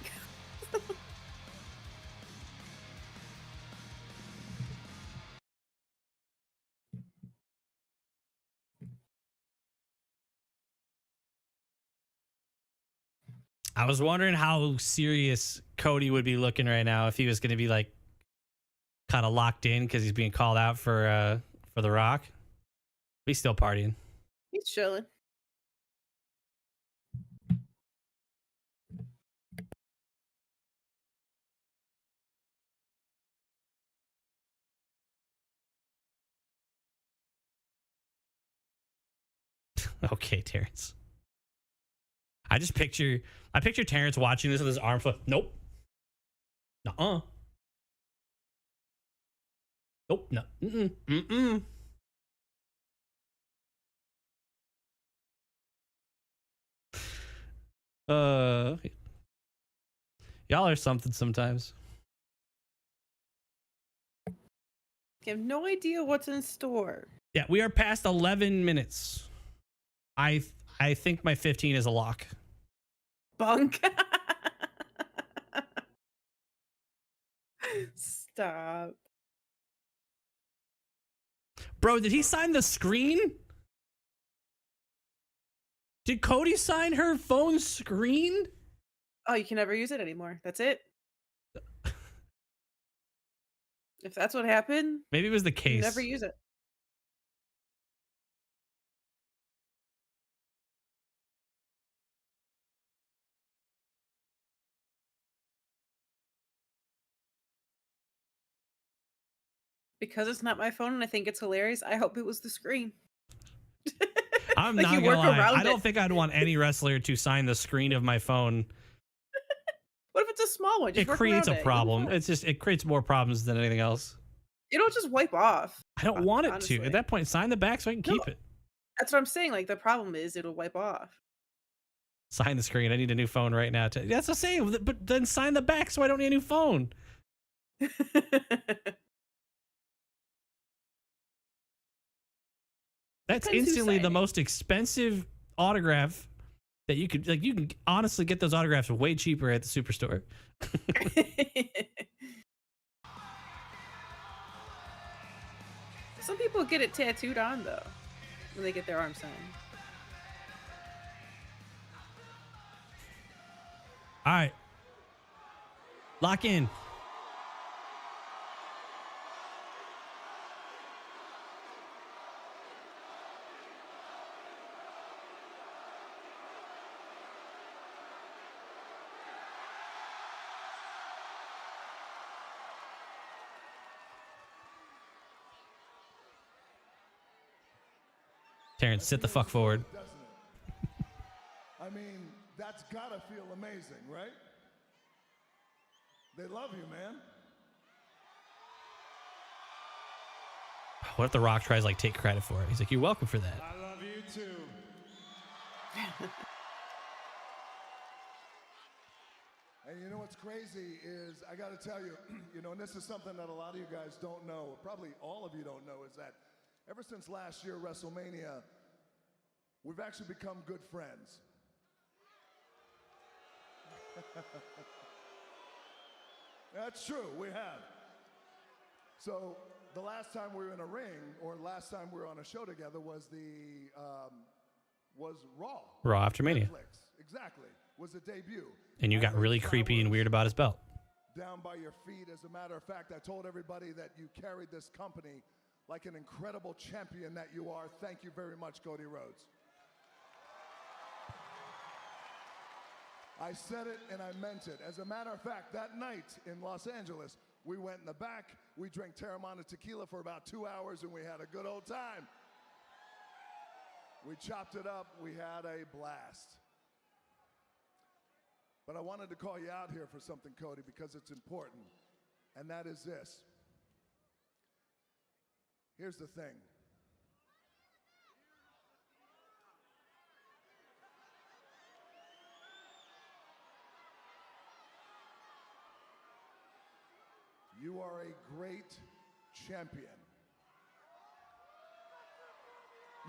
I was wondering how serious Cody would be looking right now if he was going to be like kind of locked in because he's being called out for The Rock. He's still partying. He's chilling. Okay, Terrence. I picture Terrence watching this with his arm flip. Nope. Nuh-uh. Nope. No. Mm-mm. Mm-mm. Y'all are something sometimes. I have no idea what's in store. Yeah, we are past 11 minutes. I think my 15 is a lock. Bunk. Stop. Bro, did he sign the screen? Did Cody sign her phone screen? Oh, you can never use it anymore. That's it. If that's what happened, Maybe it was the you case. never use it. Because it's not my phone and I think it's hilarious, I hope it was the screen. I'm Like, not you gonna work lie. around I don't it. think I'd want any wrestler to sign the screen of my phone. What if it's a small one? Just It work creates a around it. problem. It creates more problems than anything else. It'll just wipe off. I don't want it honestly. to. At that point, sign the back so I can keep it. That's what I'm saying. Like, the problem is it'll wipe off. Sign the screen. I need a new phone right now. That's the same. But then sign the back so I don't need a new phone. That's Depends who's instantly the signing. most expensive autograph that you could like. You can honestly get those autographs way cheaper at the superstore. Some people get it tattooed on though when they get their arm signed. All right, lock in. Terrence, sit the fuck forward. Doesn't it? I mean, that's gotta feel amazing, right? They love you, man. What if The Rock tries like take credit for it? He's like, "You're welcome for that." I love you too. And you know what's crazy is, I gotta tell you, and this is something that a lot of you guys don't know, or probably all of you don't know, is that ever since last year, WrestleMania, we've actually become good friends. That's true, we have. So the last time we were in a ring, or last time we were on a show together, was Raw. Raw after Mania. Netflix, exactly, was the debut. And you got really creepy and weird about his belt. Down by your feet. As a matter of fact, I told everybody that you carried this company like an incredible champion that you are. Thank you very much, Cody Rhodes. I said it and I meant it. As a matter of fact, that night in Los Angeles, we went in the back, we drank Terramana tequila for about 2 hours, and we had a good old time. We chopped it up, we had a blast. But I wanted to call you out here for something, Cody, because it's important, and that is this. Here's the thing. You are a great champion.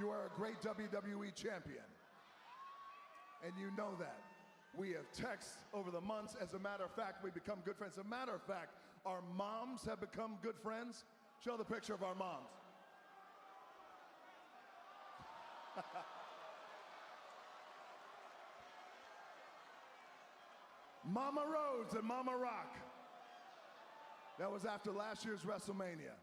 You are a great WWE champion. And you know that. We have texted over the months. As a matter of fact, we become good friends. As a matter of fact, our moms have become good friends. Show the picture of our moms. Mama Rhodes and Mama Rock. That was after last year's WrestleMania.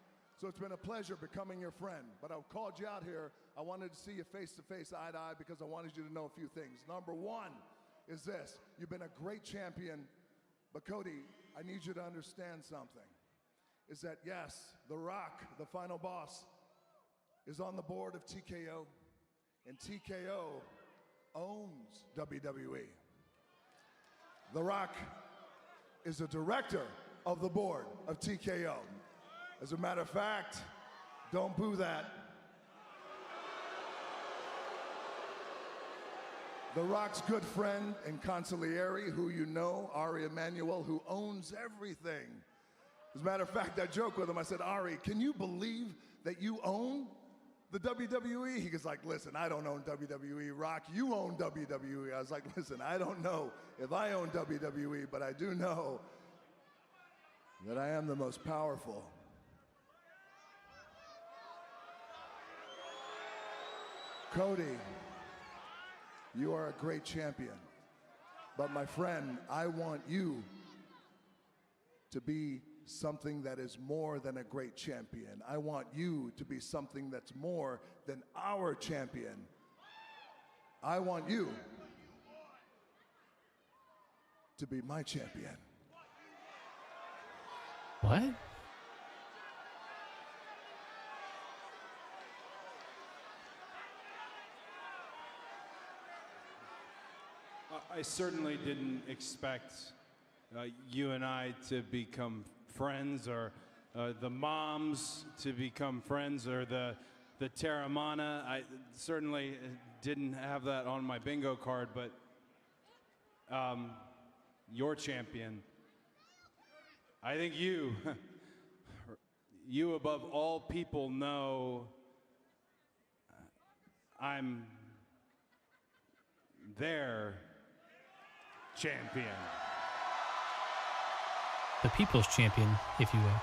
So it's been a pleasure becoming your friend. But I called you out here. I wanted to see you face to face, eye to eye, because I wanted you to know a few things. Number one is this. You've been a great champion. But Cody, I need you to understand something. Is that yes, The Rock, the final boss, is on the board of TKO. And TKO owns WWE. The Rock is the director of the board of TKO. As a matter of fact, don't boo that. The Rock's good friend and consigliere, who you know, Ari Emanuel, who owns everything. As a matter of fact, I joke with him. I said, Ari, can you believe that you own the WWE? He goes like, listen, I don't own WWE. Rock, you own WWE. I was like, listen, I don't know if I own WWE, but I do know that I am the most powerful. Cody, you are a great champion. But my friend, I want you to be something that is more than a great champion. I want you to be something that's more than our champion. I want you to be my champion. What? I certainly didn't expect you and I to become friends, or the moms to become friends, or the Terramana. I certainly didn't have that on my bingo card, but your champion. I think you above all people know I'm their champion. The people's champion, if you will.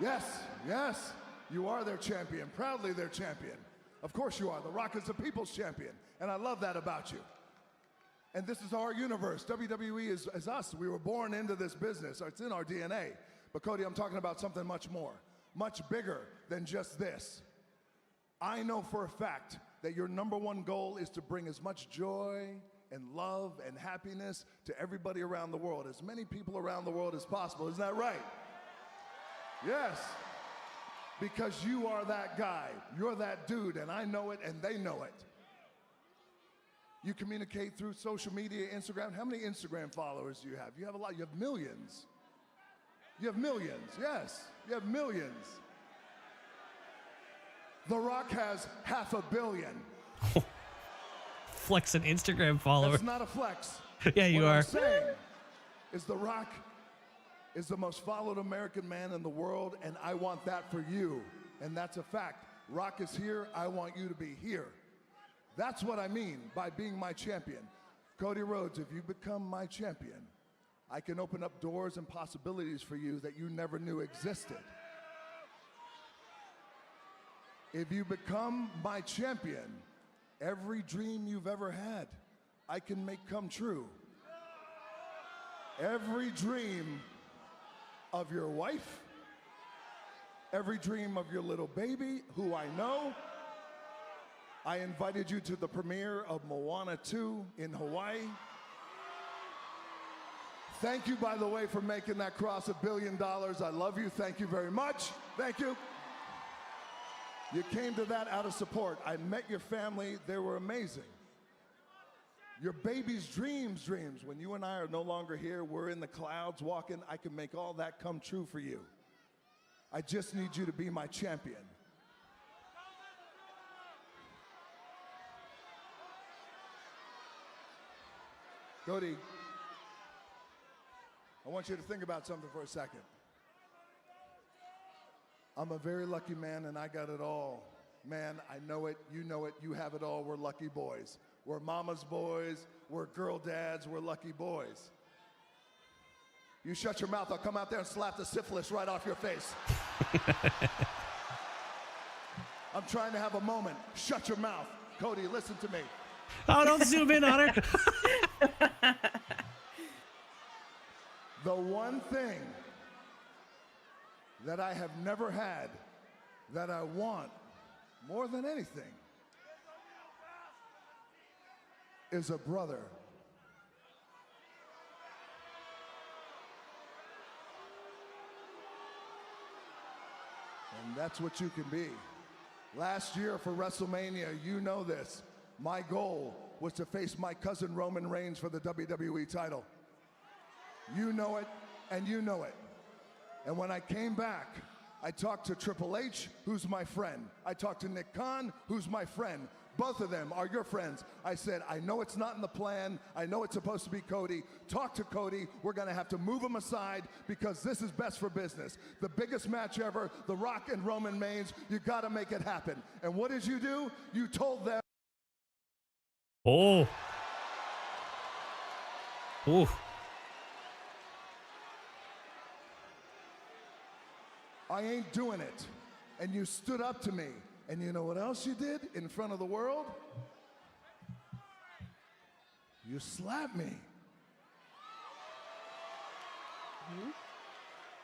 Yes, yes, you are their champion, proudly their champion. Of course you are. The Rock is the people's champion, and I love that about you. And this is our universe. WWE is us. We were born into this business. It's in our DNA. But Cody, I'm talking about something much more, much bigger than just this. I know for a fact that your number one goal is to bring as much joy and love and happiness to everybody around the world, as many people around the world as possible. Isn't that right? Yes. Because you are that guy. You're that dude, and I know it, and they know it. You communicate through social media, Instagram. How many Instagram followers do you have? You have a lot. You have millions. You have millions, yes. You have millions. The Rock has 500 million. Flex an Instagram follower. That's not a flex. Yeah, you what are. I'm saying is The Rock is the most followed American man in the world, and I want that for you. And that's a fact. Rock is here. I want you to be here. That's what I mean by being my champion. Cody Rhodes, if you become my champion, I can open up doors and possibilities for you that you never knew existed. If you become my champion, every dream you've ever had I can make come true. Every dream of your wife, every dream of your little baby, who I know. I invited you to the premiere of Moana 2 in Hawaii. Thank you, by the way, for making that cross $1 billion. I love you. Thank you very much. Thank you. You came to that out of support. I met your family. They were amazing. Your baby's dreams. When you and I are no longer here, we're in the clouds walking. I can make all that come true for you. I just need you to be my champion. Cody, I want you to think about something for a second. I'm a very lucky man and I got it all. Man, I know it, you have it all. We're lucky boys. We're mama's boys, we're girl dads, we're lucky boys. You shut your mouth, I'll come out there and slap the syphilis right off your face. I'm trying to have a moment. Shut your mouth. Cody, listen to me. Oh, don't zoom in on her. The one thing that I have never had that I want more than anything is a brother. And that's what you can be. Last year for WrestleMania, you know this, my goal was to face my cousin Roman Reigns for the WWE title. You know it, and you know it. And when I came back, I talked to Triple H, who's my friend. I talked to Nick Khan, who's my friend. Both of them are your friends. I said, I know it's not in the plan. I know it's supposed to be Cody. Talk to Cody. We're going to have to move him aside because this is best for business. The biggest match ever, The Rock and Roman Reigns. You got to make it happen. And what did you do? You told them. Oh. Oh. I ain't doing it. And you stood up to me. And you know what else you did in front of the world? You slapped me.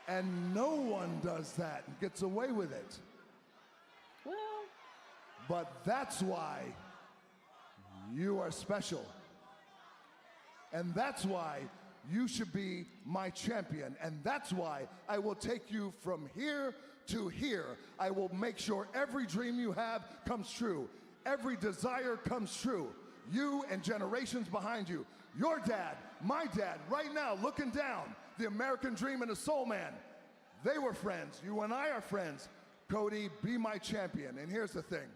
And no one does that and gets away with it. Well, but that's why you are special. And that's why you should be my champion. And that's why I will take you from here to here. I will make sure every dream you have comes true. Every desire comes true. You and generations behind you. Your dad, my dad, right now looking down, the American Dream and the Soul Man. They were friends. You and I are friends. Cody, be my champion. And here's the thing.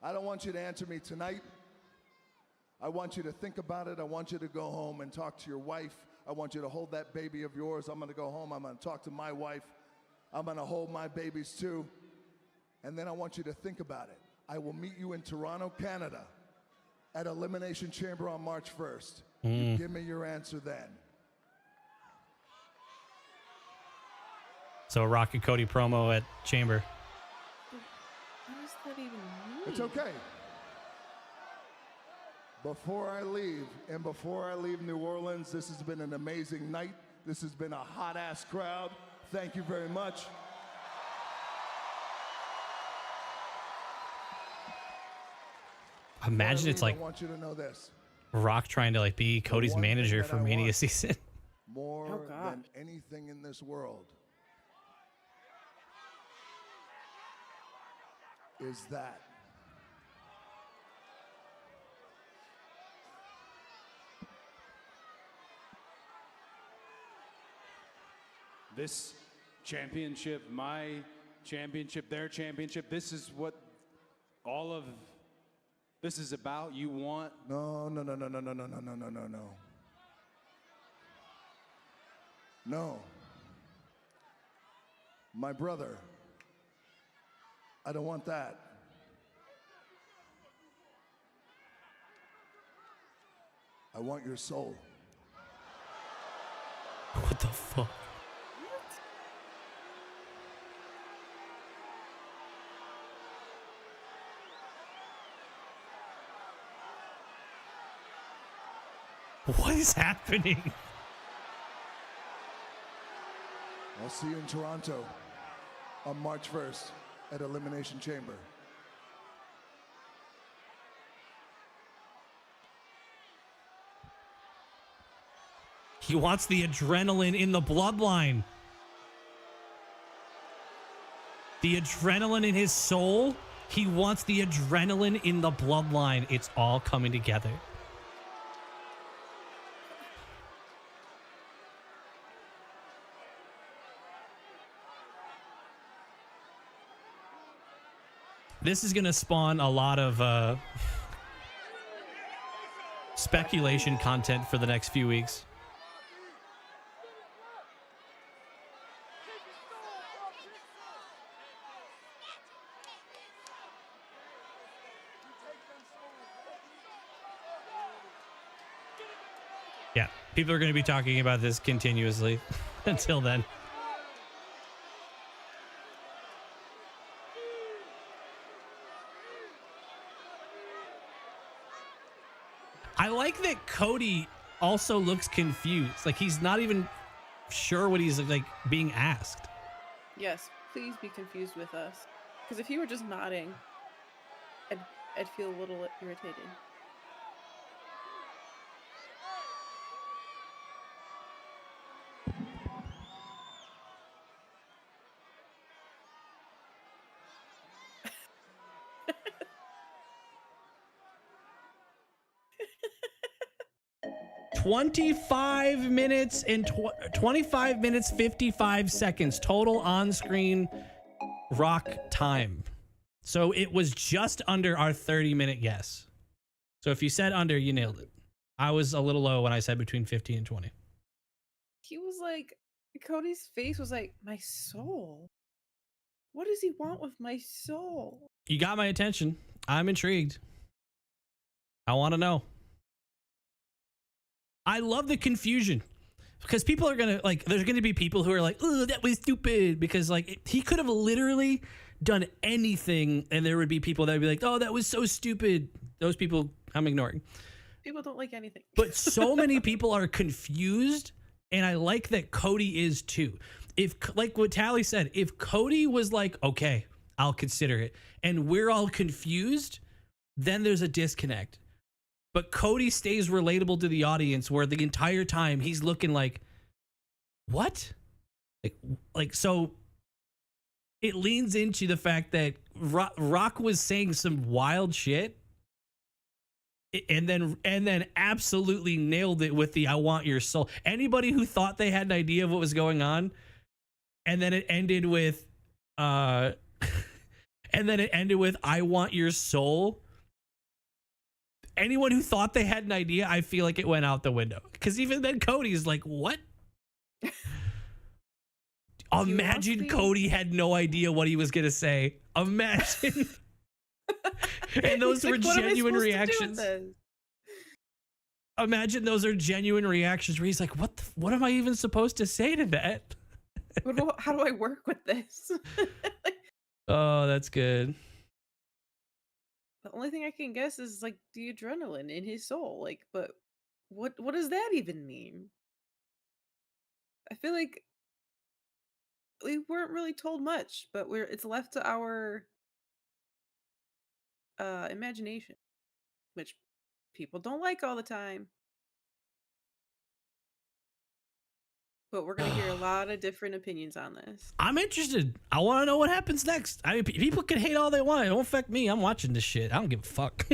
I don't want you to answer me tonight. I want you to think about it. I want you to go home and talk to your wife. I want you to hold that baby of yours. I'm going to go home. I'm going to talk to my wife. I'm going to hold my babies too. And then I want you to think about it. I will meet you in Toronto, Canada at Elimination Chamber on March 1st. You give me your answer then. So Rock and Cody promo at Chamber. what does that even mean? It's okay. Before I leave, and before I leave New Orleans, this has been an amazing night. This has been a hot-ass crowd. Thank you very much. Imagine it's like I want you to know this. Rock trying to like be Cody's one thing manager that for I Mania want season. More than anything in this world is that This championship, my championship, their championship, this is what all of this is about. You want? No. No. My brother, I don't want that. I want your soul. What the fuck? What is happening? I'll see you in Toronto on March 1st at Elimination Chamber. He wants the adrenaline in the bloodline. The adrenaline in his soul. He wants the adrenaline in the bloodline. It's all coming together. This is going to spawn a lot of speculation content for the next few weeks. Yeah, people are going to be talking about this continuously until then. I like that Cody also looks confused. Like he's not even sure what he's like being asked. Yes, please be confused with us. Because if he were just nodding, I'd feel a little irritated. $25 minutes and 25 minutes 55 seconds total on-screen Rock time. So it was just under our 30-minute guess. So if you said under, you nailed it. I was a little low when I said between 15 and 20. He was like, Cody's face was like, my soul. What does he want with my soul? You got my attention. I'm intrigued. I want to know. I love the confusion because people are going to like, there's going to be people who are like, oh, that was stupid because like he could have literally done anything and there would be people that would be like, oh, that was so stupid. Those people I'm ignoring. People don't like anything. But so many people are confused and I like that Cody is too. If like what Tally said, if Cody was like, okay, I'll consider it and we're all confused, then there's a disconnect. But Cody stays relatable to the audience where the entire time he's looking like, what? Like so it leans into the fact that Rock was saying some wild shit and then absolutely nailed it with the I want your soul. Anybody who thought they had an idea of what was going on and then it ended with I want your soul. Anyone who thought they had an idea, I feel like it went out the window. Because even then, Cody's like, what? Imagine Cody had no idea what he was going to say. Imagine. And those were genuine reactions. Imagine those are genuine reactions where he's like, what am I even supposed to say to that? How do I work with this? Oh, that's good. The only thing I can guess is like the adrenaline in his soul. Like, but what does that even mean? I feel like we weren't really told much, but it's left to our imagination, which people don't like all the time. But we're gonna hear a lot of different opinions on this. I'm interested. I want to know what happens next. I mean, people can hate all they want. It don't affect me. I'm watching this shit. I don't give a fuck.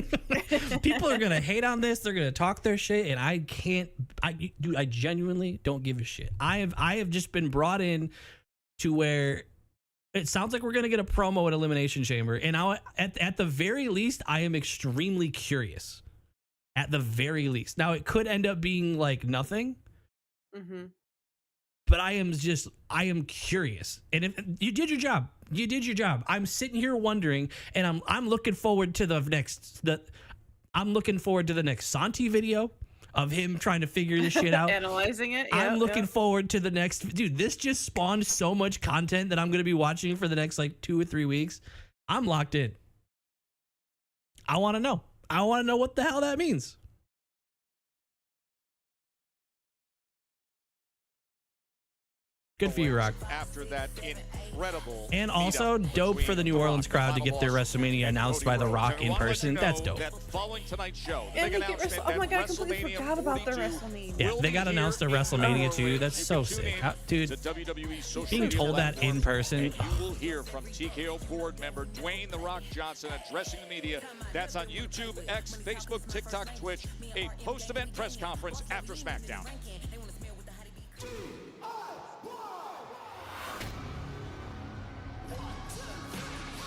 People are gonna hate on this. They're gonna talk their shit, and I can't. I genuinely don't give a shit. I have just been brought in to where it sounds like we're gonna get a promo at Elimination Chamber, and at the very least, I am extremely curious. At the very least, now it could end up being like nothing. Mm-hmm. But I am curious. And if you did your job, I'm sitting here wondering, and I'm looking forward to the next Santi video of him trying to figure this shit out. Analyzing it. Yeah, I'm looking forward to the next, dude, this just spawned so much content that I'm going to be watching for the next like 2 or 3 weeks. I'm locked in. I want to know. I want to know what the hell that means. Good for you, Rock. After that incredible And also dope for the New Orleans crowd to get their WrestleMania announced by The Rock in person. That's dope. Following tonight's show, And they get oh my god, I completely forgot about their WrestleMania. Yeah, they got announced at WrestleMania too. That's so sick. Dude, being told that in person. You will hear from TKO board member Dwayne The Rock Johnson addressing the media. That's on YouTube, X, Facebook, TikTok, Twitch. A post-event press conference after SmackDown.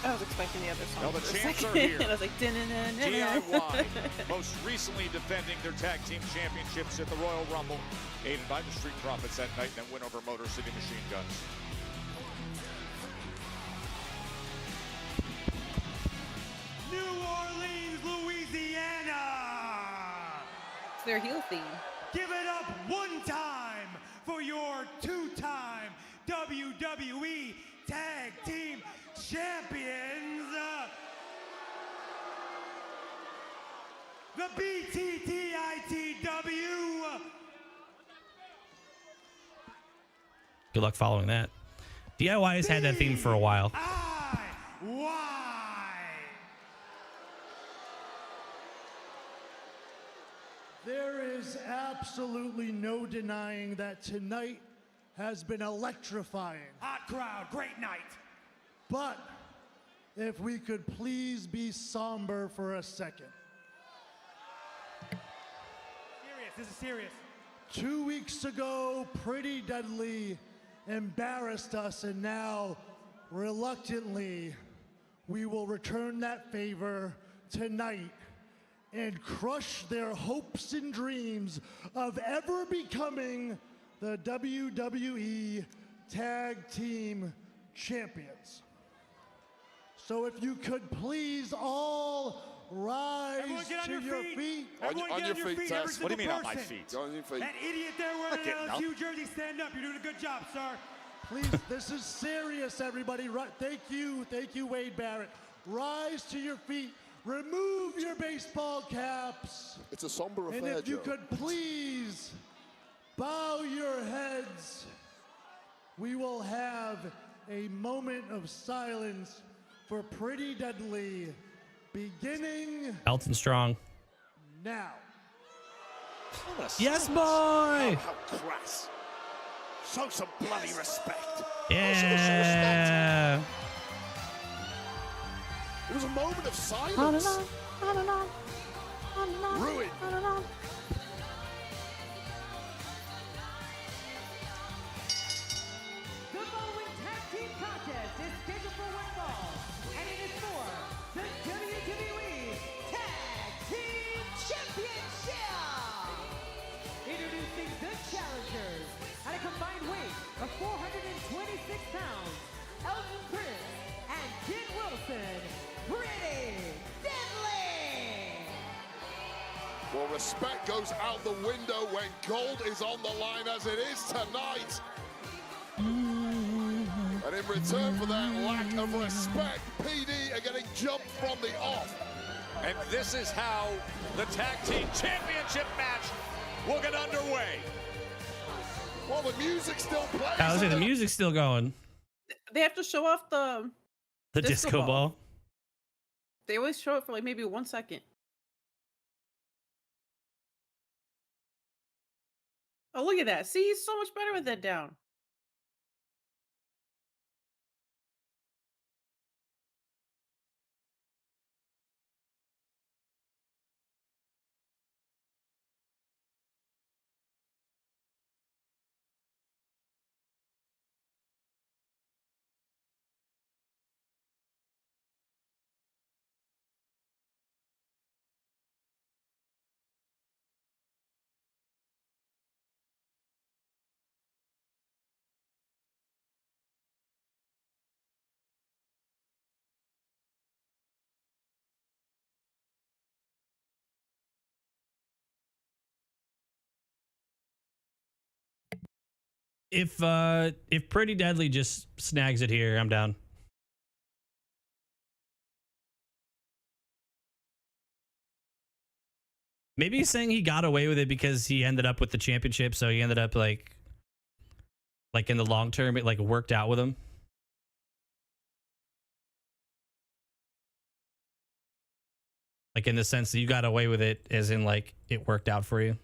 I was expecting the other song. Well, the for a champs second. are here. And I was like, DIY, most recently defending their tag team championships at the Royal Rumble, aided by the Street Profits that night, and then win over Motor City Machine Guns. New Orleans, Louisiana. It's their heel theme. Give it up one time for your two-time WWE Tag Team Champions, the BTTITW. Good luck following that. DIY has had that theme for a while. There is absolutely no denying that tonight has been electrifying. Hot crowd, great night. But if we could please be somber for a second. Serious, this is serious. 2 weeks ago, Pretty Deadly embarrassed us, and now, reluctantly, we will return that favor tonight and crush their hopes and dreams of ever becoming the WWE Tag Team Champions. So if you could please all rise to your feet. On your feet, Tess. What do you mean on my feet? On your feet. That idiot there wearing an LSU jersey, stand up. You're doing a good job, sir. Please, this is serious, everybody. Thank you, Wade Barrett. Rise to your feet. Remove your baseball caps. It's a somber affair, And if you Joe. could please bow your heads, we will have a moment of silence for Pretty Deadly, beginning Elton Strong. now. Yes, boy! How crass. Show some bloody respect. Yeah! It was a moment of silence. Ruined. The following tag team contest is scheduled for one fall, and it is for the WWE Tag Team Championship. Introducing the challengers at a combined weight of 426 pounds, Elton Prince and Kid Wilson, Pretty Deadly. Well, respect goes out the window when gold is on the line, as it is tonight. And in return for that lack of respect, PD are getting jumped from the off. And this is how the Tag Team Championship match will get underway. Well, the music still plays. I was saying the music's still going. They have to show off the Disco ball. They always show it for like maybe 1 second. Oh, look at that. See, he's so much better with that down. If Pretty Deadly just snags it here, I'm down. Maybe he's saying he got away with it because he ended up with the championship, so he ended up like like in the long term, it like worked out with him. Like in the sense that you got away with it as in like it worked out for you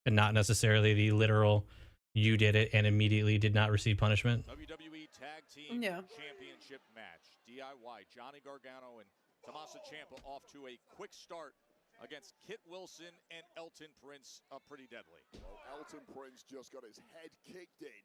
and not necessarily the literal you did it and immediately did not receive punishment. WWE Tag Team Championship match. DIY, Johnny Gargano and Tommaso Ciampa off to a quick start against Kit Wilson and Elton Prince, Pretty Deadly. Well, Elton Prince just got his head kicked in.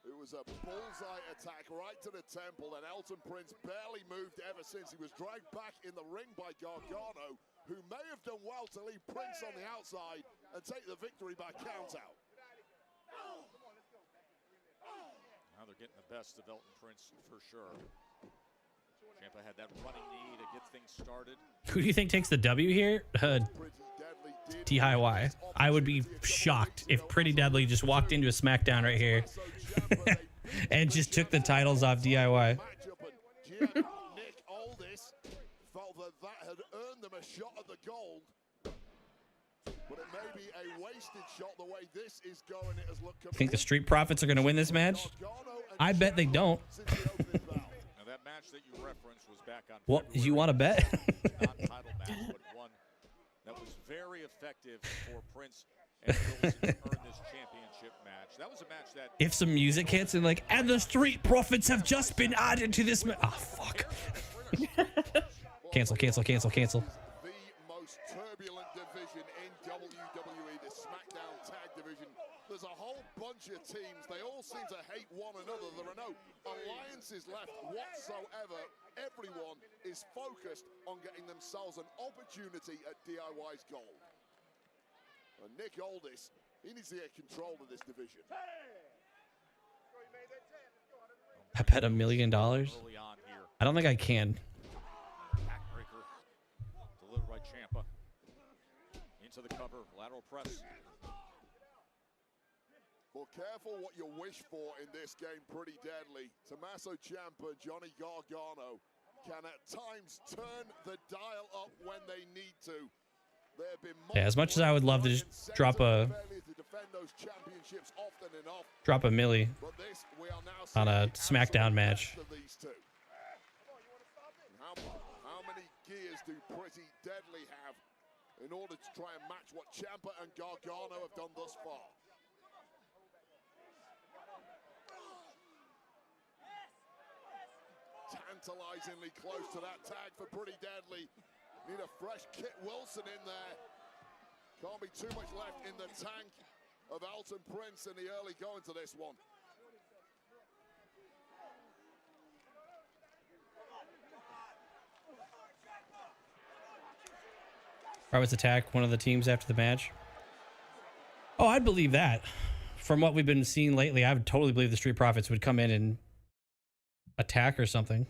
It was a bullseye attack right to the temple, and Elton Prince barely moved ever since. He was dragged back in the ring by Gargano, who may have done well to leave Prince on the outside and take the victory by countout. Now they're getting the best of Elton Prince for sure. Ciampa had that running knee to get things started. Who do you think takes the W here? DIY. I would be shocked if Pretty Deadly just walked into a SmackDown right here and just took the titles off DIY. Nick Aldis felt that had earned them a shot at the gold. But it may be a wasted shot the way this is going. It has looked Think the Street Profits are going to win this match? I bet they don't. Now that match that you referenced was back on Well, you want to bet? non-title match, but one that was very effective for Prince and Wilson to earn this championship match. That was a match that If some music hits and like, and the Street Profits have just been added to this match. Oh, fuck. Cancel. the most turbulent division in WWE, the SmackDown Tag Division. There's a whole bunch of teams. They all seem to hate one another. There are no alliances left whatsoever. Everyone is focused on getting themselves an opportunity at DIY's gold. And Nick Aldis, he needs to get control of this division. I bet $1 million. I don't think I can. backbreaker delivered by Ciampa. Into the cover, lateral press. Well, careful what you wish for in this game, Pretty Deadly. Tommaso Ciampa, Johnny Gargano can at times turn the dial up when they need to. There have been Yeah, as much as I would love to just drop a milli on a SmackDown match. How many gears do Pretty Deadly have in order to try and match what Ciampa and Gargano have done thus far? Tantalizingly close to that tag for Pretty Deadly. Need a fresh Kit Wilson in there. Can't be too much left in the tank of Elton Prince in the early going to this one. Private attack one of the teams after the match. Oh, I'd believe that. From what we've been seeing lately, I would totally believe the Street Profits would come in and attack or something.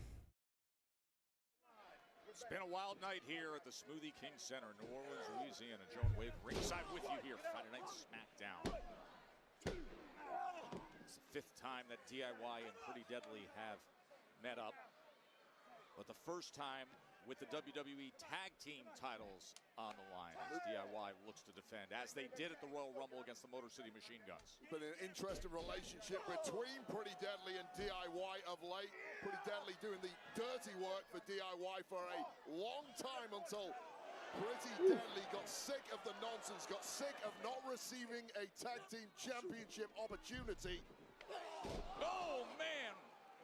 It's been a wild night here at the Smoothie King Center, New Orleans, Louisiana. Joan Wade ringside with you here, Friday Night SmackDown. It's the fifth time that DIY and Pretty Deadly have met up, but the first time with the WWE Tag Team titles on the line as DIY looks to defend, as they did at the Royal Rumble against the Motor City Machine Guns. It's been an interesting relationship between Pretty Deadly and DIY of late. Pretty Deadly doing the dirty work for DIY for a long time until Pretty Deadly got sick of the nonsense, got sick of not receiving a Tag Team Championship opportunity. Oh, man!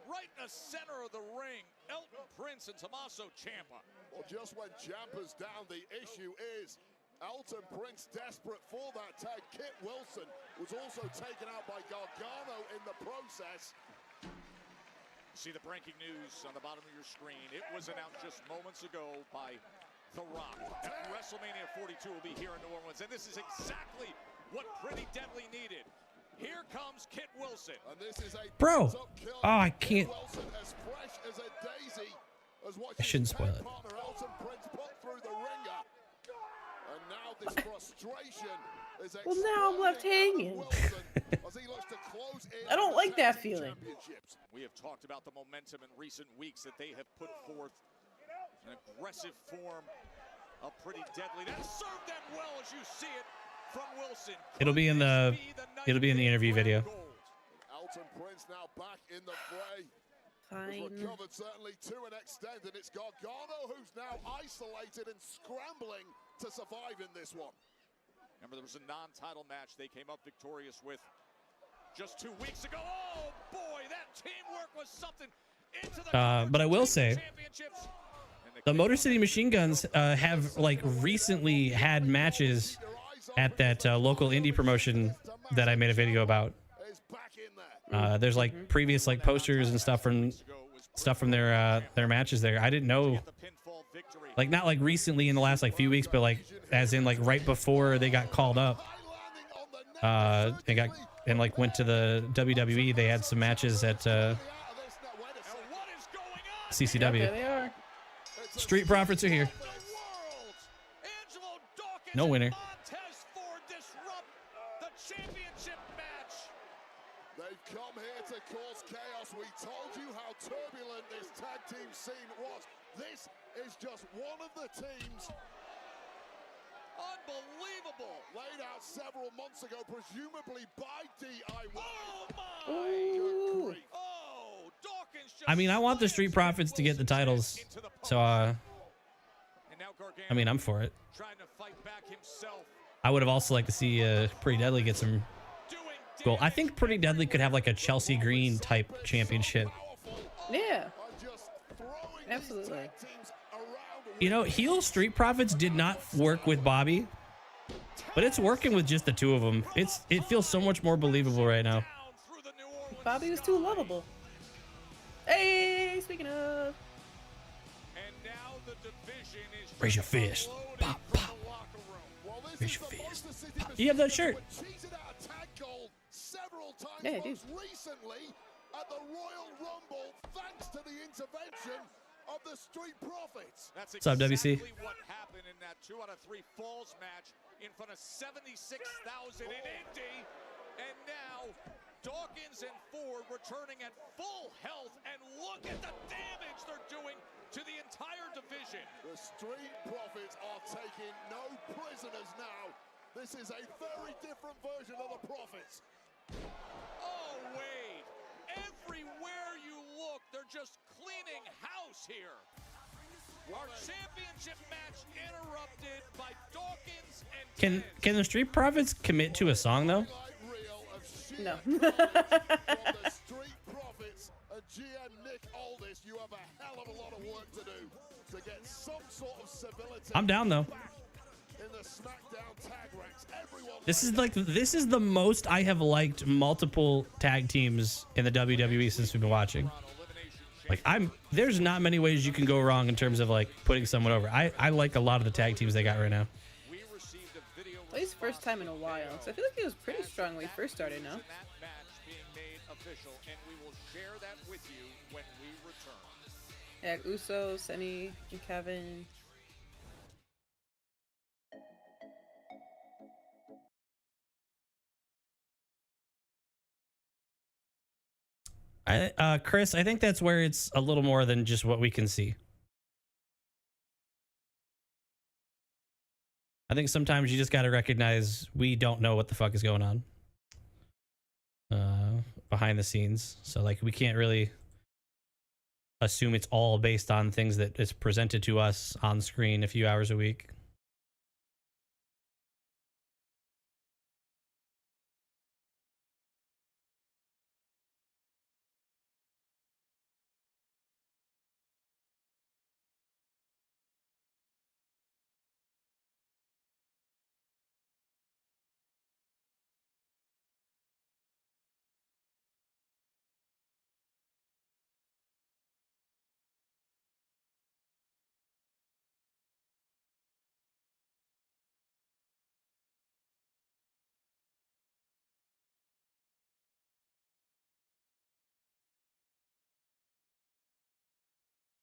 Right in the center of the ring, Elton Prince and Tommaso Ciampa. Well, just when Ciampa's down, the issue is Elton Prince desperate for that tag. Kit Wilson was also taken out by Gargano in the process. See the breaking news on the bottom of your screen. It was announced just moments ago by The Rock that WrestleMania 42 will be here in New Orleans, and this is exactly what Pretty Deadly needed. Here comes Kit Wilson. And this is a Bro, oh, I can't. Wilson as fresh as a daisy, as I shouldn't spoil it. partner Elton Prince put through the ringer. And now this frustration is Well, now I'm left hanging. as he looks to close in I don't like that feeling. We have talked about the momentum in recent weeks that they have put forth an aggressive form of Pretty Deadly. That served them well as you see it from Wilson. It'll be in the interview video. Elton Prince Fine. Recovered certainly to an extent, and it's Gargano who's now isolated and scrambling to survive in this one. Remember, there was a non-title match they came up victorious with just 2 weeks ago. Oh boy, that teamwork was something. Into the But I will say, the Motor City Machine Guns have like recently had matches at that local indie promotion that I made a video about. There's like previous like posters and stuff from their matches there. I didn't know, like not like recently in the last like few weeks, but like as in like right before they got called up, they got and like went to the WWE. They had some matches at CCW. There they are. Street Profits are here. No winner. They've come here to cause chaos. We told you how turbulent this tag team scene was. This is just one of the teams. Unbelievable. Laid out several months ago, presumably by DIY. Ooh. I mean, I want the Street Profits to get the titles, so I mean, I'm for it. I would have also liked to see Pretty Deadly get some gold. I think Pretty Deadly could have like a Chelsea Green type championship. Yeah. Absolutely. You know, heel Street Profits did not work with Bobby, but it's working with just the two of them. It feels so much more believable right now. Bobby was too lovable. Hey, speaking of. Raise your fist. Pop, pop. Raise your fist. Pop. You have that shirt. Yeah, I do. Recently at the Royal Rumble, thanks to the intervention of the Street Profits. That's What's up, WC? exactly what happened in that 2 out of 3 falls match in front of 76,000 in Indy. And now Dawkins and Ford returning at full health, and look at the damage they're doing to the entire division. The Street Profits are taking no prisoners now. This is a very different version of the Profits. Oh, Wade. Everywhere you look, they're just cleaning house here. Our championship match interrupted by Dawkins and Can the Street Profits commit to a song though? No. From the Street Profits and GM Nick Aldis, you have a hell of a lot of work to do to get some sort of civility. I'm down though. In the SmackDown tag ranks, everyone. This is the most I have liked multiple tag teams in the WWE since we've been watching. Like there's not many ways you can go wrong in terms of like putting someone over. I like a lot of the tag teams they got right now. At least first time in a while. So I feel like he was pretty strong when he first started, no? Yeah, Usos, Sunny, and Kevin. Chris, I think that's where it's a little more than just what we can see. I think sometimes you just got to recognize we don't know what the fuck is going on behind the scenes. So like we can't really assume it's all based on things that is presented to us on screen a few hours a week.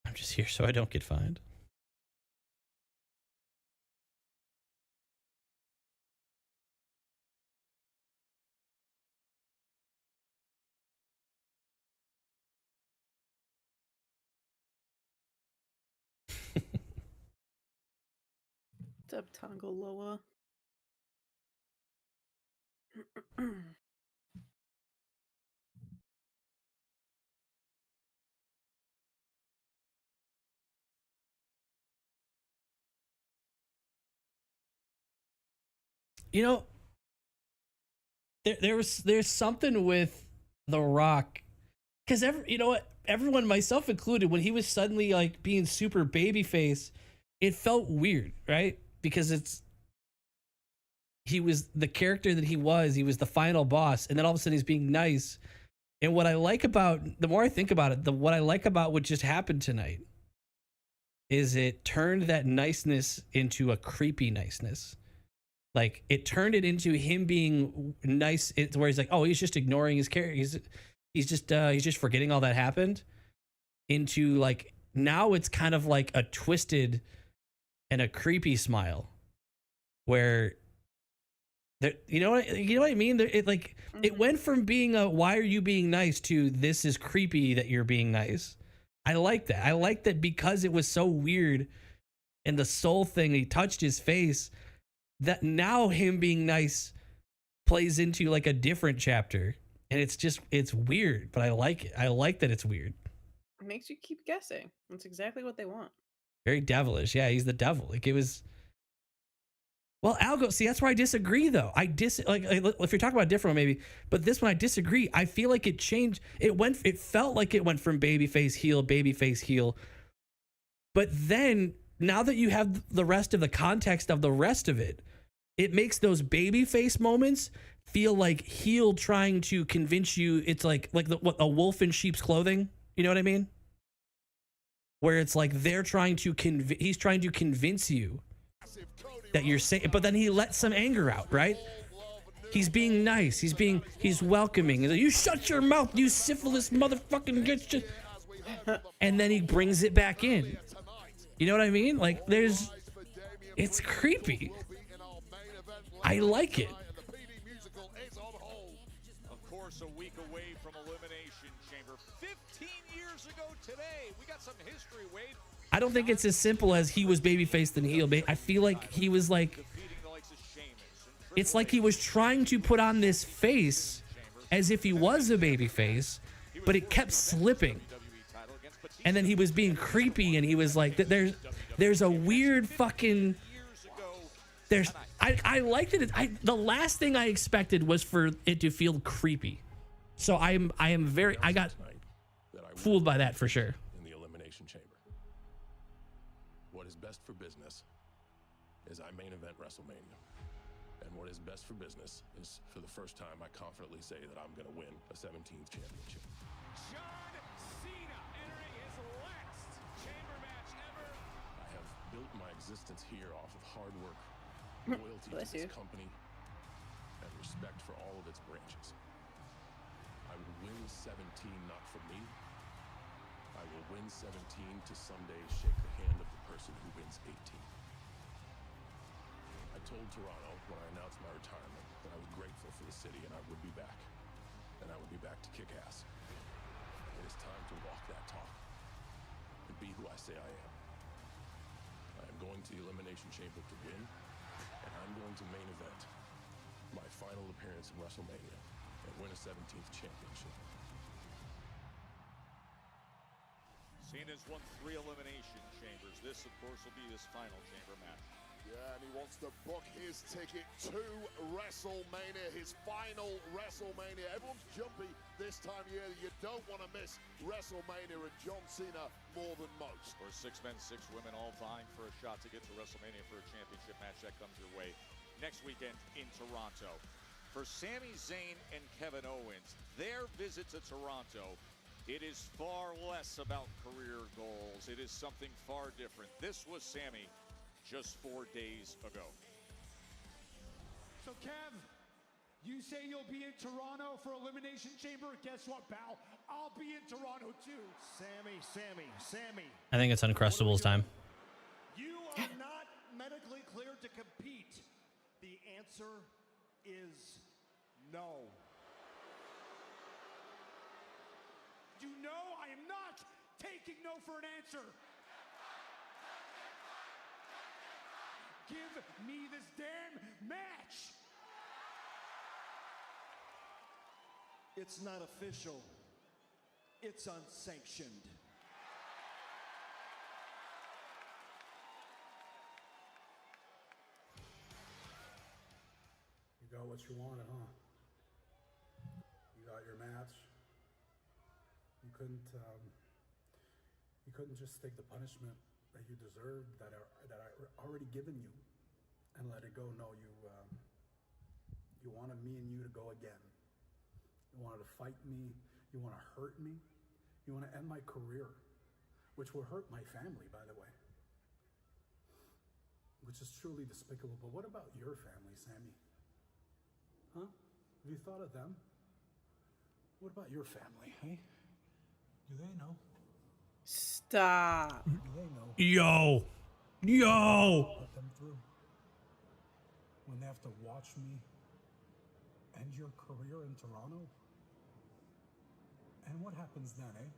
I'm just here so I don't get fined. What's up, Tongo Loa? You know, there's something with The Rock, because you know what, everyone, myself included, when he was suddenly like being super babyface, it felt weird, right? Because he was the character that he was the final boss, and then all of a sudden he's being nice. And what I like about, the more I think about it, what I like about what just happened tonight is it turned that niceness into a creepy niceness. Like, it turned it into him being nice, where he's like, oh, he's just ignoring his character. He's just forgetting all that happened. Into like, now it's kind of like a twisted and a creepy smile, where you know what I mean? It went from being a why are you being nice to this is creepy that you're being nice. I like that. I like that because it was so weird, and the soul thing, he touched his face, that now him being nice plays into like a different chapter, and it's weird, but I like it. I like that it's weird. It makes you keep guessing. That's exactly what they want. Very devilish. Yeah, he's the devil. Like, it was. Well, Algo, see, that's where I disagree, though. Like, if you're talking about a different one, maybe, but this one I disagree. I feel like it changed. It felt like it went from babyface heel. But then, now that you have the rest of the context of the rest of it, it makes those babyface moments feel like heel trying to convince you. It's like a wolf in sheep's clothing. You know what I mean? Where it's like he's trying to convince you that you're saying, but then he lets some anger out, right? He's being nice. He's welcoming. He's like, you shut your mouth, you syphilis motherfucking get you. And then he brings it back in. You know what I mean? Like, it's creepy. I like it. Of course, a week away from Elimination Chamber. 15 years ago today, we got some history, Wade. I don't think it's as simple as he was babyface than heel. I feel like he was like, it's like he was trying to put on this face as if he was a babyface, but it kept slipping. And then he was being creepy, and he was like, there's a weird fucking, I liked it. The last thing I expected was for it to feel creepy. So I got fooled by that for sure. In the Elimination Chamber. What is best for business is I main event WrestleMania. And what is best for business is, for the first time, I confidently say that I'm going to win a 17th championship. John Cena entering his last chamber match ever. I have built my existence here off of hard work, loyalty to this company, and respect for all of its branches. I will win 17 not for me. I will win 17 to someday shake the hand of the person who wins 18. I told Toronto when I announced my retirement that I was grateful for the city and I would be back. And I would be back to kick ass. It is time to walk that talk and be who I say I am. I am going to the Elimination Chamber to win, and I'm going to main event my final appearance in WrestleMania and win a 17th championship. Cena's won 3 Elimination Chambers. This, of course, will be his final chamber match. Yeah, and he wants to book his ticket to WrestleMania, his final WrestleMania. Everyone's jumpy this time of year. You don't want to miss WrestleMania, and John Cena more than most. For 6 men, 6 women, all vying for a shot to get to WrestleMania for a championship match. That comes your way next weekend in Toronto. For Sami Zayn and Kevin Owens, their visit to Toronto, it is far less about career goals. It is something far different. This was Sami just 4 days ago. So, Kev, you say you'll be in Toronto for Elimination Chamber. Guess what, pal? I'll be in Toronto, too. Sammy. I think it's Uncrustables time. You are not medically cleared to compete. The answer is no. You know I am not taking no for an answer. Give me this damn match. It's not official. It's unsanctioned. got what you wanted, huh? You got your match. You couldn't just take the punishment that you deserved, that I already given you, and let it go. No, you wanted me and you to go again. You wanted to fight me. You want to hurt me. You want to end my career, which will hurt my family, by the way. Which is truly despicable. But what about your family, Sammy? Huh? Have you thought of them? What about your family, hey? Do they know? Stop. Do they know? Yo. Put them through. When they have to watch me end your career in Toronto? And what happens then, eh?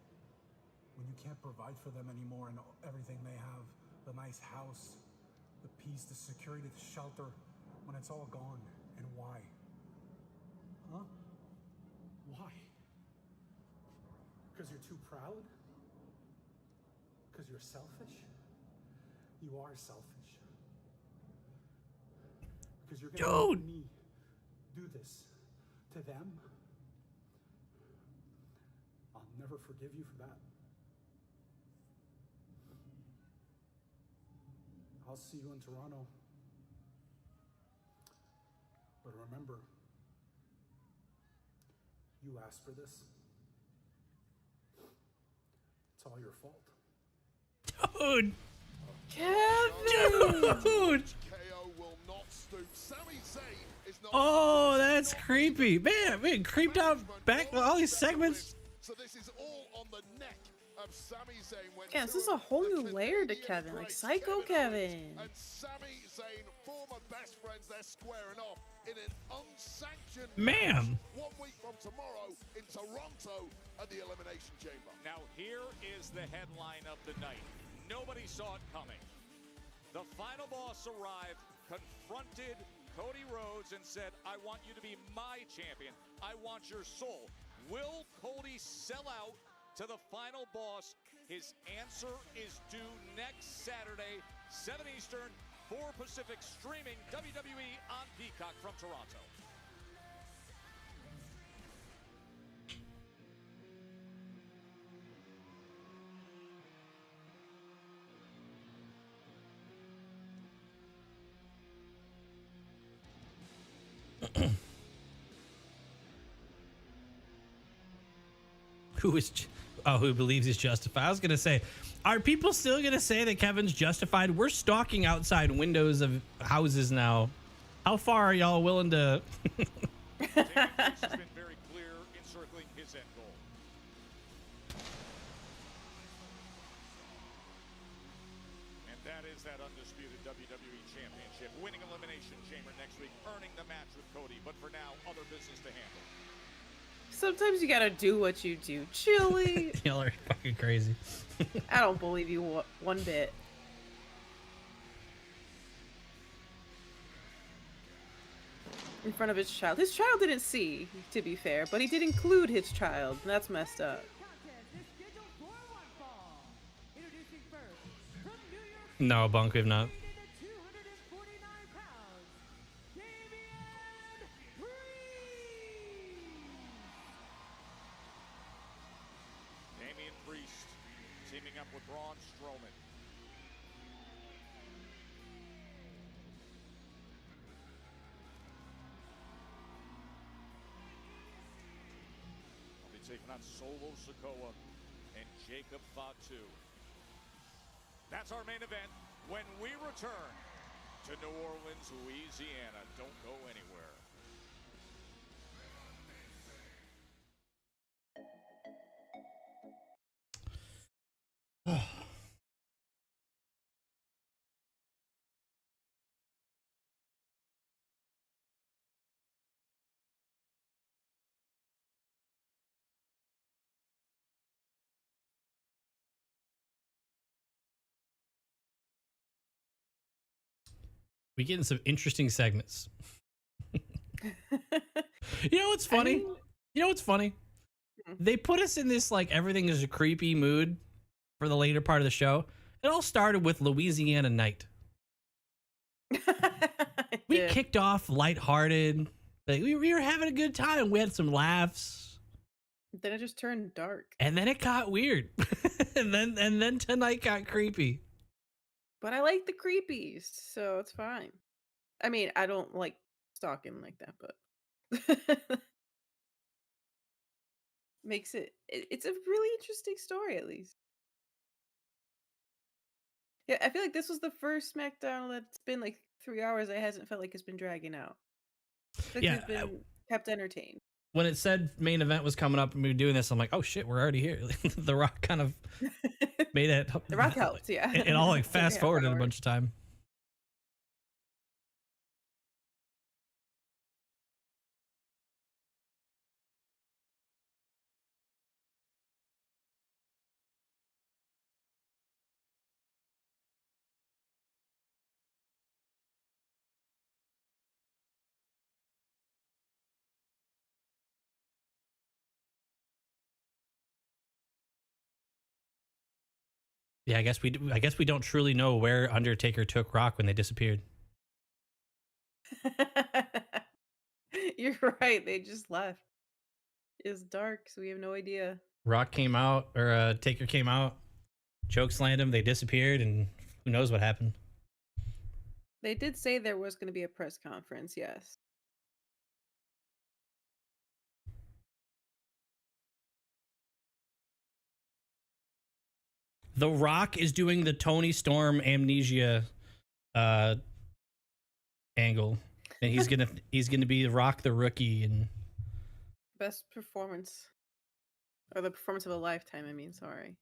When you can't provide for them anymore and everything they have, the nice house, the peace, the security, the shelter, when it's all gone. And why? Huh? Why? Because you're too proud? Because you're selfish? You are selfish. Because you're gonna make me do this to them? I'll never forgive you for that. I'll see you in Toronto. But remember, you asked for this. It's all your fault. Dude. Kevin! Dude. KO will not stoop. Sami Zayn is not. Oh, that's creepy. Man, we creeped out back all these segments. So this is all on the neck of Sami Zayn. Yeah, this is a whole new layer to Kevin, like Psycho Kevin. And Sami Zayn, former best friends, they're squaring off in an unsanctioned Man. match 1 week from tomorrow in Toronto at the Elimination Chamber. Now here is the headline of the night. Nobody saw it coming. The final boss arrived, confronted Cody Rhodes and said, I want you to be my champion. I want your soul. Will Cody sell out to the final boss? His answer is due next Saturday, 7 Eastern, 4 Pacific, streaming WWE on Peacock from Toronto. Who believes he's justified? I was gonna say, are people still gonna say that Kevin's justified? We're stalking outside windows of houses now. How far are y'all willing to? Has been very clear encircling his end goal. And that is that undisputed WWE Championship, winning Elimination Chamber next week, earning the match with Cody. But for now, other business to handle. Sometimes you gotta do what you do. Chili. Y'all are fucking crazy. I don't believe you one bit. In front of his child. His child didn't see, to be fair, but he did include his child, and that's messed up. No, Bunk, we've not. Damian Priest teaming up with Braun Strowman. I'll be taking on Solo Sikoa and Jacob Fatu. That's our main event when we return to New Orleans, Louisiana. Don't go anywhere. We getting some interesting segments. You know what's funny? You know what's funny? They put us in this like everything is a creepy mood for the later part of the show. It all started with Louisiana Night. We kicked off lighthearted. Like we were having a good time. We had some laughs. Then it just turned dark. And then it got weird. and then tonight got creepy. But I like the creepies, so it's fine. I mean, I don't like stalking like that, but makes it's a really interesting story at least. Yeah, I feel like this was the first SmackDown that's been like 3 hours. It hasn't felt like it's been dragging out. Like Yeah, we've been kept entertained. When it said main event was coming up and we were doing this, I'm like, oh shit, we're already here. The Rock kind of made it. The Rock helped, yeah. It all like fast Yeah, forwarded a hour. bunch of time. Yeah, I guess we don't truly know where Undertaker took Rock when they disappeared. You're right. They just left. It's dark, so we have no idea. Rock came out, or Taker came out, chokeslammed him. They disappeared, and who knows what happened. They did say there was going to be a press conference, yes. The Rock is doing the Tony Storm amnesia angle, and he's gonna be Rock the Rookie, and Best performance. Or the performance of a lifetime, I mean, sorry.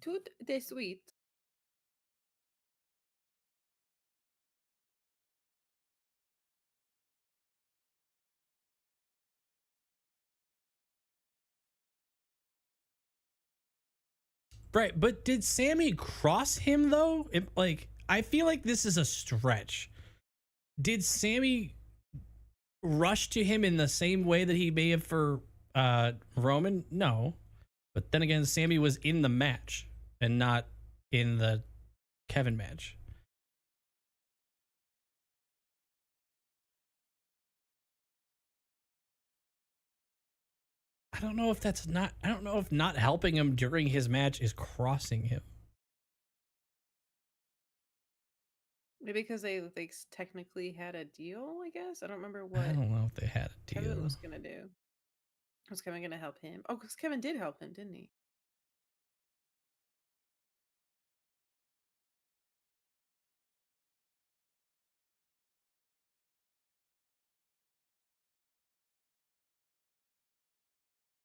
Tout de suite. right. But did Sammy cross him though? I feel like this is a stretch. Did Sammy rush to him in the same way that he may have for Roman? No. But then again, Sammy was in the match and not in the Kevin match. I don't know if not helping him during his match is crossing him. Maybe because they technically had a deal, I guess. I don't remember what I don't know if they had a deal. Kevin was going to do. Was Kevin going to help him? Oh, because Kevin did help him, didn't he?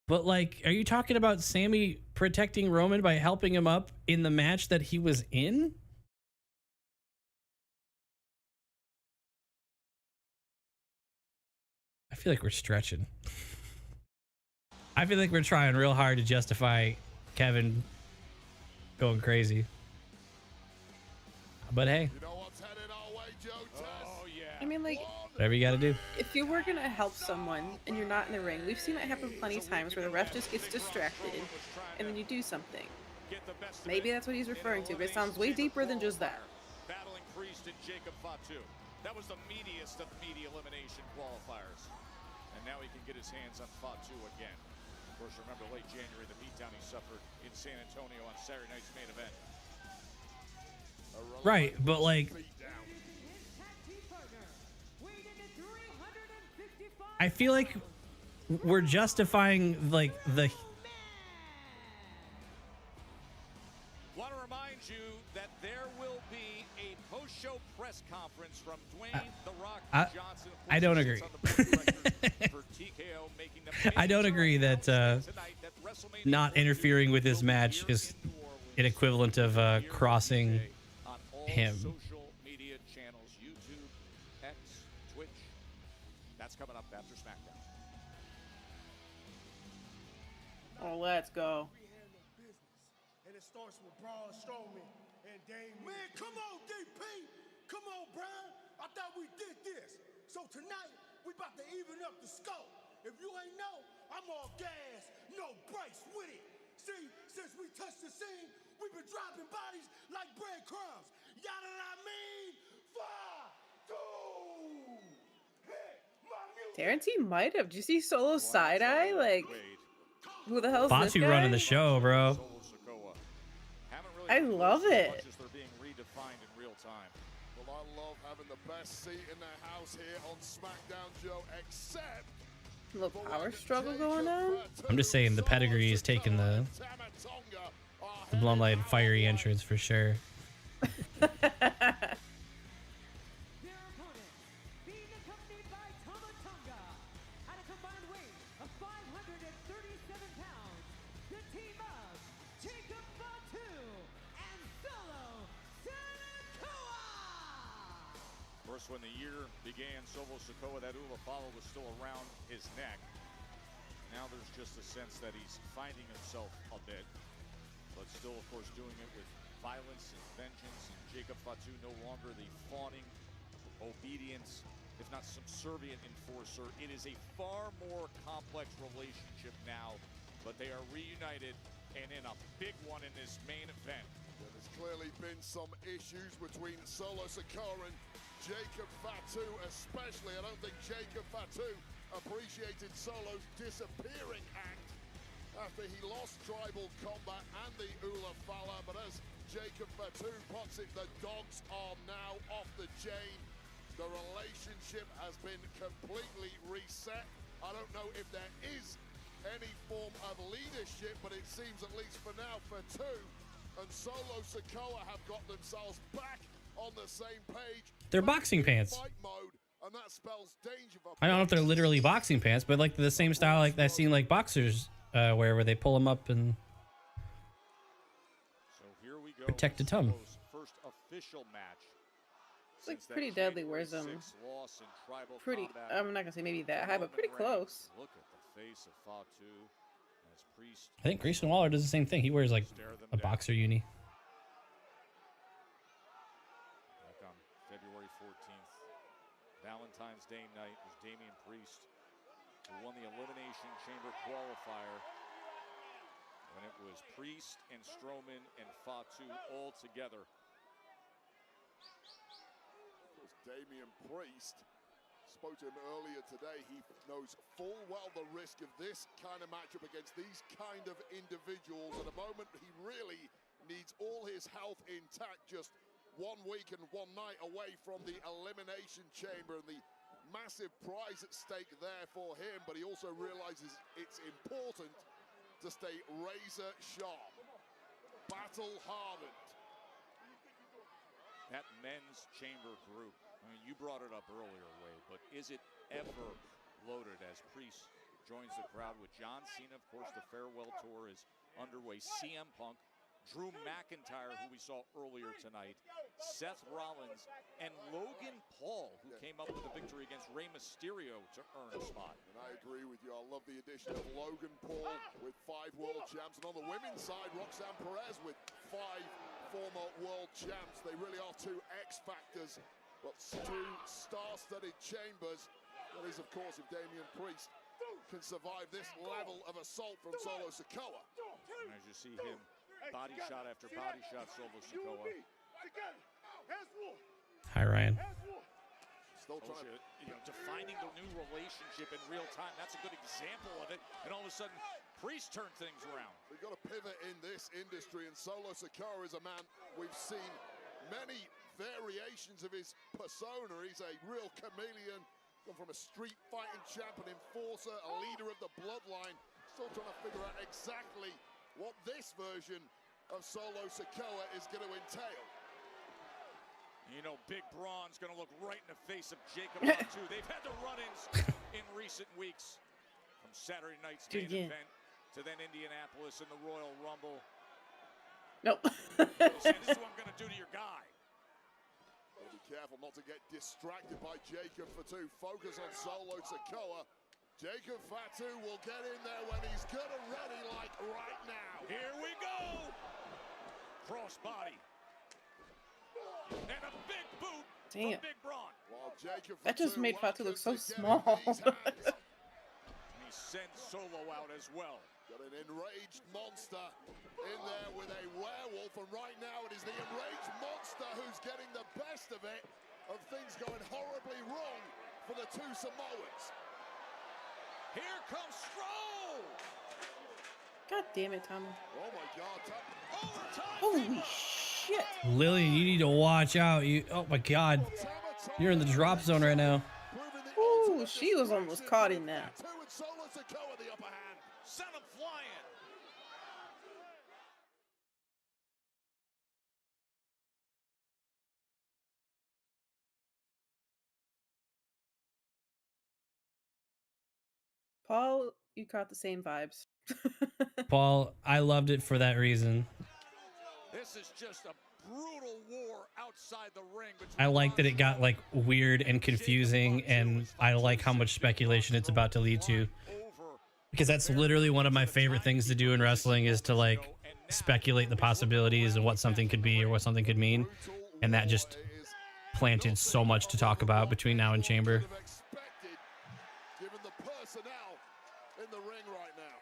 But like, are you talking about Sammy protecting Roman by helping him up in the match that he was in? I feel like we're stretching. I feel like we're trying real hard to justify Kevin going crazy. But hey, I mean, like, whatever you got to do. if you were going to help someone and you're not in the ring, we've seen it happen plenty of times where the ref just gets distracted and then you do something. Maybe that's what he's referring to, but it sounds way deeper than just that. Battling Priest and Jacob Fatu. That was the meatiest of meaty elimination qualifiers. And now he can get his hands on Fatu again. Of course, remember late January, the beatdown he suffered in San Antonio on Saturday night's main event. Right, but like, I feel like we're justifying like the. Want to remind you that there will be a post-show press conference from Dwayne The Rock Johnson. I don't agree. I don't agree that not interfering with this match is an equivalent of crossing him. Social media channels, YouTube, X, Twitch. That's coming up after SmackDown. Oh, let's go. And it starts with Braun Strowman and Dame. Man, come on, DP. Come on, Brian. I thought we did this. So tonight, we about to even up the scope. If you ain't know, I'm all gas, no brakes with it. See, since we touched the scene, we've been dropping bodies like breadcrumbs. Y'all know what I mean? 5, 2, hit my music. Tarantine might have. Did you see Solo side eye? Like, who the hell's this Fatu guy? running the show, bro. I love it. As they're being redefined in real time. Well, I love having the best seat in the house here on SmackDown, Joe, except A little power struggle going on. I'm just saying the pedigree is taking the Bloodline fiery entrance for sure. When the year began, Solo Sikoa, that Ula follow was still around his neck. Now there's just a sense that he's finding himself a bit, but still, of course, doing it with violence and vengeance. And Jacob Fatu no longer the fawning, obedience, if not subservient enforcer. It is a far more complex relationship now, but they are reunited and in a big one in this main event. Yeah, there's clearly been some issues between Solo Sikoa and Jacob Fatu, especially. I don't think Jacob Fatu appreciated Solo's disappearing act after he lost Tribal Combat and the Ula Fala. But as Jacob Fatu puts it, the dogs are now off the chain. The relationship has been completely reset. I don't know if there is any form of leadership, but it seems, at least for now, Fatu and Solo Sikoa have got themselves back on the same page. They're boxing pants. Mode, and that spells danger for I don't know if they're literally boxing pants, but like the same style like that seen like boxers wear, where they pull them up and So here we go. protect the tongue. Solo's first official match. It's like pretty deadly. Wears them pretty. I'm not gonna say maybe that high, but pretty close. Look at the face of Fatu as Priest. I think Grayson Waller does the same thing. He wears like a boxer uni. Back on February 14th, Valentine's Day night, was Damian Priest who won the Elimination Chamber qualifier when it was Priest and Strowman and Fatu all together. Damian Priest spoke to him earlier today. He knows full well the risk of this kind of matchup against these kind of individuals. At the moment, he really needs all his health intact, just 1 week and 1 night away from the Elimination Chamber and the massive prize at stake there for him. But he also realizes it's important to stay razor sharp, battle hardened. That men's chamber group, I mean, you brought it up earlier, Wade, but is it ever loaded as Priest joins the crowd with John Cena? Of course, the farewell tour is underway. CM Punk, Drew McIntyre, who we saw earlier tonight, Seth Rollins, and Logan Paul, who came up with a victory against Rey Mysterio to earn a spot. And I agree with you. I love the addition of Logan Paul with 5 world champs. And on the women's side, Roxanne Perez with 5 former world champs. They really are 2 X factors, but 2 star-studded chambers. That is, of course, if Damian Priest can survive this level of assault from Solo Sikoa. And as you see him, body shot after body shot, Solo Sikoa. Hi, Ryan. Still trying to, defining the new relationship in real time. That's a good example of it. And all of a sudden, Priest turned things around. We've got to pivot in this industry, and Solo Sikoa is a man we've seen many variations of his persona. He's a real chameleon, gone from a street fighting champ, an enforcer, a leader of the bloodline. Still trying to figure out exactly what this version of Solo Sikoa is going to entail. You know, Big Braun's going to look right in the face of Jacob Fatu. They've had the run-ins in recent weeks, from Saturday night's main event to then Indianapolis in the Royal Rumble. Nope. Say, this is what I'm going to do to your guy. Be careful not to get distracted by Jacob Fatu. Focus on Solo Sikoa. Jacob Fatu will get in there when he's good and ready, like right now. Here we go. Crossbody. And a big boot Damn. That just made Fatu look so small. He sends Solo out as well. Got an enraged monster in there with a werewolf, and right now it is the enraged monster who's getting the best of it, of things going horribly wrong for the two Samoans. Here comes Stroll! God damn it, Tommy. Oh my God. Holy shit. Lillian, you need to watch out. Oh my God. You're in the drop zone right now. Ooh, she was almost caught in that. Sent him flying. Paul, you caught the same vibes. Paul, I loved it for that reason. This is just a brutal war outside the ring. I like that it got like weird and confusing, and I like how much speculation it's about to lead to. Because that's literally one of my favorite things to do in wrestling, is to like speculate the possibilities and what something could be or what something could mean. And that just planted so much to talk about between now and Chamber. Given the personnel in the ring right now.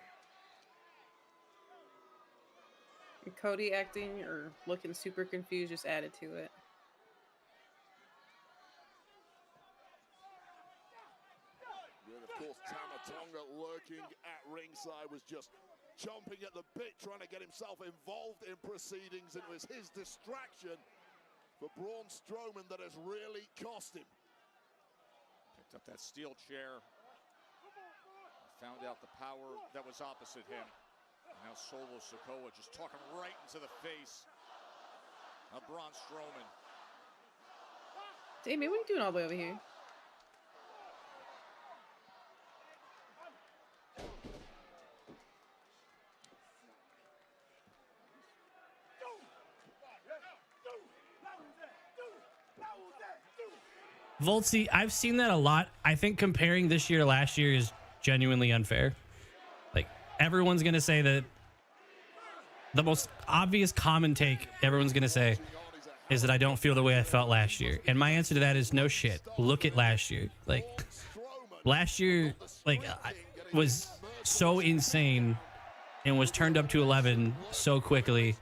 And Cody acting or looking super confused just added to it. And of course, Tamatonga lurking at ringside was just chomping at the bit, trying to get himself involved in proceedings. It was his distraction for Braun Strowman that has really cost him. Picked up that steel chair. Found out the power that was opposite him. And now Solo Sikoa just talking right into the face of Braun Strowman. Damien, what are you doing all the way over here? Voltsy, I've seen that a lot. I think comparing this year to last year is genuinely unfair. Like, everyone's going to say that the most obvious common take everyone's going to say is that I don't feel the way I felt last year. And my answer to that is no shit. Look at last year. Like, last year, like, was so insane and was turned up to 11 so quickly.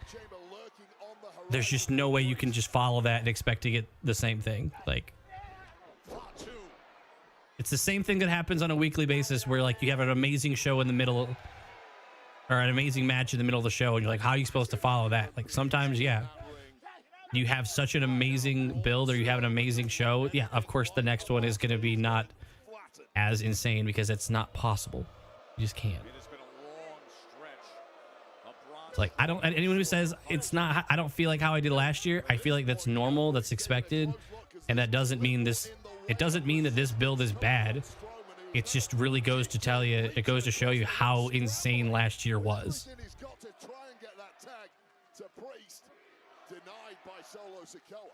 There's just no way you can just follow that and expect to get the same thing. Like, it's the same thing that happens on a weekly basis where, like, you have an amazing show in the middle or an amazing match in the middle of the show, and you're like, how are you supposed to follow that? Like, sometimes, yeah, you have such an amazing build or you have an amazing show. Yeah, of course, the next one is going to be not as insane because it's not possible. You just can't. It's like, anyone who says it's not, I don't feel like how I did last year, I feel like that's normal, that's expected, and that doesn't mean this. It doesn't mean that this build is bad. It just really goes to tell you, it goes to show you how insane last year was. He's got to try and get that tag to Priest, denied by Solo Sikoa.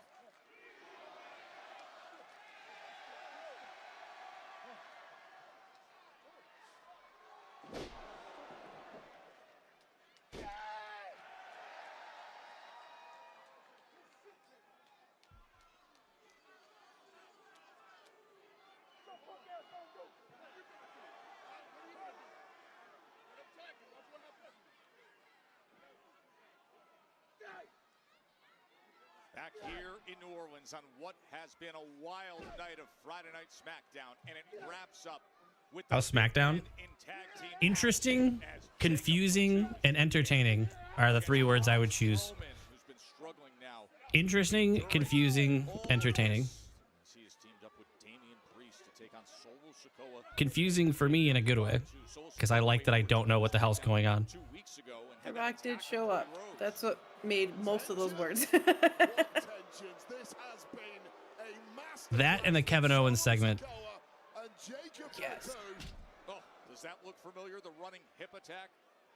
Back here in New Orleans on what has been a wild night of Friday Night SmackDown, and it wraps up with How's SmackDown? Interesting, confusing, and entertaining are the three words I would choose. Interesting, confusing, entertaining. Confusing for me in a good way, because I like that I don't know what the hell's going on. The Rock did show up. That's what made most of those words. That and the Kevin Owens segment. Yes. Oh, does that look familiar? The running hip attack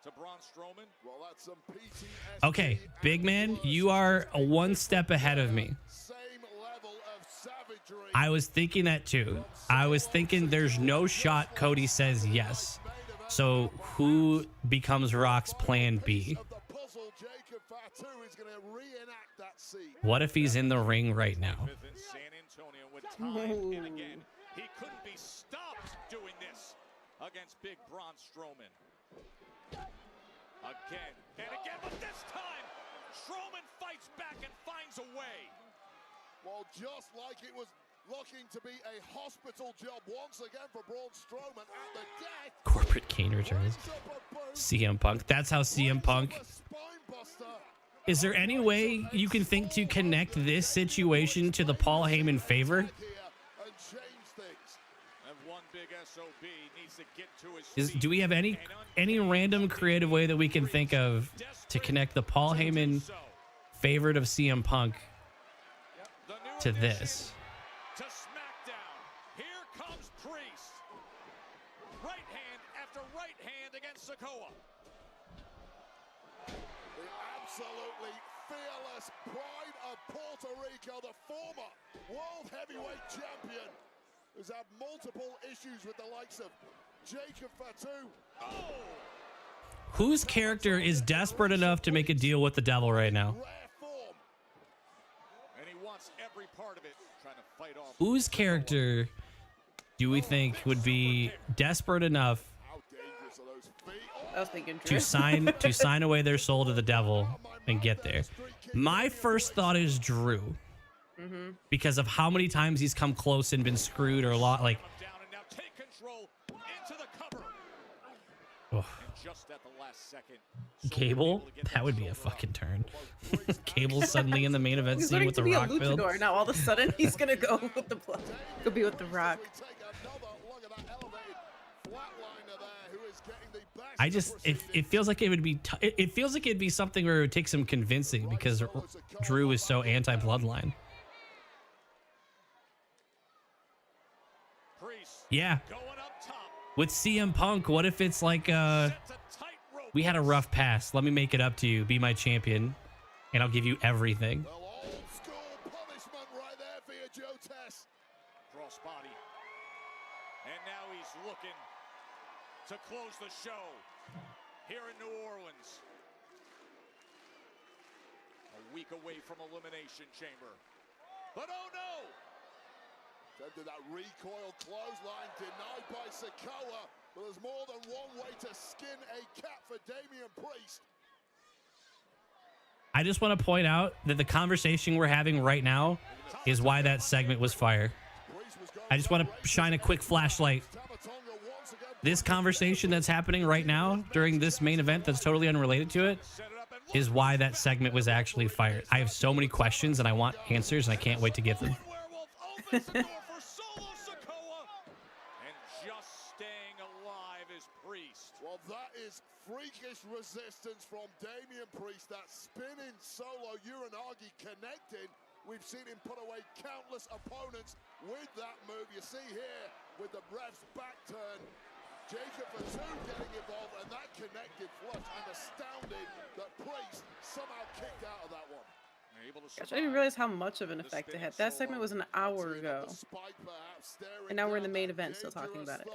to Braun Strowman? Well, that's some PTSD. Okay, big man, you are one step ahead of me. Same level of savagery. I was thinking that too. I was thinking there's no shot Cody says yes. So who becomes Rock's plan B? What if he's in the ring right now? but time and again, he couldn't be stopped doing this against big Braun Strowman. Again and again, but this time, Strowman fights back and finds a way. Well, just like it was looking to be a hospital job once again for Braun Strowman at the death. Corporate Kane returns. CM Punk. That's how CM Punk. Is there any way you can think to connect this situation to the Paul Heyman favor? Do we have any random creative way that we can think of to connect the Paul Heyman favorite of CM Punk to this? To SmackDown. Here comes Priest. Right hand after right hand against Sikoa. The absolutely fearless pride of Puerto Rico, the former world heavyweight champion, who's had multiple issues with the likes of Jacob Fatu. Oh! Whose character is desperate enough to make a deal with the devil right now? And he wants every part of it, trying to fight off. Whose character do we think would be desperate enough I was thinking to sign away their soul to the devil and get there? My first thought is Drew, because of how many times he's come close and been screwed or a lot. Like, oh. Just at the last second. Cable, that would be a fucking turn. Cable suddenly in the main event scene with the Rock build. Now all of a sudden he's gonna go with the go be with the Rock. I just it feels like it would be it feels like it'd be something where it would take some convincing because Drew is so anti-bloodline. Yeah. With CM Punk, what if it's like we had a rough past, let me make it up to you, be my champion, and I'll give you everything. Crossbody. And now he's looking to close the show here in New Orleans. A week away from Elimination Chamber. But oh no! Attempted that recoil clothesline denied by Sikoa, but there's more than one way to skin a cat for Damian Priest. I just want to point out that the conversation we're having right now is why that segment was fire. I just want to shine a quick flashlight. This conversation that's happening right now during this main event that's totally unrelated to it is why that segment was actually fired. I have so many questions and I want answers and I can't wait to give them. Well, that is freakish resistance from Damian Priest. That spinning solo Uranagi connecting. We've seen him put away countless opponents with that move. You see here with the ref's back turn, Jacob Fatu getting involved, and that connected flush. And astounding that Priest somehow kicked out of that one. Gosh, I didn't realize how much of an effect it had. That segment was an hour ago. And now we're in the main event still talking about it.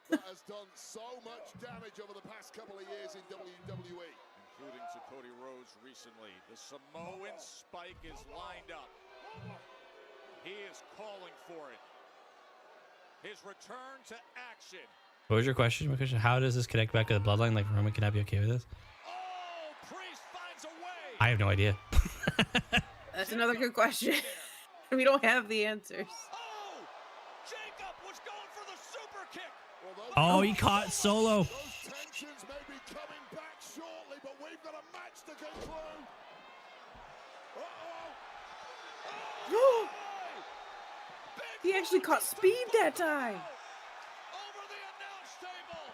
That has done so much damage over the past couple of years in WWE. Including to Cody Rhodes recently. The Samoan spike is lined up. He is calling for it. His return to action. What was your question? My question: how does this connect back to the bloodline? Like, Roman, can I be okay with this? Oh, Priest finds a way. I have no idea. That's another good question. We don't have the answers. Oh, Jacob was going for the super kick. Oh, he caught Solo. Those tensions may be coming back shortly, but we've got a match to conclude. Oh. He actually caught speed that time. Over the announce table.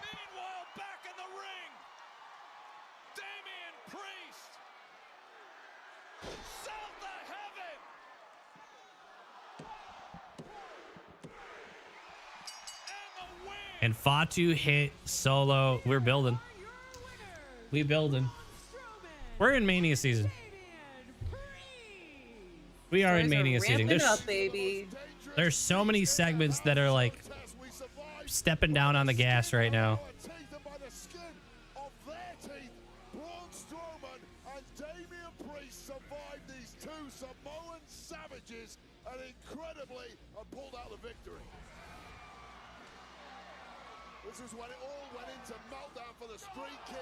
Meanwhile, back in the ring, Damian Priest. South of heaven. And Fatu hit Solo. We're building. We building. We're in Mania season. We are in Mania season. There's so many segments that are like stepping down on the gas right now. This is when it all went into meltdown for the Street King.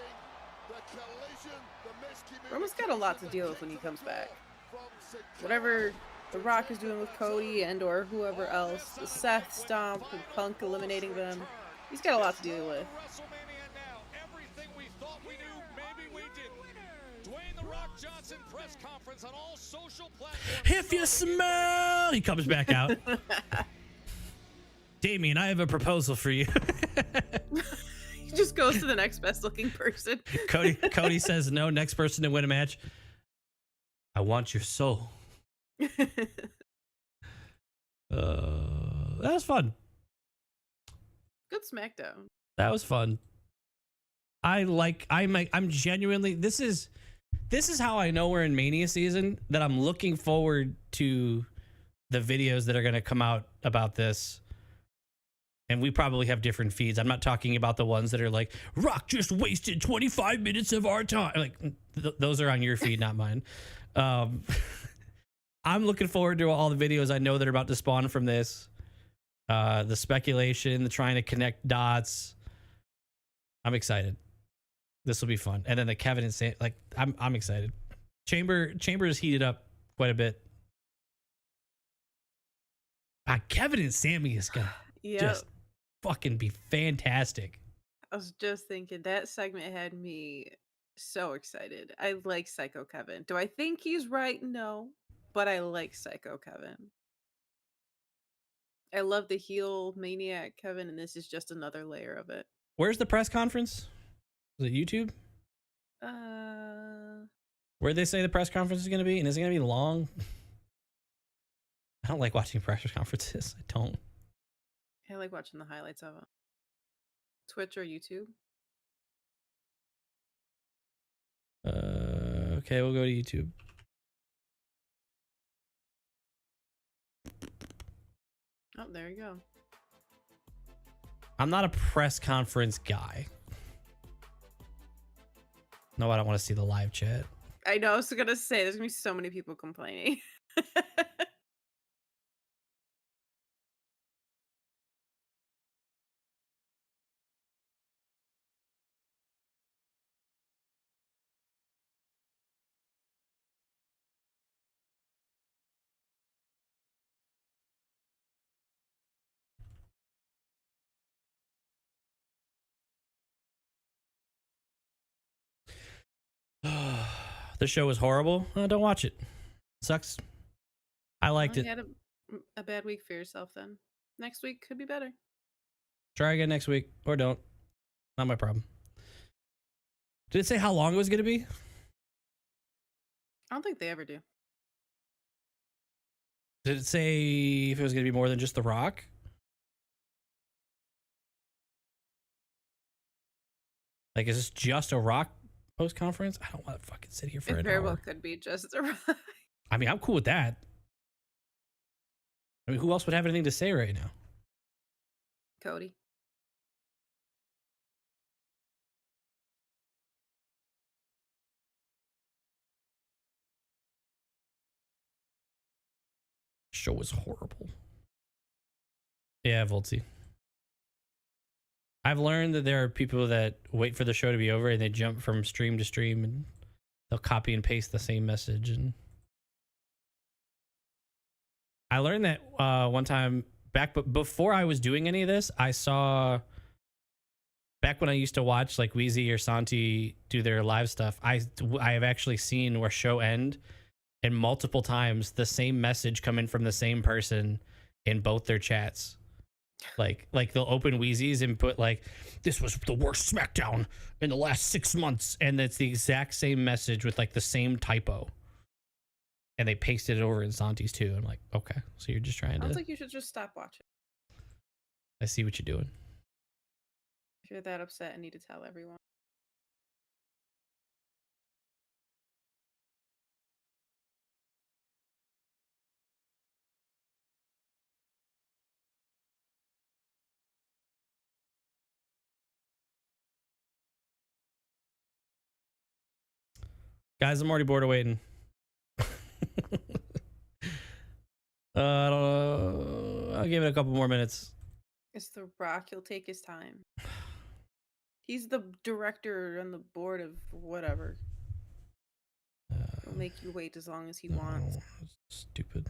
The collision, the miscommunication. Roman's got a lot to deal with when he comes back. Whatever The Rock is doing with Cody and or whoever else, the Seth stomp and Punk eliminating them, he's got a lot to deal with. Everything we thought we knew, maybe we didn't. Dwayne "The Rock" Johnson press conference on all social platforms. If you smell, he comes back out. Damien, I have a proposal for you. He just goes to the next best looking person. Cody says no. Next person to win a match. I want your soul. That was fun. Good SmackDown. That was fun. I'm genuinely, this is how I know we're in Mania season, that I'm looking forward to the videos that are going to come out about this. And we probably have different feeds. I'm not talking about the ones that are like, Rock just wasted 25 minutes of our time. Like those are on your feed, not mine. I'm looking forward to all the videos I know that are about to spawn from this. The speculation, the trying to connect dots. I'm excited. This will be fun. And then the Kevin and Sam, like I'm excited. Chamber is heated up quite a bit. Kevin and Sammy is gonna just fucking be fantastic. I was just thinking that segment had me so excited. I like Psycho Kevin. Do I think he's right? No. But I like Psycho Kevin. I love the heel maniac Kevin, and this is just another layer of it. Where's the press conference? Is it YouTube? Where they say the press conference is going to be? And is it going to be long? I don't like watching press conferences. I don't. I like watching the highlights of it. Twitch or YouTube? Okay, we'll go to YouTube. Oh, there you go. I'm not a press conference guy. No, I don't want to see the live chat. I know, I was gonna say there's gonna be so many people complaining. The show was horrible. Don't watch it. Sucks. I liked it. You had a bad week for yourself then. Next week could be better. Try again next week or don't. Not my problem. Did it say how long it was going to be? I don't think they ever do. Did it say if it was going to be more than just The Rock? Like, is this just a Rock post conference? I don't want to fucking sit here for It an very hour. well could be just a Rock. I mean, I'm cool with that. I mean, who else would have anything to say right now? Cody. Show was horrible. Yeah, Voltsy. I've learned that there are people that wait for the show to be over and they jump from stream to stream and they'll copy and paste the same message. And I learned that one time back, but before I was doing any of this, I saw back when I used to watch like Wheezy or Santi do their live stuff. I have actually seen where show end and multiple times the same message come in from the same person in both their chats. Like they'll open Wheezy's and put like, this was the worst SmackDown in the last 6 months. And it's the exact same message with like the same typo. And they pasted it over in Santi's too. I'm like, okay, so you're just trying I to, think you should just stop watching. I see what you're doing. If you're that upset and need to tell everyone. Guys, I'm already bored of waiting. I don't know. I'll give it a couple more minutes. It's The Rock. He'll take his time. He's the director on the board of whatever. He'll make you wait as long as he wants. Stupid.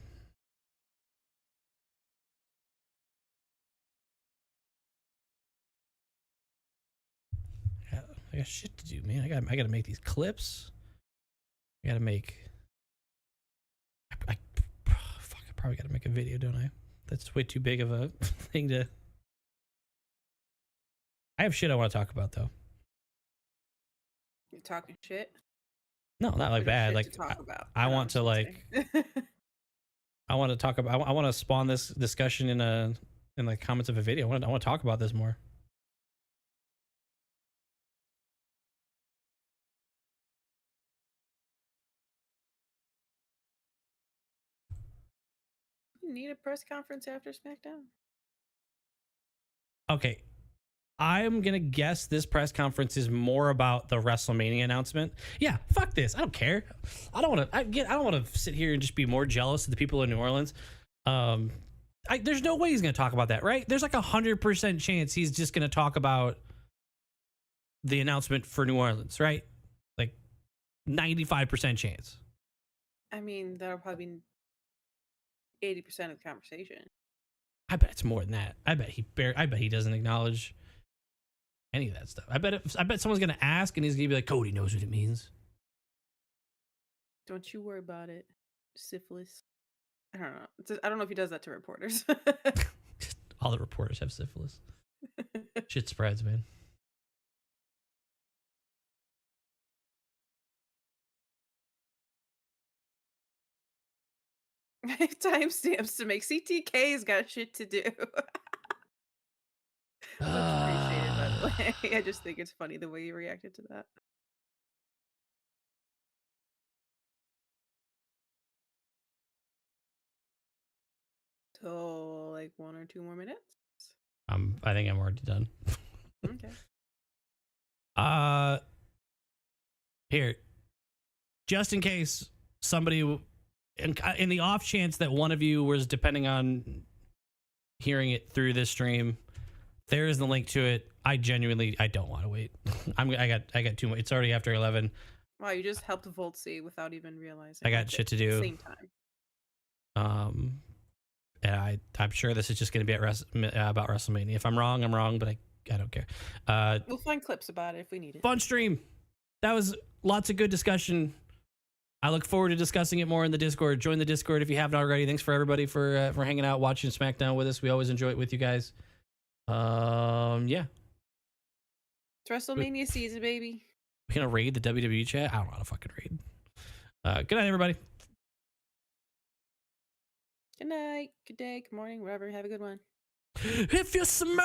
I got shit to do, man. I gotta make these clips. I gotta make. Fuck! I probably gotta make a video, don't I? That's way too big of a thing to. I have shit I want to talk about though. You're talking shit. No, not like bad. Like I want to like. I want to talk about. I want to spawn this discussion in the comments of a video. I want to talk about this more. You need a press conference after SmackDown. Okay, I'm gonna guess this press conference is more about the WrestleMania announcement. Yeah, fuck this. I don't care. I don't want to. I don't want to sit here and just be more jealous of the people in New Orleans. There's no way he's gonna talk about that, right? There's like 100% chance he's just gonna talk about the announcement for New Orleans, right? Like 95% chance. I mean, that'll probably be 80% of the conversation. I bet it's more than that. I bet he doesn't acknowledge any of that stuff. I bet someone's gonna ask and he's gonna be like, Cody knows what it means. Don't you worry about it. Syphilis. I don't know. I don't know if he does that to reporters. All the reporters have syphilis. Shit spreads, man. Timestamps to make. CTK's got shit to do. Much appreciated, by the way. I just think it's funny the way you reacted to that. So, like 1 or 2 more minutes? I think I'm already done. Okay. Here, just in case somebody, in the off chance that one of you was depending on hearing it through this stream, there is the link to it. I don't want to wait. I got too much. It's already after 11. Wow, you just helped Volt see without even realizing. I got shit to do. At the same time. And I'm sure this is just going to be about WrestleMania. If I'm wrong, I'm wrong, but I don't care. We'll find clips about it if we need it. Fun stream. That was lots of good discussion. I look forward to discussing it more in the Discord. Join the Discord if you haven't already. Thanks for everybody for hanging out, watching SmackDown with us. We always enjoy it with you guys. Yeah. It's WrestleMania season, baby. We're gonna raid the WWE chat. I don't know how to fucking raid. Good night, everybody. Good night, good day, good morning, wherever. Have a good one. If you smell